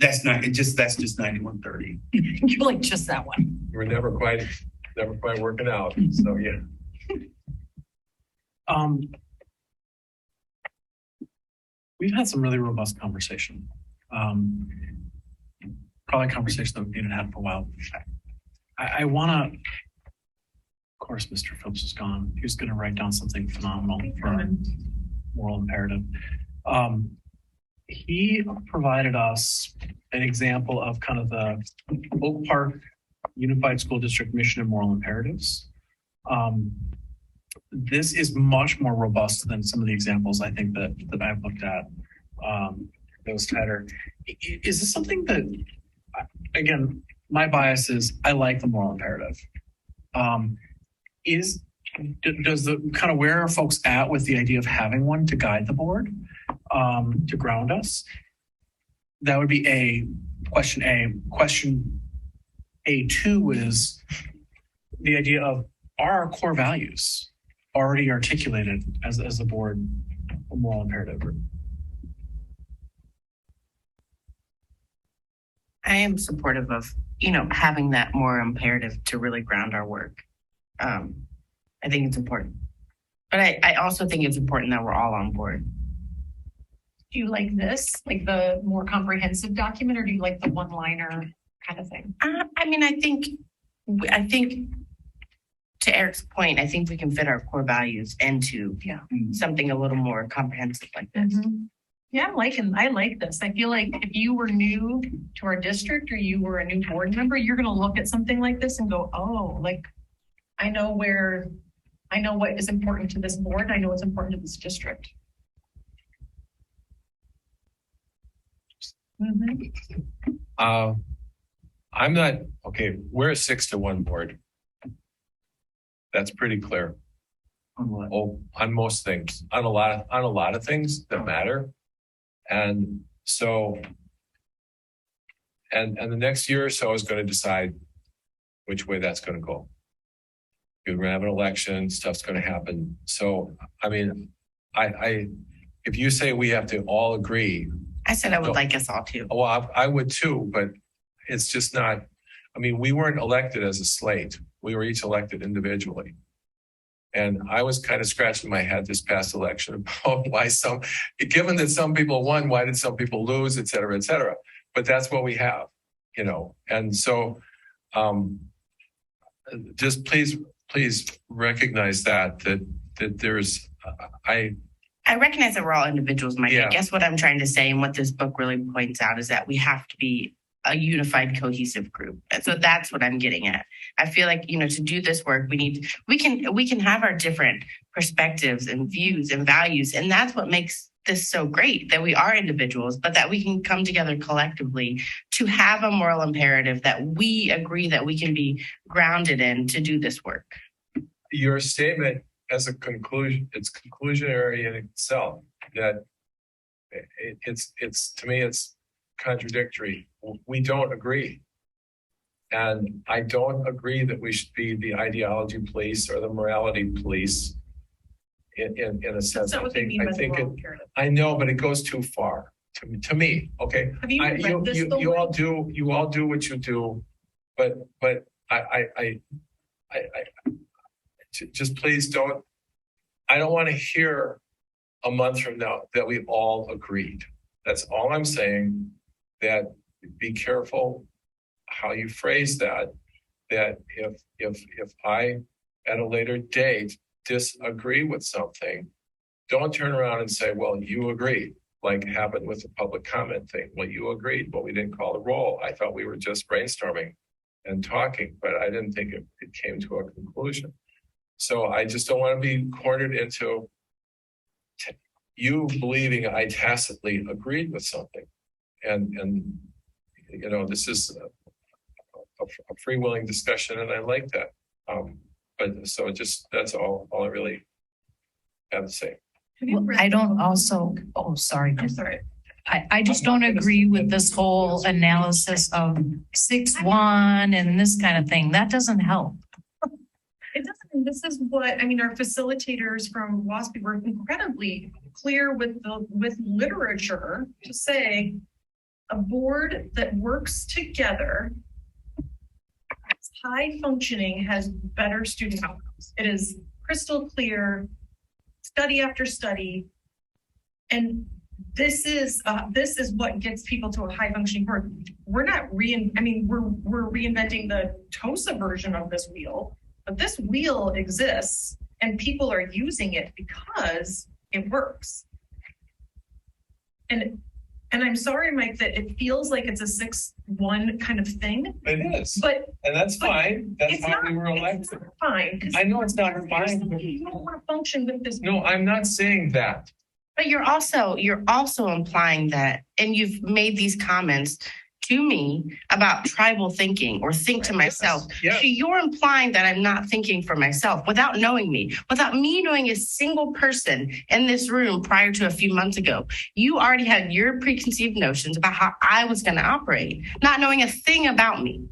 That's just 9130. You like just that one. We're never quite working out. So yeah. We've had some really robust conversation. Probably a conversation that we didn't have for a while. I want to, of course, Mr. Phillips is gone. He was going to write down something phenomenal for our moral imperative. He provided us an example of kind of the Oak Park Unified School District mission and moral imperatives. This is much more robust than some of the examples I think that I've looked at. Those tighter. Is this something that, again, my bias is I like the moral imperative. Does the kind of where are folks at with the idea of having one to guide the board, to ground us? That would be question A. Question A2 is the idea of, are our core values already articulated as the board a moral imperative? I am supportive of, having that more imperative to really ground our work. I think it's important. But I also think it's important that we're all on board. Do you like this, like the more comprehensive document, or do you like the one-liner kind of thing? I think to Eric's point, I think we can fit our core values into something a little more comprehensive like this. Mm-hmm. Yeah, I like this. I feel like if you were new to our district or you were a new board member, you're going to look at something like this and go, oh, like I know what is important to this board. I know what's important to this district. Mm-hmm. I'm not, okay, we're a 6-1 board. That's pretty clear. On most things, on a lot of things that matter. And so, and the next year or so is going to decide which way that's going to go. We're going to have an election, stuff's going to happen. So, I mean, if you say we have to all agree. I said I would like us all to. Well, I would too, but it's just not, we weren't elected as a slate. We were each elected individually. And I was kind of scratching my head this past election about why given that some people won, why did some people lose, et cetera, et cetera. But that's what we have, And so just please recognize that there's, I recognize that we're all individuals, Mike. Yeah. I guess what I'm trying to say and what this book really points out is that we have to be a unified, cohesive group. And so that's what I'm getting at. I feel like, to do this work, we can have our different perspectives and views and values. And that's what makes this so great, that we are individuals, but that we can come together collectively to have a moral imperative that we agree that we can be grounded in to do this work. your statement as a conclusion, it's conclusionary in itself, that it's to me, it's contradictory. We don't agree. And I don't agree that we should be the ideology police or the morality police in a sense. That's not what they mean by the moral imperative. I know, but it goes too far to me. Okay. Have you read this? You all do what you do, but I just please don't. I don't want to hear a month from now that we all agreed. That's all I'm saying. That be careful how you phrase that. That if I at a later date disagree with something, don't turn around and say, "Well, you agreed." Like happened with the public comment thing. Well, you agreed, but we didn't call the roll. I thought we were just brainstorming and talking, but I didn't think it came to a conclusion. So I just don't want to be cornered into you believing I tacitly agreed with something. And you know, this is a free willing discussion, and I like that. But so just that's all I really have to say. Well, I don't also, sorry. I'm sorry. I just don't agree with this whole analysis of 6-1 and this kind of thing. That doesn't help. It doesn't. This is what I mean. Our facilitators from WSD were incredibly clear with literature to say a board that works together, is high functioning, has better student outcomes. It is crystal clear, study after study, and this is what gets people to a high functioning board. We're not we're reinventing the TOSA version of this wheel. But this wheel exists and people are using it because it works. And I'm sorry, Mike, that it feels like it's a 6-1 kind of thing. It is. And that's but fine. That's it's why not, we were elected. It's not fine. I know it's not fine. You don't want to function with this. No, I'm not saying that. But you're also implying that, and you've made these comments to me about tribal thinking or think to myself. Yes. So you're implying that I'm not thinking for myself without knowing me, without me knowing a single person in this room prior to a few months ago. You already had your preconceived notions about how I was going to operate, not knowing a thing about me.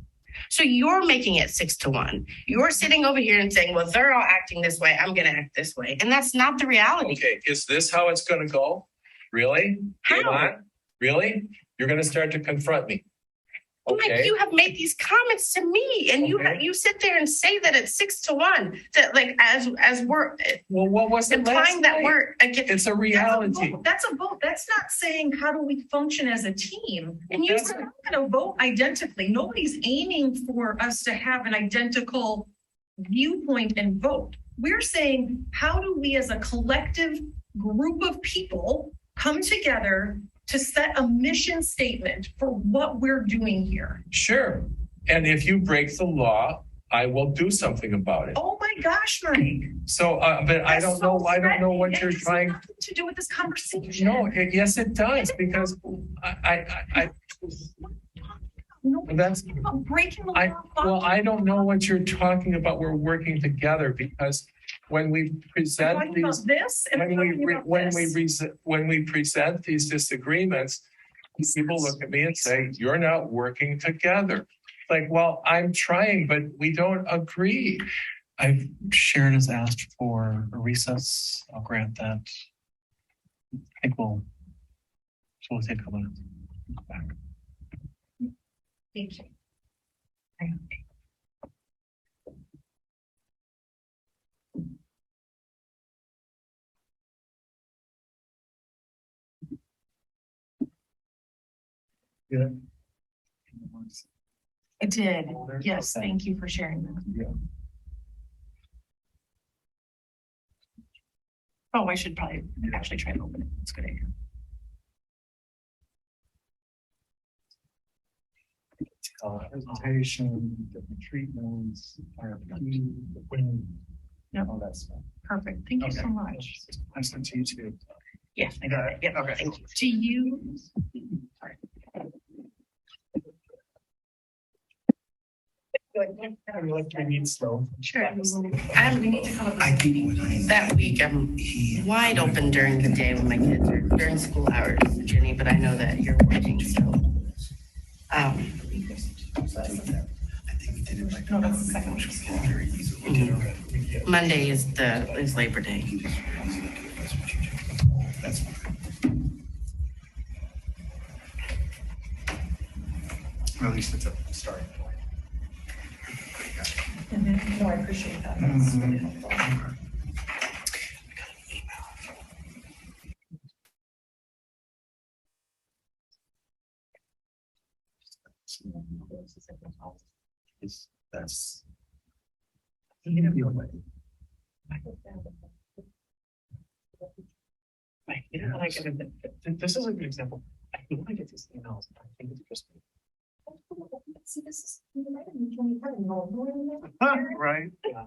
So you're making it 6-1. You're sitting over here and saying, well, they're all acting this way, I'm going to act this way. And that's not the reality. Okay, is this how it's going to go? Really? How? Really? You're going to start to confront me. Okay. Like you have made these comments to me, and you sit there and say that it's 6-1. That like as we're what was it implying that we're against. It's a reality. That's a vote. That's not saying how do we function as a team. And you're not going to vote identically. Nobody's aiming for us to have an identical viewpoint and vote. We're saying how do we as a collective group of people come together to set a mission statement for what we're doing here. Sure. And if you break the law, I will do something about it. Oh my gosh, Mike. So, but I don't know what you're trying nothing to do with this conversation. No, yes, it does, because that's about breaking the law. Well, I don't know what you're talking about. We're working together because when we present these, when we present these disagreements, people look at me and say, "You're not working together." Like, well, I'm trying, but we don't agree. Sharon has asked for a recess. I'll grant that. I think we'll take a couple minutes. Back. Thank you. Yeah. I did. Yes, thank you for sharing that. Yeah. Oh, I should probably actually try and open it. That's a good idea. Presentation, different treatments, RFP, Yep. all that stuff. Perfect. Thank you so much. I sent to you too. Yes, I got it. Yep. Okay. Thank you. Do you? Sorry. we need slow. Sure. We need to come up I think that week. I'm wide open during the day when my kids are during school hours, Jenny, but I know that you're working, so. I think we did it like. No, that's the second one. Monday is Labor Day. That's fine. Or at least it's a starting point. No, I appreciate that. That's really helpful. That's. This is a good example. I feel like it's these emails. I think it's just. See, this is. Right. Right. Yeah.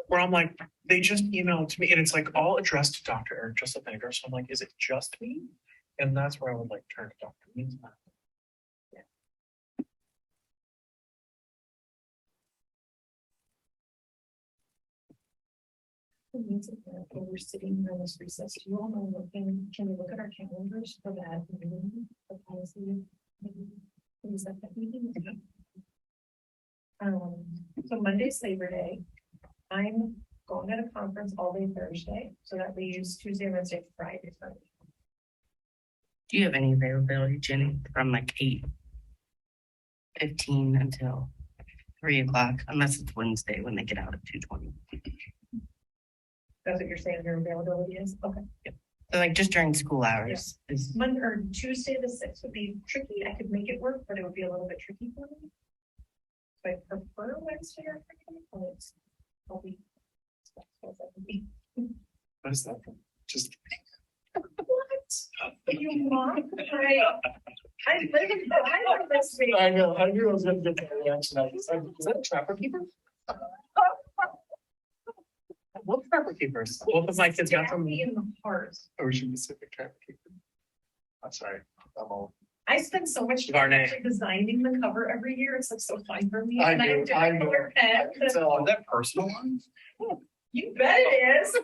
Where I'm like, they just emailed to me and it's like all addressed to Dr. Eric, just a thinker. So I'm like, is it just me? And that's where I would like turn to Dr. Means. We're sitting here in this recess. Do you all know looking? Can we look at our calendars for that meeting? The policy. Is that the meeting? So Monday's Labor Day. I'm going at a conference all day Thursday, so that leaves Tuesday, Wednesday, Friday. Do you have any availability, Jenny, from like 8:15 until 3:00, unless it's Wednesday when they get out at 2:20? That's what you're saying your availability is? Okay. So like just during school hours is Monday or Tuesday the 6th would be tricky. I could make it work, but it would be a little bit tricky for me. So I prefer Wednesday or Friday, but I'll be. What is that? Just. What? You mock? I live in this week. I know. I knew I was going to get that reaction. I was like, is that a trapper keeper? What trapper keepers? Both of my kids got from me in the heart. Ocean Pacific trapper keeper. I'm sorry. I'm old. I spend so much time Varney. designing the cover every year. It's like so fun for me. I And do, do I a know. color pen. So, that personal one? You bet it is.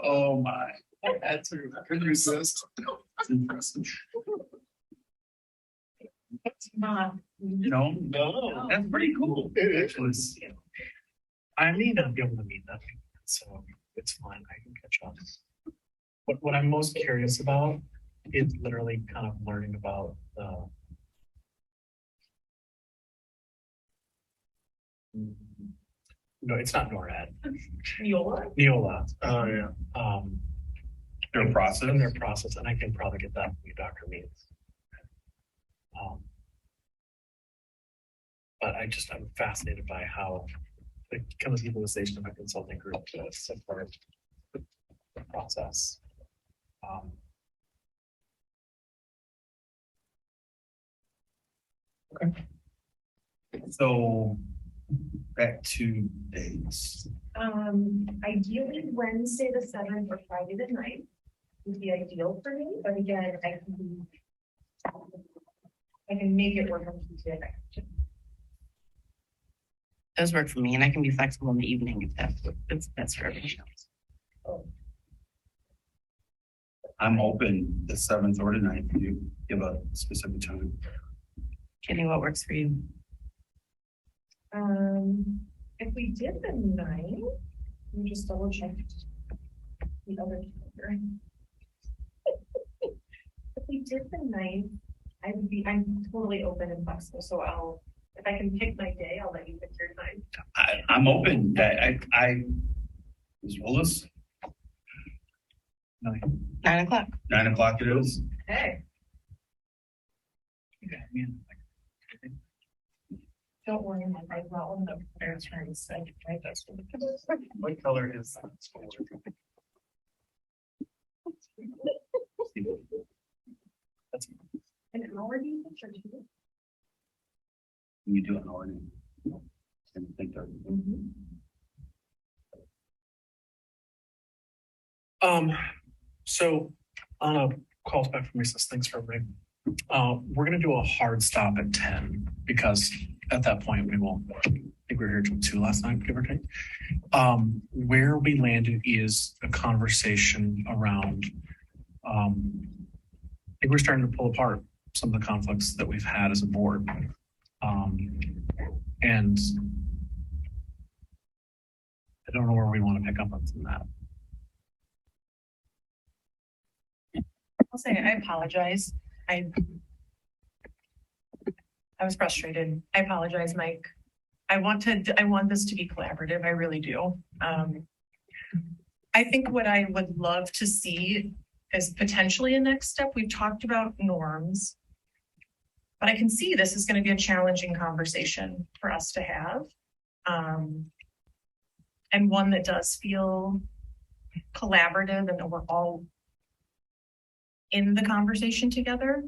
Oh, my. that's Couldn't resist. It's impressive. Not. No, no. that's pretty cool. Actually. I may not be able to meet that, so it's fine. I can catch up. What I'm most curious about is literally kind of learning about the. No, it's not NORAD. Neola. Oh, yeah. Their process. And their process, and I can probably get that from you, Dr. Means. But I'm fascinated by how the kind of utilization of a consulting group to support the process. Okay. So back to dates. Ideally Wednesday the 7th or Friday the 9th would be ideal for me, but again, I can make it work on Tuesday. those work for me, and I can be flexible in the evening if that's for everybody else. I'm open the 7th or the 9th. You give a specific time. Jenny, what works for you? If we did the 9th, let me just double check the other calendar. If we did the 9th, I'm totally open and flexible, so if I can pick my day, I'll let you pick your time. I'm open. Ms. Willis? 9 o'clock. 9 o'clock it is. Hey, don't worry, I brought one of the parents' right? What color is that? That's An hour, do you think, or two? You do an already. And think that. So Anna calls back from recess. Thanks for everybody. We're gonna do a hard stop at 10 because at that point, we will, I think we were here till 2 last night, give or take. Where we landed is a conversation around, I think we're starting to pull apart some of the conflicts that we've had as a board. And I don't know where we want to pick up on from that. I'll say I apologize. I was frustrated. I apologize, Mike. I want this to be collaborative. I really do. I think what I would love to see is potentially a next step. We've talked about norms, but I can see this is going to be a challenging conversation for us to have. And one that does feel collaborative and that we're all in the conversation together.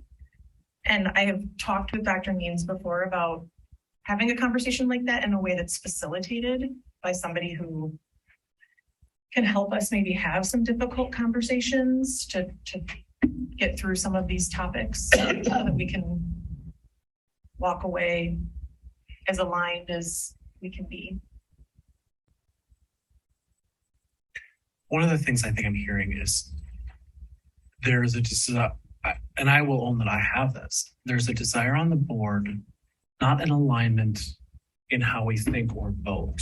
And I have talked with Dr. Means before about having a conversation like that in a way that's facilitated by somebody who can help us maybe have some difficult conversations to get through some of these topics so that we can walk away as aligned as we can be. One of the things I think I'm hearing is there's a desire, and I will own that I have this. There's a desire on the board, not an alignment in how we think or vote,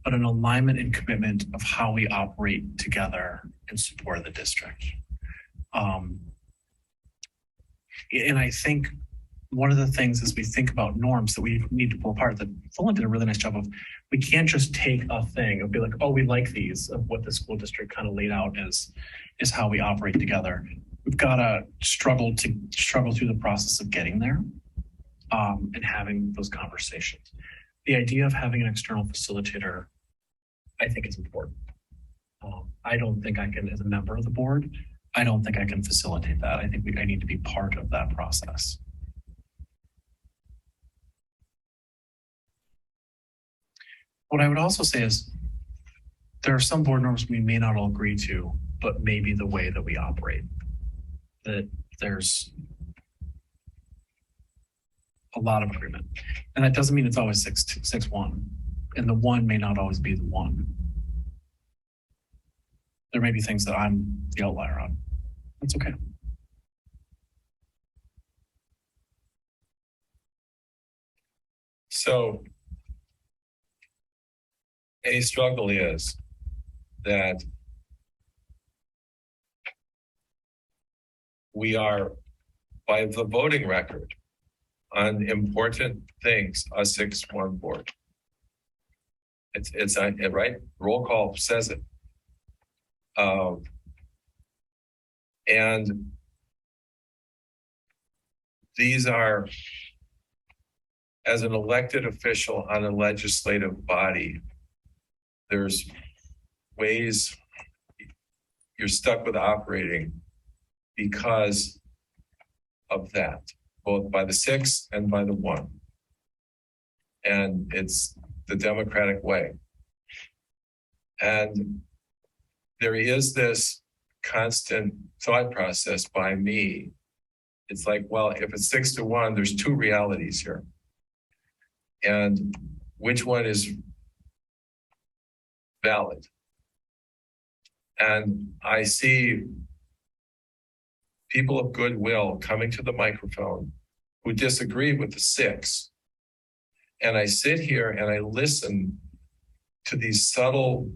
but an alignment and commitment of how we operate together in support of the district. And I think one of the things as we think about norms that we need to pull apart, that Fulton did a really nice job of, we can't just take a thing and be like, oh, we like these, of what the school district kind of laid out as is how we operate together. We've got to struggle through the process of getting there and having those conversations. The idea of having an external facilitator, I think, is important. I don't think I can, as a member of the board, I don't think I can facilitate that. I think I need to be part of that process. What I would also say is there are some board norms we may not all agree to, but maybe the way that we operate, that there's a lot of agreement. And that doesn't mean it's always 6-1. And the one may not always be the one. There may be things that I'm the outlier on. That's okay. So a struggle is that we are, by the voting record, on important things, a 6-1 board. It's right. Roll call says it. And these are, as an elected official on a legislative body, there's ways you're stuck with operating because of that, both by the 6 and by the 1. And it's the democratic way. And there is this constant thought process by me. It's like, well, if it's 6-1, there's 2 realities here. And which one is valid? And I see people of goodwill coming to the microphone who disagree with the 6. And I sit here and I listen to these subtle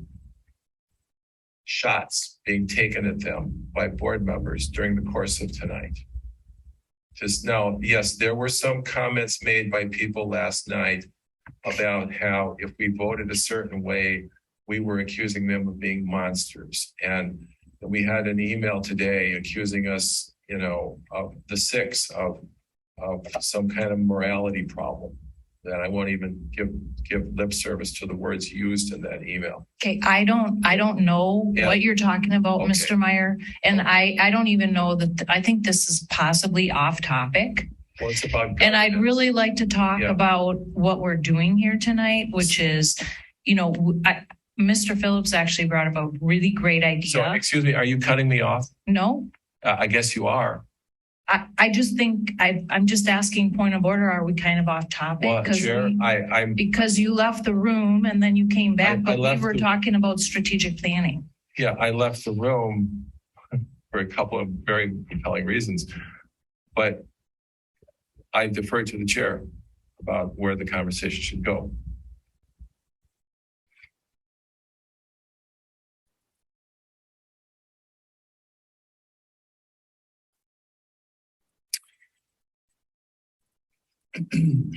shots being taken at them by board members during the course of tonight. Just now, yes, there were some comments made by people last night about how if we voted a certain way, we were accusing them of being monsters. And we had an email today accusing us, of the 6 of some kind of morality problem that I won't even give lip service to the words used in that email. Okay, I don't know what you're talking about, Okay. Mr. Meyer. And I don't even know that, I think this is possibly off topic. Well, it's about And I'd governance. really like to talk Yeah. about what we're doing here tonight, which is, Mr. Phillips actually brought up a really great So, idea. excuse me, are you cutting me off? No, I guess you are. I just think I'm just asking point of order. Are we kind of off topic? Well, Chair, I'm, Because you left the room and then you came back, I but we left were the- talking about strategic planning. yeah, I left the room for a couple of very compelling reasons. But I defer to the chair about where the conversation should go.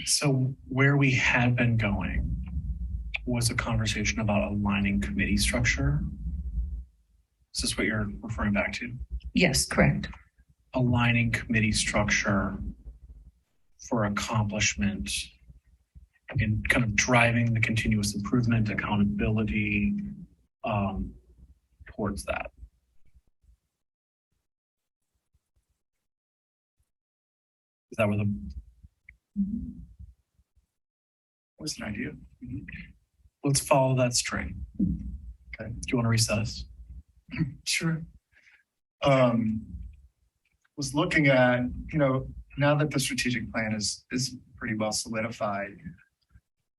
So where we had been going was a conversation about aligning committee structure. Is this what you're referring back to? Yes, correct. Aligning committee structure for accomplishment and kind of driving the continuous improvement, accountability towards that. Is that what the was an idea? Let's follow that string. Okay. Do you want to reset us? Sure. Was looking at, now that the strategic plan is pretty well solidified,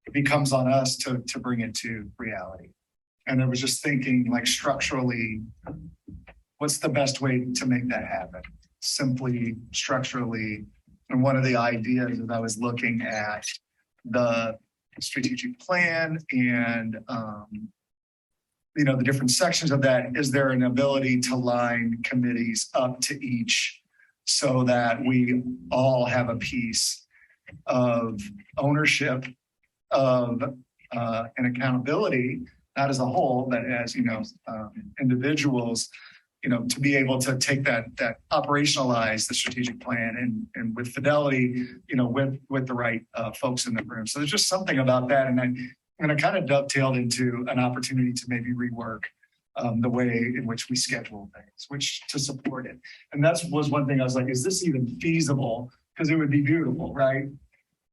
it becomes on us to bring it to reality. And I was just thinking, like, structurally, what's the best way to make that happen? Simply structurally. And one of the ideas is I was looking at the strategic plan and the different sections of that. Is there an ability to line committees up to each so that we all have a piece of ownership of and accountability, not as a whole, but as individuals, to be able to take that operationalize the strategic plan and with fidelity, with the right folks in the room. So there's just something about that, and I kind of dovetailed into an opportunity to maybe rework the way in which we schedule things, which to support it. And that was one thing I was like, is this even feasible? Because it would be beautiful, right?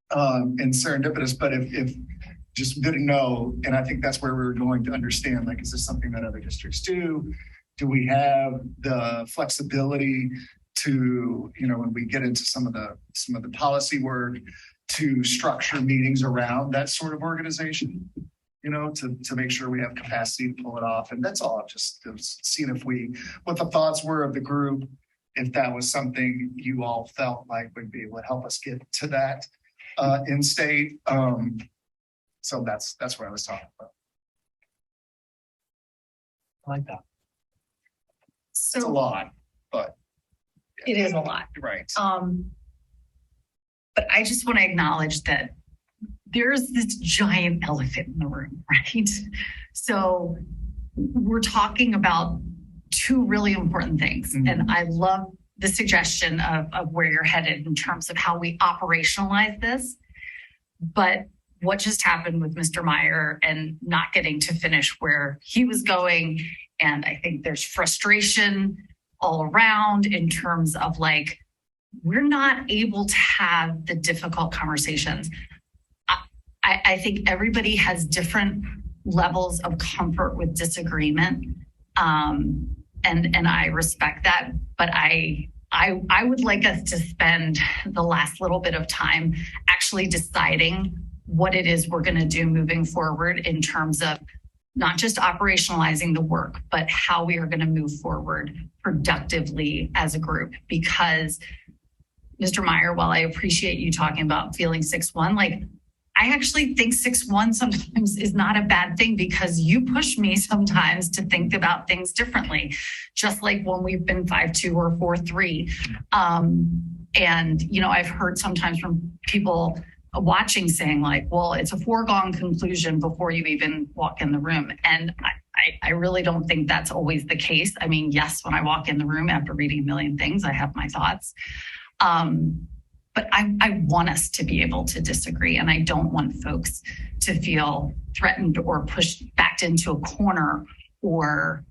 And serendipitous, but if just didn't know, and I think that's where we were going to understand, like, is this something that other districts do? Do we have the flexibility to, when we get into some of the policy work, to structure meetings around that sort of organization, to make sure we have capacity to pull it off? And that's all. Just seeing what the thoughts were of the group, if that was something you all felt like would be able to help us get to that in state. So that's what I was talking about. I like that. It's a So lot, but it is a lot. right. But I just want to acknowledge that there's this giant elephant in the room, right? So we're talking about two really important things. Mhm. And I love the suggestion of where you're headed in terms of how we operationalize this. But what just happened with Mr. Meyer and not getting to finish where he was going. And I think there's frustration all around in terms of, like, we're not able to have the difficult conversations. I think everybody has different levels of comfort with disagreement. And I respect that, but I would like us to spend the last little bit of time actually deciding what it is we're going to do moving forward in terms of not just operationalizing the work, but how we are going to move forward productively as a group. Because Mr. Meyer, while I appreciate you talking about feeling 6-1, like, I actually think 6-1 sometimes is not a bad thing, because you push me sometimes to think about things differently, just like when we've been 5-2 or 4-3. And, I've heard sometimes from people watching saying, like, well, it's a foregone conclusion before you even walk in the room. And I really don't think that's always the case. I mean, yes, when I walk in the room after reading a million things, I have my thoughts. But I want us to be able to disagree, and I don't want folks to feel threatened or pushed back into a corner, or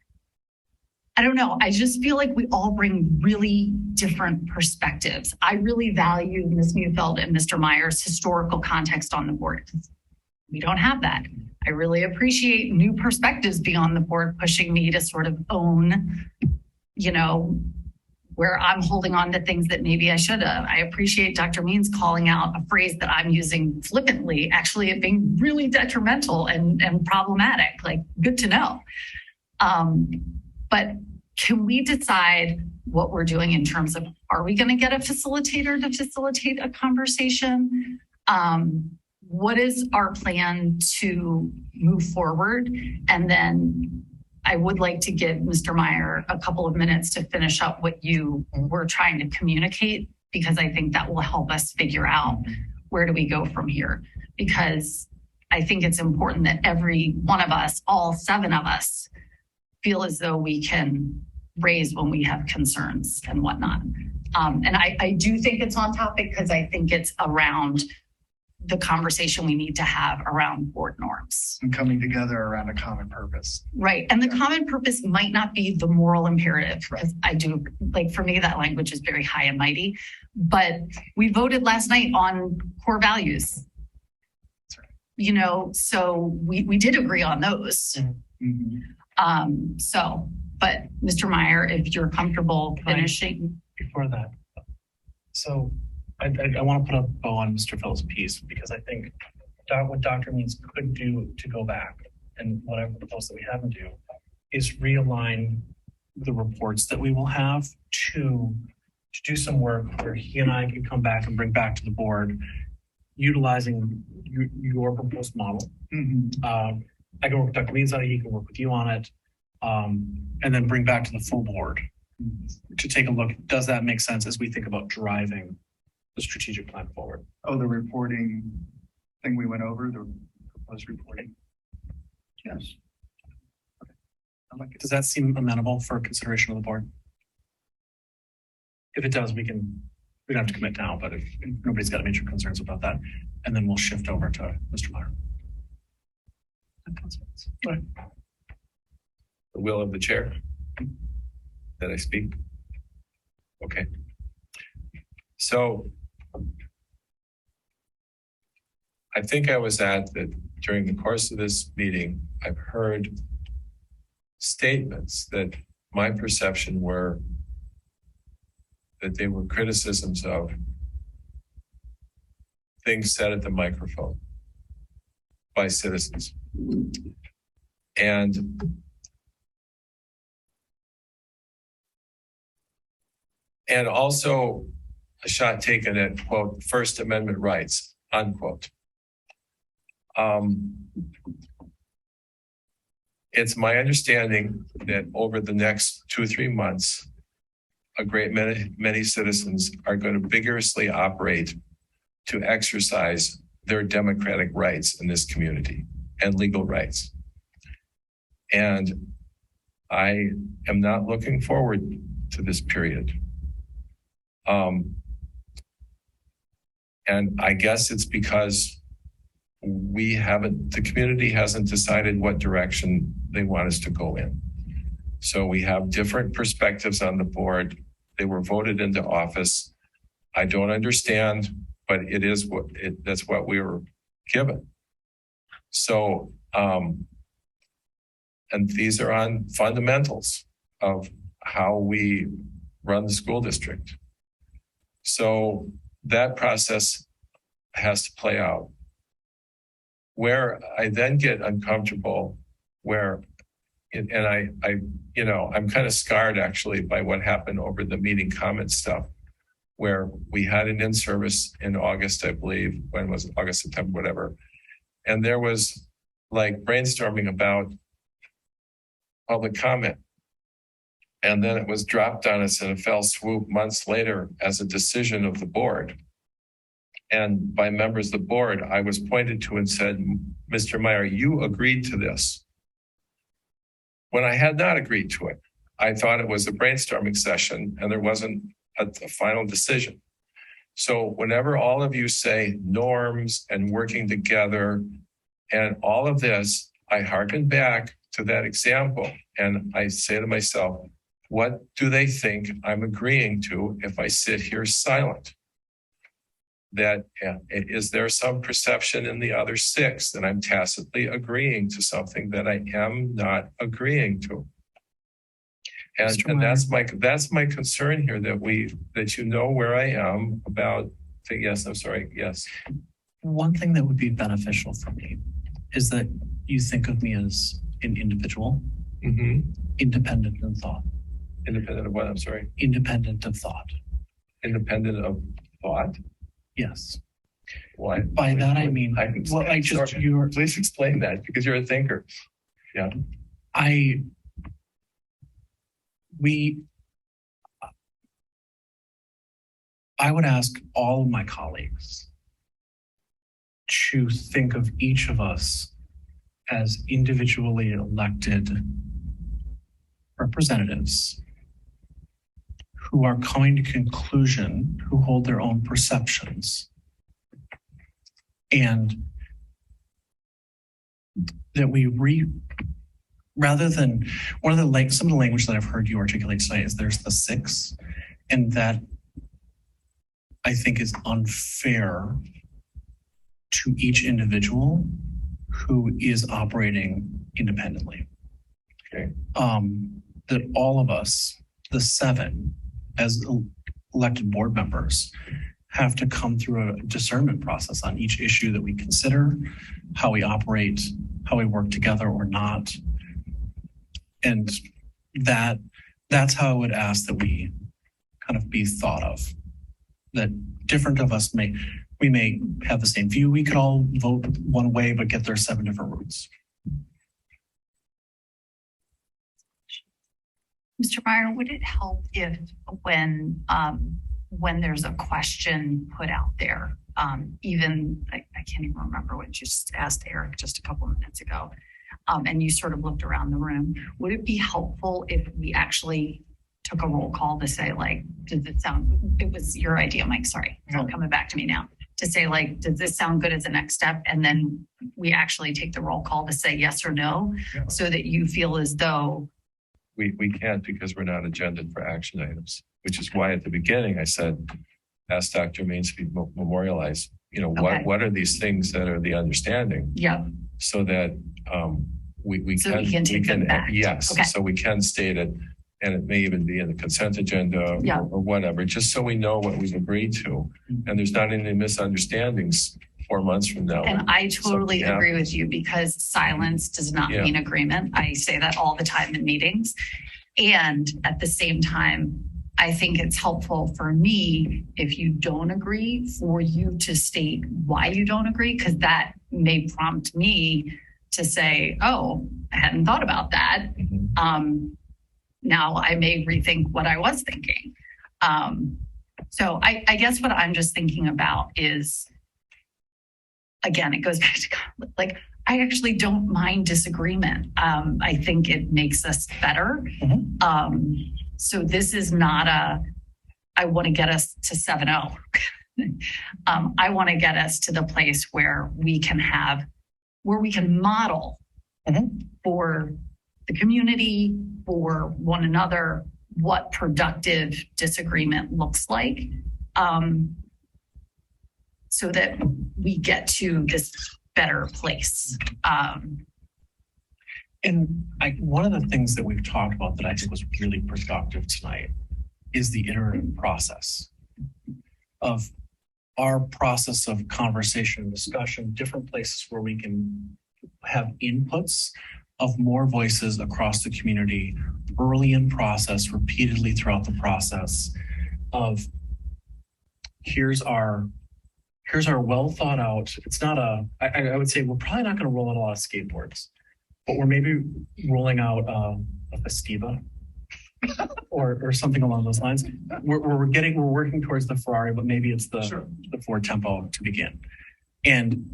I don't know. I just feel like we all bring really different perspectives. I really value Ms. Neufeld and Mr. Meyer's historical context on the board. We don't have that. I really appreciate new perspectives being on the board, pushing me to sort of own, where I'm holding on to things that maybe I should have. I appreciate Dr. Means calling out a phrase that I'm using flippantly, actually it being really detrimental and problematic, like good to know. But can we decide what we're doing in terms of, are we going to get a facilitator to facilitate a conversation? What is our plan to move forward? And then I would like to give Mr. Meyer a couple of minutes to finish up what you were trying to communicate, because I think that will help us figure out where do we go from here. Because I think it's important that every one of us, all 7 of us, feel as though we can raise when we have concerns and whatnot. And I do think it's on topic because I think it's around the conversation we need to have around board norms. And coming together around a common purpose. Right. And the common purpose might not be the moral imperative, because I do, like, for me, that language is very high and mighty. But we voted last night on core values. You know, so we did agree on those. Mhm. But Mr. Meyer, if you're comfortable finishing. Before that, so I want to put a bow on Mr. Phillips' piece, because I think what Dr. Means could do to go back, and whatever proposal that we have him do, is realign the reports that we will have to do some work where he and I can come back and bring back to the board, utilizing your proposed model. I can work with Dr. Means on it, he can work with you on it, and then bring back to the full board to take a look. Does that make sense as we think about driving the strategic plan forward? Oh, the reporting thing we went over, the proposed reporting. Yes. Okay. I like it. Does that seem amenable for consideration of the board? If it does, we don't have to commit now, but if nobody's got major concerns about that, and then we'll shift over to Mr. Meyer. The will of the chair. Did I speak? Okay. So I think I was at that during the course of this meeting, I've heard statements that my perception were that they were criticisms of things said at the microphone by citizens. And also a shot taken at, quote, First Amendment rights, unquote. It's my understanding that over the next 2 or 3 months, a great many citizens are going to vigorously operate to exercise their democratic rights in this community and legal rights. And I am not looking forward to this period. And I guess it's because the community hasn't decided what direction they want us to go in. So we have different perspectives on the board. They were voted into office. I don't understand, but it is that's what we were given. So, and these are on fundamentals of how we run the school district. So that process has to play out. Where I then get uncomfortable, and I'm kind of scarred actually by what happened over the meeting comment stuff, where we had an in-service in August, I believe, when was it? August, September, whatever. And there was like brainstorming about public comment. And then it was dropped on us in a fell swoop months later as a decision of the board. And by members of the board, I was pointed to and said, Mr. Meyer, you agreed to this. When I had not agreed to it, I thought it was a brainstorming session and there wasn't a final decision. So whenever all of you say norms and working together and all of this, I hearken back to that example and I say to myself, what do they think I'm agreeing to if I sit here silent? That is there some perception in the other 6 that I'm tacitly agreeing to something that I am not agreeing to? And that's my concern here, that you know where I am about, yes, I'm sorry, yes. One thing that would be beneficial for me is that you think of me as an individual, Mm-hmm. independent in thought, Independent of what, I'm sorry? independent of thought. Independent of thought? Yes. Why? By that I mean, Please explain that, because you're a thinker. Yeah. I would ask all of my colleagues to think of each of us as individually elected representatives who are coming to conclusion, who hold their own perceptions, and that rather than some of the language that I've heard you articulate tonight is there's the six, and that I think is unfair to each individual who is operating independently. Okay. That all of us, the seven, as elected board members, have to come through a discernment process on each issue that we consider, how we operate, how we work together or not. And that's how I would ask that we kind of be thought of. That different of us may have the same view. We could all vote one way, but get there 7 different routes. Mr. Meyer, would it help if when there's a question put out there, even I can't even remember what you just asked Eric just a couple of minutes ago, and you sort of looked around the room, would it be helpful if we actually took a roll call to say, like, does it sound, it was your idea, Mike, sorry, it's all coming back to me now, to say, like, does this sound good as a next step? And then we actually take the roll call to say yes or no, so that you feel as though we can't, because we're not agendaed for action items, which is why at the beginning I said, ask Dr. Mainspeed memorialize, what are these things that are the understanding? Yeah. So that we can take them back. Yes. Okay. So we can state it, and it may even be in the consent agenda or whatever, just so we know what we've agreed to. And there's not any misunderstandings 4 months from now. And I totally agree with you, because silence does not mean agreement. I say that all the time in meetings. And at the same time, I think it's helpful for me, if you don't agree, for you to state why you don't agree, because that may prompt me to say, oh, I hadn't thought about that. Now I may rethink what I was thinking. So I guess what I'm just thinking about is, again, it goes back to conflict. Like, I actually don't mind disagreement. I think it makes us better. So this is not I want to get us to 7-0. I want to get us to the place where we can model for the community, for one another, what productive disagreement looks like, so that we get to this better place. And one of the things that we've talked about that I think was really productive tonight is the iterative process of our process of conversation and discussion, different places where we can have inputs of more voices across the community early in process, repeatedly throughout the process of here's our well thought out. It's not I would say we're probably not going to roll out a lot of skateboards, but we're maybe rolling out a Festiva or something along those lines. We're working towards the Ferrari, but maybe it's the Ford Tempo to begin. And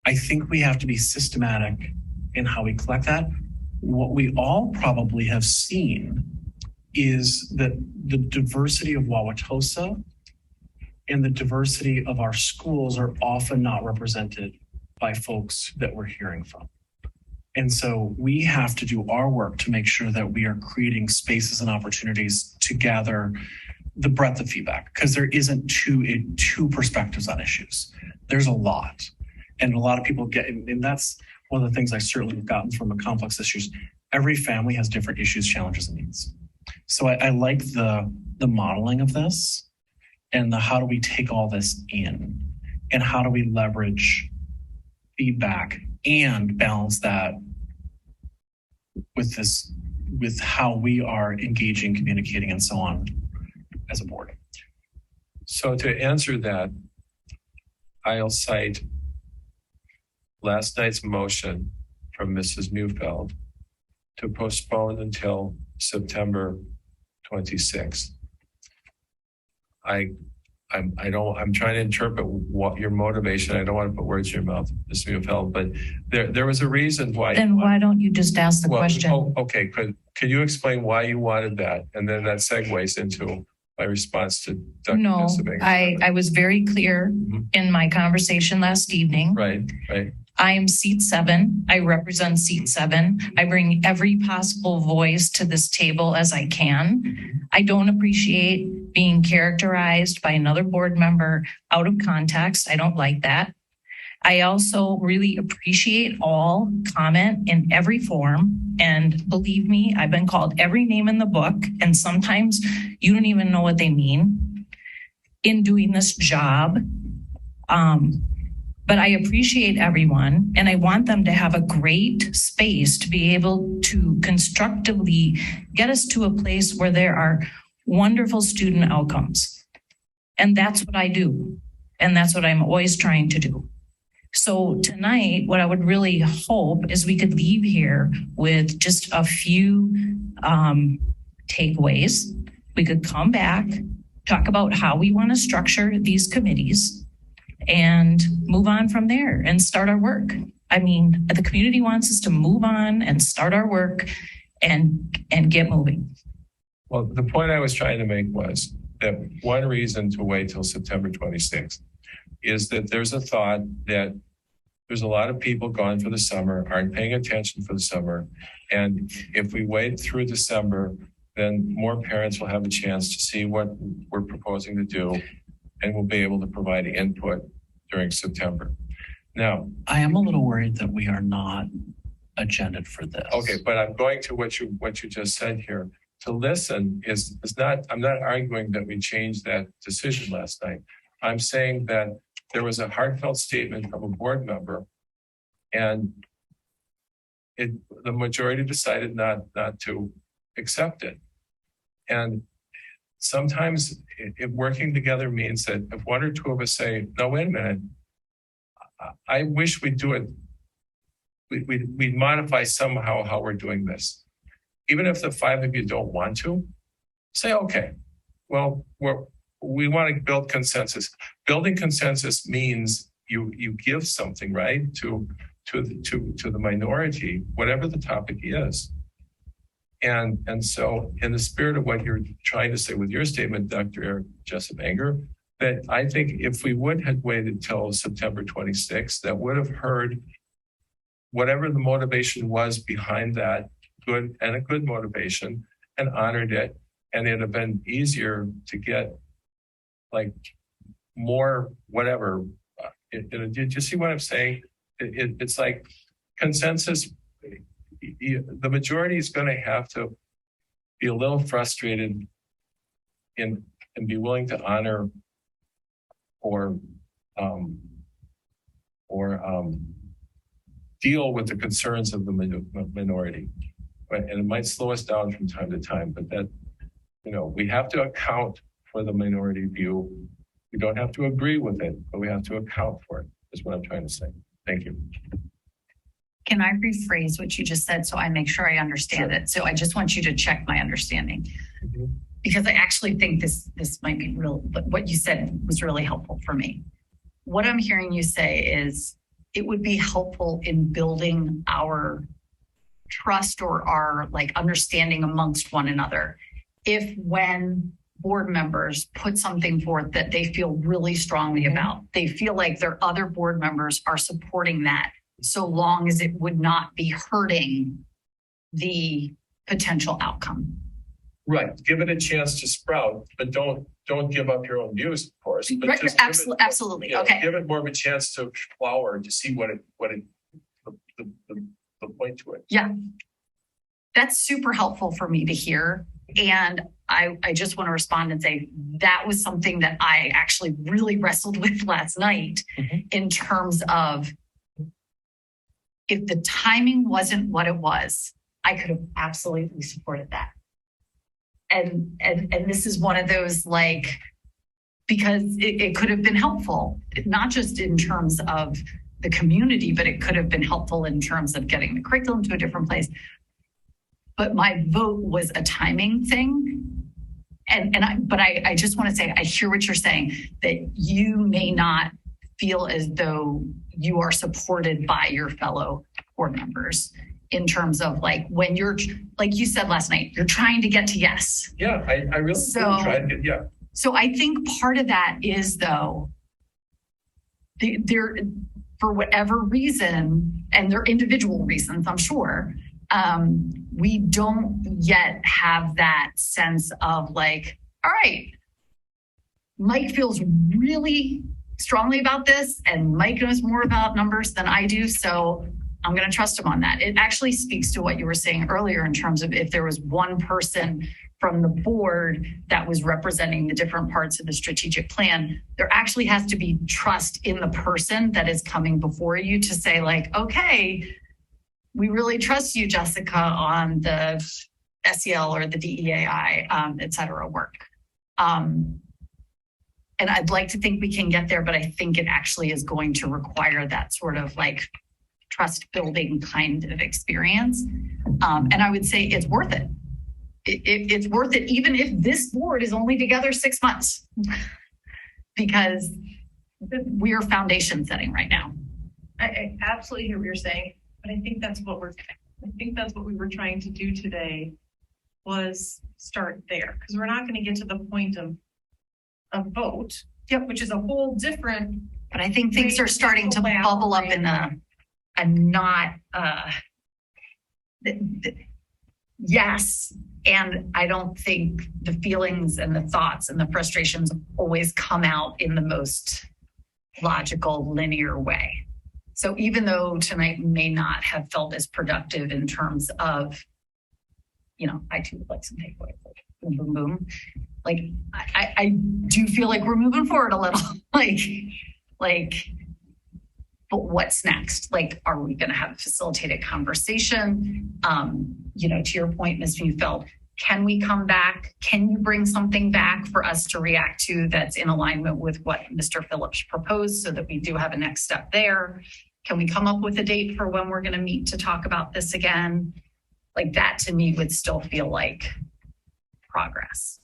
I think we have to be systematic in how we collect that. What we all probably have seen is that the diversity of Wauwatosa and the diversity of our schools are often not represented by folks that we're hearing from. And so we have to do our work to make sure that we are creating spaces and opportunities to gather the breadth of feedback, because there isn't two perspectives on issues. There's a lot. And a lot of people and that's one of the things I certainly have gotten from the complex issues. Every family has different issues, challenges, and needs. So I like the modeling of this and the how do we take all this in and how do we leverage feedback and balance that with this, with how we are engaging, communicating, and so on as a board. So to answer that, I'll cite last night's motion from Mrs. Neufeld to postpone until September 26th. I'm trying to interpret what your motivation. I don't want to put words in your mouth, Ms. Neufeld, but there was a reason why. Then why don't you just ask the question? Okay, can you explain why you wanted that? And then that segues into my response to Dr. No, Nissebank's I was very clear in my conversation last evening. Right. I am seat 7. I represent seat 7. I bring every possible voice to this table as I can. I don't appreciate being characterized by another board member out of context. I don't like that. I also really appreciate all comment in every form. And believe me, I've been called every name in the book, and sometimes you don't even know what they mean in doing this job. But I appreciate everyone, and I want them to have a great space to be able to constructively get us to a place where there are wonderful student outcomes. And that's what I do. And that's what I'm always trying to do. So tonight, what I would really hope is we could leave here with just a few takeaways. We could come back, talk about how we want to structure these committees, and move on from there and start our work. I mean, the community wants us to move on and start our work and get moving. Well, the point I was trying to make was that one reason to wait till September 26th is that there's a thought that there's a lot of people gone for the summer, aren't paying attention for the summer. And if we wait through December, then more parents will have a chance to see what we're proposing to do, and we'll be able to provide input during September. Now, I am a little worried that we are not agended for this. okay, but I'm going to what you just said here. To listen is not, I'm not arguing that we changed that decision last night. I'm saying that there was a heartfelt statement from a board member, and the majority decided not to accept it. And sometimes working together means that if one or two of us say, no, wait a minute, I wish we'd do it. We'd modify somehow how we're doing this. Even if the 5 of you don't want to, say, okay, well, we want to build consensus. Building consensus means you give something, right, to the minority, whatever the topic is. And so in the spirit of what you're trying to say with your statement, Dr. Jessup Anger, that I think if we would have waited till September 26th, that would have heard whatever the motivation was behind that, good and a good motivation, and honored it. And it'd have been easier to get like more, whatever. Did you see what I'm saying? It's like consensus. The majority is going to have to be a little frustrated and be willing to honor or deal with the concerns of the minority. And it might slow us down from time to time, but that, we have to account for the minority view. We don't have to agree with it, but we have to account for it, is what I'm trying to say. Thank you. Can I rephrase what you just said so I make sure I understand it? So I just want you to check my understanding. Mm-hmm. Because I actually think this might be real, but what you said was really helpful for me. What I'm hearing you say is it would be helpful in building our trust or our understanding amongst one another if when board members put something forth that they feel really strongly about, they feel like their other board members are supporting that, so long as it would not be hurting the potential outcome. Right. Give it a chance to sprout, but don't give up your own views, of course. But Right, just absolutely. Okay. Give it more of a chance to flower to see the point to it. Yeah. That's super helpful for me to hear And I just want to respond and say that was something that I actually really wrestled with last night in terms of if the timing wasn't what it was, I could have absolutely supported that. And this is one of those like, because it could have been helpful, not just in terms of the community, but it could have been helpful in terms of getting the curriculum to a different place. But my vote was a timing thing. But I just want to say, I hear what you're saying, that you may not feel as though you are supported by your fellow board members in terms of like, when you're, like you said last night, you're trying to get to yes. Yeah, I really tried it, yeah. So I think part of that is though, there, for whatever reason, and they're individual reasons, I'm sure, we don't yet have that sense of like, all right, Mike feels really strongly about this and Mike knows more about numbers than I do. So I'm going to trust him on that. It actually speaks to what you were saying earlier in terms of if there was one person from the board that was representing the different parts of the strategic plan, there actually has to be trust in the person that is coming before you to say like, okay, we really trust you, Jessica, on the SEL or the DEAI, et cetera, work. And I'd like to think we can get there, but I think it actually is going to require that sort of like trust building kind of experience. And I would say it's worth it. It's worth it, even if this board is only together 6 months, because we're foundation setting right now. I absolutely hear what you're saying, but I think that's what we were trying to do today was start there, because we're not going to get to the point of a vote, which is a whole different. But I think things are starting to bubble up in a not yes. And I don't think the feelings and the thoughts and the frustrations always come out in the most logical, linear way. So even though tonight may not have felt as productive in terms of, you know, I too would like some takeaways, like boom, boom, boom. Like I do feel like we're moving forward a little, like, but what's next? Like, are we going to have a facilitated conversation? You know, to your point, Ms. Neufeld, can we come back? Can you bring something back for us to react to that's in alignment with what Mr. Phillips proposed so that we do have a next step there? Can we come up with a date for when we're going to meet to talk about this again? Like that to me would still feel like progress.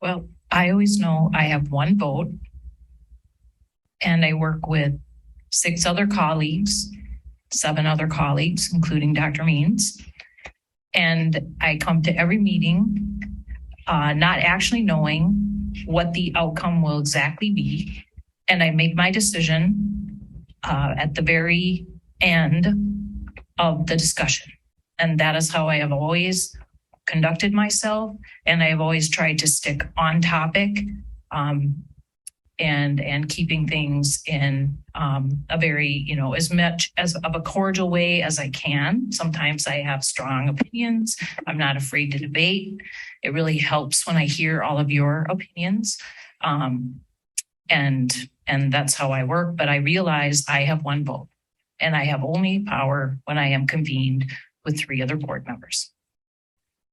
Well, I always know I have one vote and I work with 6 other colleagues, 7 other colleagues, including Dr. Means. And I come to every meeting, not actually knowing what the outcome will exactly be. And I make my decision at the very end of the discussion. And that is how I have always conducted myself. And I have always tried to stick on topic and keeping things in a very, you know, as much as of a cordial way as I can. Sometimes I have strong opinions. I'm not afraid to debate. It really helps when I hear all of your opinions. And that's how I work. But I realize I have one vote and I have only power when I am convened with 3 other board members,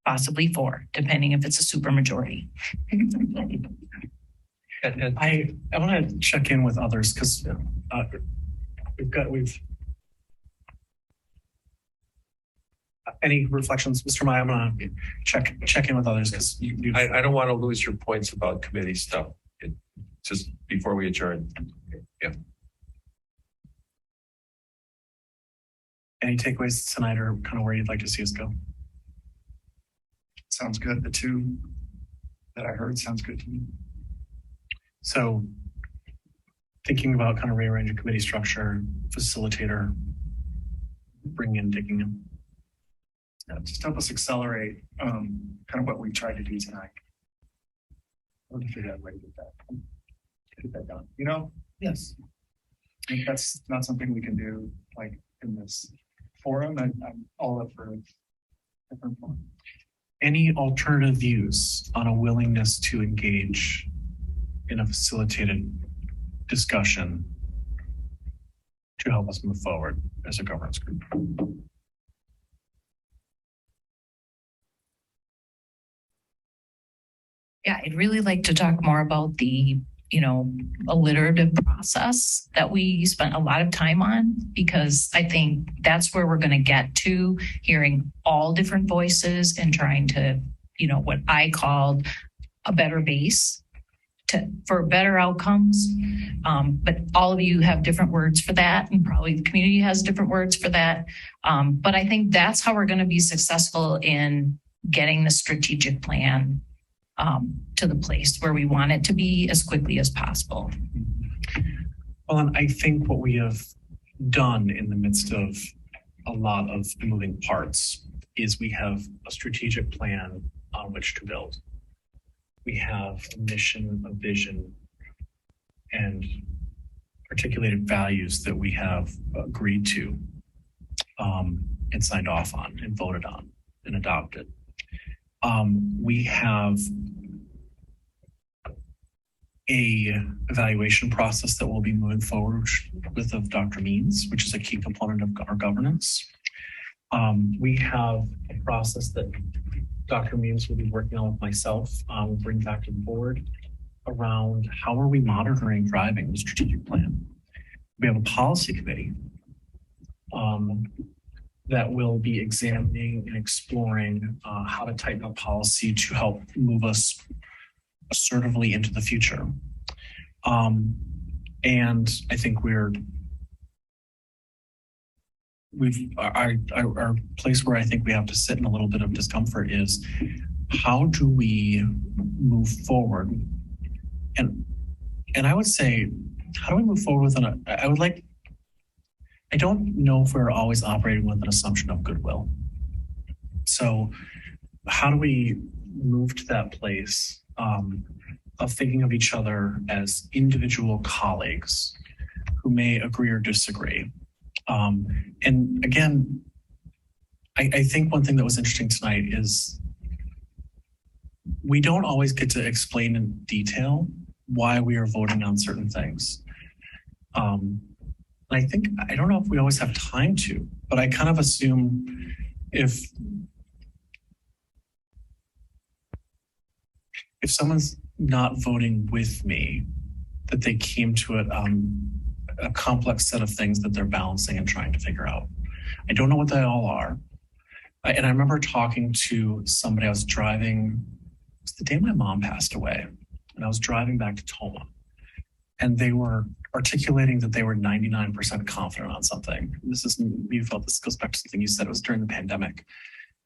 possibly 4, depending if it's a supermajority. And I want to check in with others because we've any reflections, Mr. Maya? I'm gonna check in with others because I don't want to lose your points about committee stuff. Just before we adjourn. Yeah. Any takeaways tonight or kind of where you'd like to see us go? Sounds good. The 2 that I heard sounds good to me. So thinking about kind of rearranging committee structure, facilitator, bring in, digging in. Yeah, just help us accelerate kind of what we tried to do tonight. I want to figure out a way to get that done. You know? Yes. I think that's not something we can do like in this forum. I'm all up for a different forum. Any alternative views on a willingness to engage in a facilitated discussion to help us move forward as a governance group? Yeah, I'd really like to talk more about the, alliterative process that we spent a lot of time on, because I think that's where we're going to get to, hearing all different voices and trying to, what I called a better base for better outcomes. But all of you have different words for that, and probably the community has different words for that. But I think that's how we're going to be successful in getting the strategic plan to the place where we want it to be as quickly as possible. Well, and I think what we have done in the midst of a lot of moving parts is we have a strategic plan on which to build. We have a mission, a vision, and articulated values that we have agreed to and signed off on and voted on and adopted. We have a evaluation process that we'll be moving forward with of Dr. Means, which is a key component of our governance. We have a process that Dr. Means will be working on with myself, we'll bring back to the board around how are we monitoring driving the strategic plan. We have a policy committee that will be examining and exploring how to tighten up policy to help move us assertively into the future. And I think our place where I think we have to sit in a little bit of discomfort is how do we move forward? And I would say, how do we move forward with I don't know if we're always operating with an assumption of goodwill. So how do we move to that place of thinking of each other as individual colleagues who may agree or disagree? And again, I think one thing that was interesting tonight is we don't always get to explain in detail why we are voting on certain things. I don't know if we always have time to, but I kind of assume if someone's not voting with me, that they came to it a complex set of things that they're balancing and trying to figure out. I don't know what they all are. And I remember talking to somebody, I was driving, it was the day my mom passed away, and I was driving back to Toma, and they were articulating that they were 99% confident on something. This goes back to something you said, it was during the pandemic.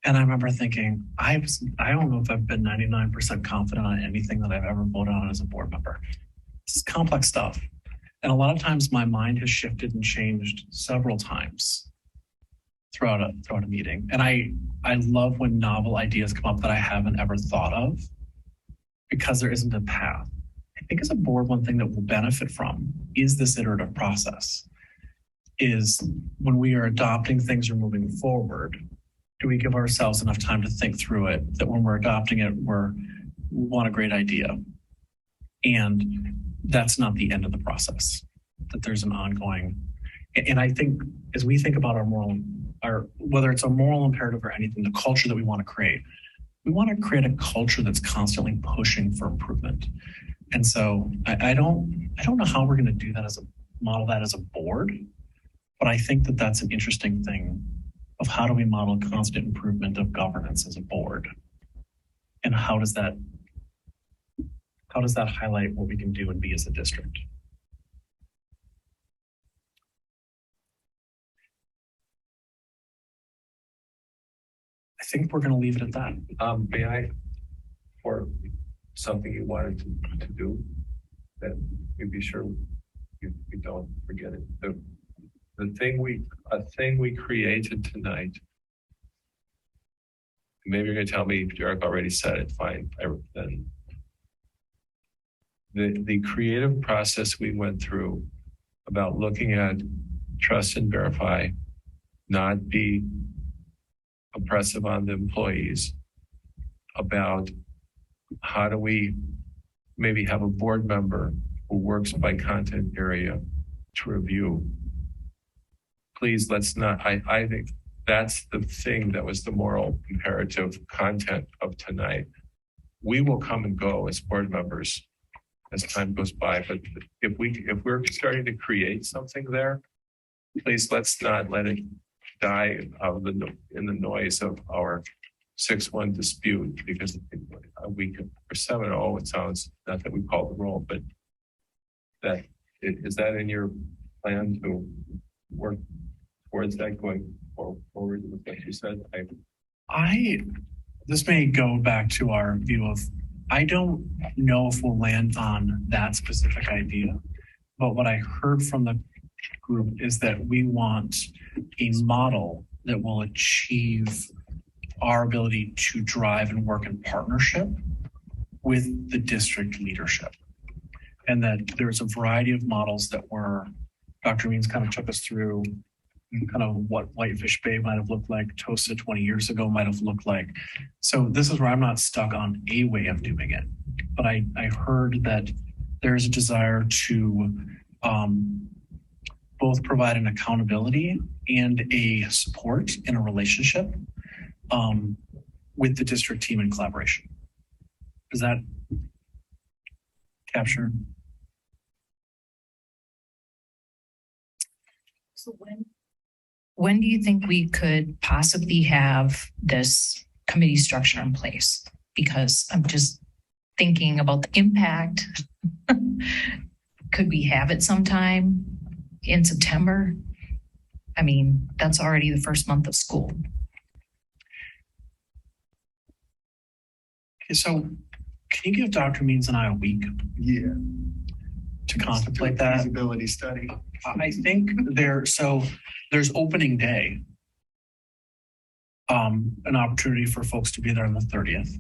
And I remember thinking, I don't know if I've been 99% confident on anything that I've ever voted on as a board member. This is complex stuff. And a lot of times my mind has shifted and changed several times throughout a meeting. And I love when novel ideas come up that I haven't ever thought of, because there isn't a path. I think as a board, one thing that we'll benefit from is this iterative process. Is when we are adopting things or moving forward, do we give ourselves enough time to think through it, that when we're adopting it, we want a great idea. And that's not the end of the process, that there's an ongoing, and I think as we think about whether it's a moral imperative or anything, the culture that we want to create a culture that's constantly pushing for improvement. And so I don't know how we're going to do that model that as a board, but I think that that's an interesting thing of how do we model constant improvement of governance as a board, and how does that highlight what we can do and be as a district? I think we're going to leave it at that. May I, for something you wanted to do, that we be sure you don't forget it. A thing we created tonight. Maybe you're going to tell me if Derek already said it. Fine. Then the creative process we went through about looking at trust and verify, not be oppressive on the employees, about how do we maybe have a board member who works by content area to review. Please, let's not, I think that's the thing that was the moral imperative content of tonight. We will come and go as board members as time goes by, but if we're starting to create something there, please let's not let it die in the noise of our 6-1 dispute, because we could, for 7-0, it sounds, not that we called the roll, but that is that in your plan to work towards that going forward with what you said? This may go back to our view of, I don't know if we'll land on that specific idea, but what I heard from the group is that we want a model that will achieve our ability to drive and work in partnership with the district leadership. And that there's a variety of models that Dr. Means kind of took us through kind of what Whitefish Bay might have looked like, Tosa 20 years ago might have looked like. So this is where I'm not stuck on a way of doing it, but I heard that there's a desire to both provide an accountability and a support in a relationship with the district team in collaboration. Does that capture? So when do you think we could possibly have this committee structure in place? Because I'm just thinking about the impact. Could we have it sometime in September? I mean, that's already the first month of school. Okay, so can you give Dr. Means and I a week Yeah. to contemplate that? Feasibility study. I think there's opening day. An opportunity for folks to be there on the 30th.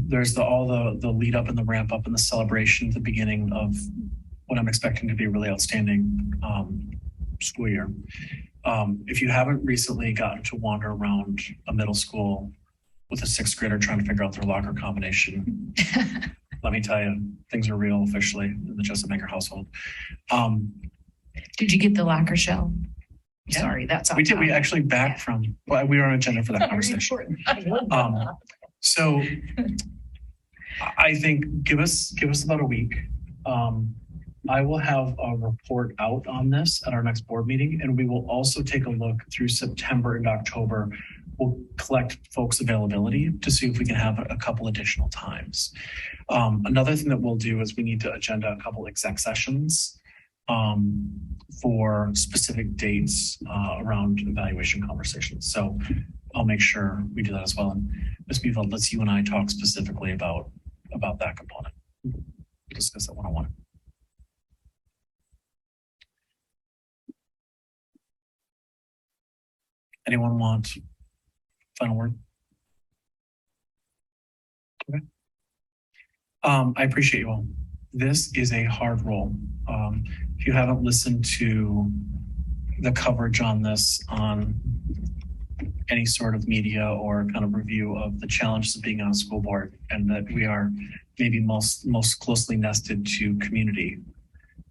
There's all the lead up and the ramp up and the celebration at the beginning of what I'm expecting to be a really outstanding school year. If you haven't recently gotten to wander around a middle school with a 6th grader trying to figure out their locker combination, let me tell you, things are real officially in the Jessup Maker household. Did you get the locker shell? Yeah. Sorry, that's We did. We actually back from. Well, we were on agenda for that conversation. So I think give us about a week. I will have a report out on this at our next board meeting, and we will also take a look through September and October. We'll collect folks' availability to see if we can have a couple additional times. Another thing that we'll do is we need to agenda a couple exec sessions for specific dates around evaluation conversations. So I'll make sure we do that as well. And Ms. Beeveld, let's you and I talk specifically about that component. We'll discuss that one-on-one. Anyone want final word? Okay. I appreciate you all. This is a hard role. If you haven't listened to the coverage on this on any sort of media or kind of review of the challenges of being on a school board, and that we are maybe most closely nested to community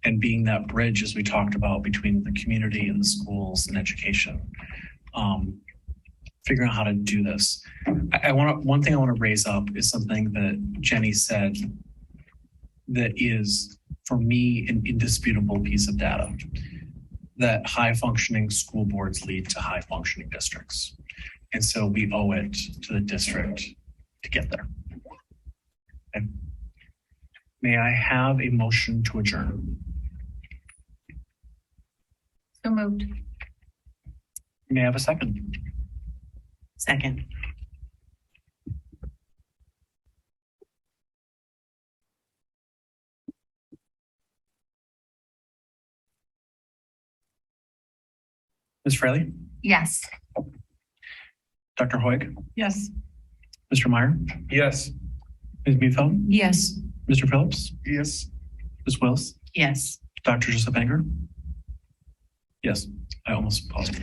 and being that bridge, as we talked about, between the community and the schools and education. Figuring out how to do this. One thing I want to raise up is something that Jenny said that is, for me, an indisputable piece of data, that high functioning school boards lead to high functioning districts. And so we owe it to the district to get there. Okay. May I have a motion to adjourn? So moved. May I have a second? Second. Ms. Fraley? Yes. Dr. Hoig? Yes. Mr. Meyer? Yes. Ms. Beefeld? Yes. Mr. Phillips? Yes. Ms. Wills? Yes. Dr. Joseph Anger? Yes, I almost paused.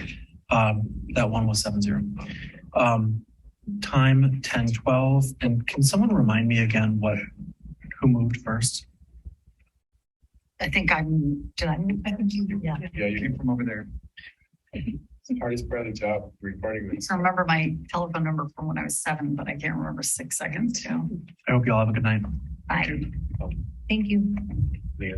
That one was 7-0. time 10:12. And can someone remind me again who moved first? I think did I move? I think you did. Yeah. Yeah, you came from over there. It's the hardest part of the job, recording this. I remember my telephone number from when I was 7, but I can't remember 6 seconds too. I hope you all have a good night. Bye. Thank you. Yeah.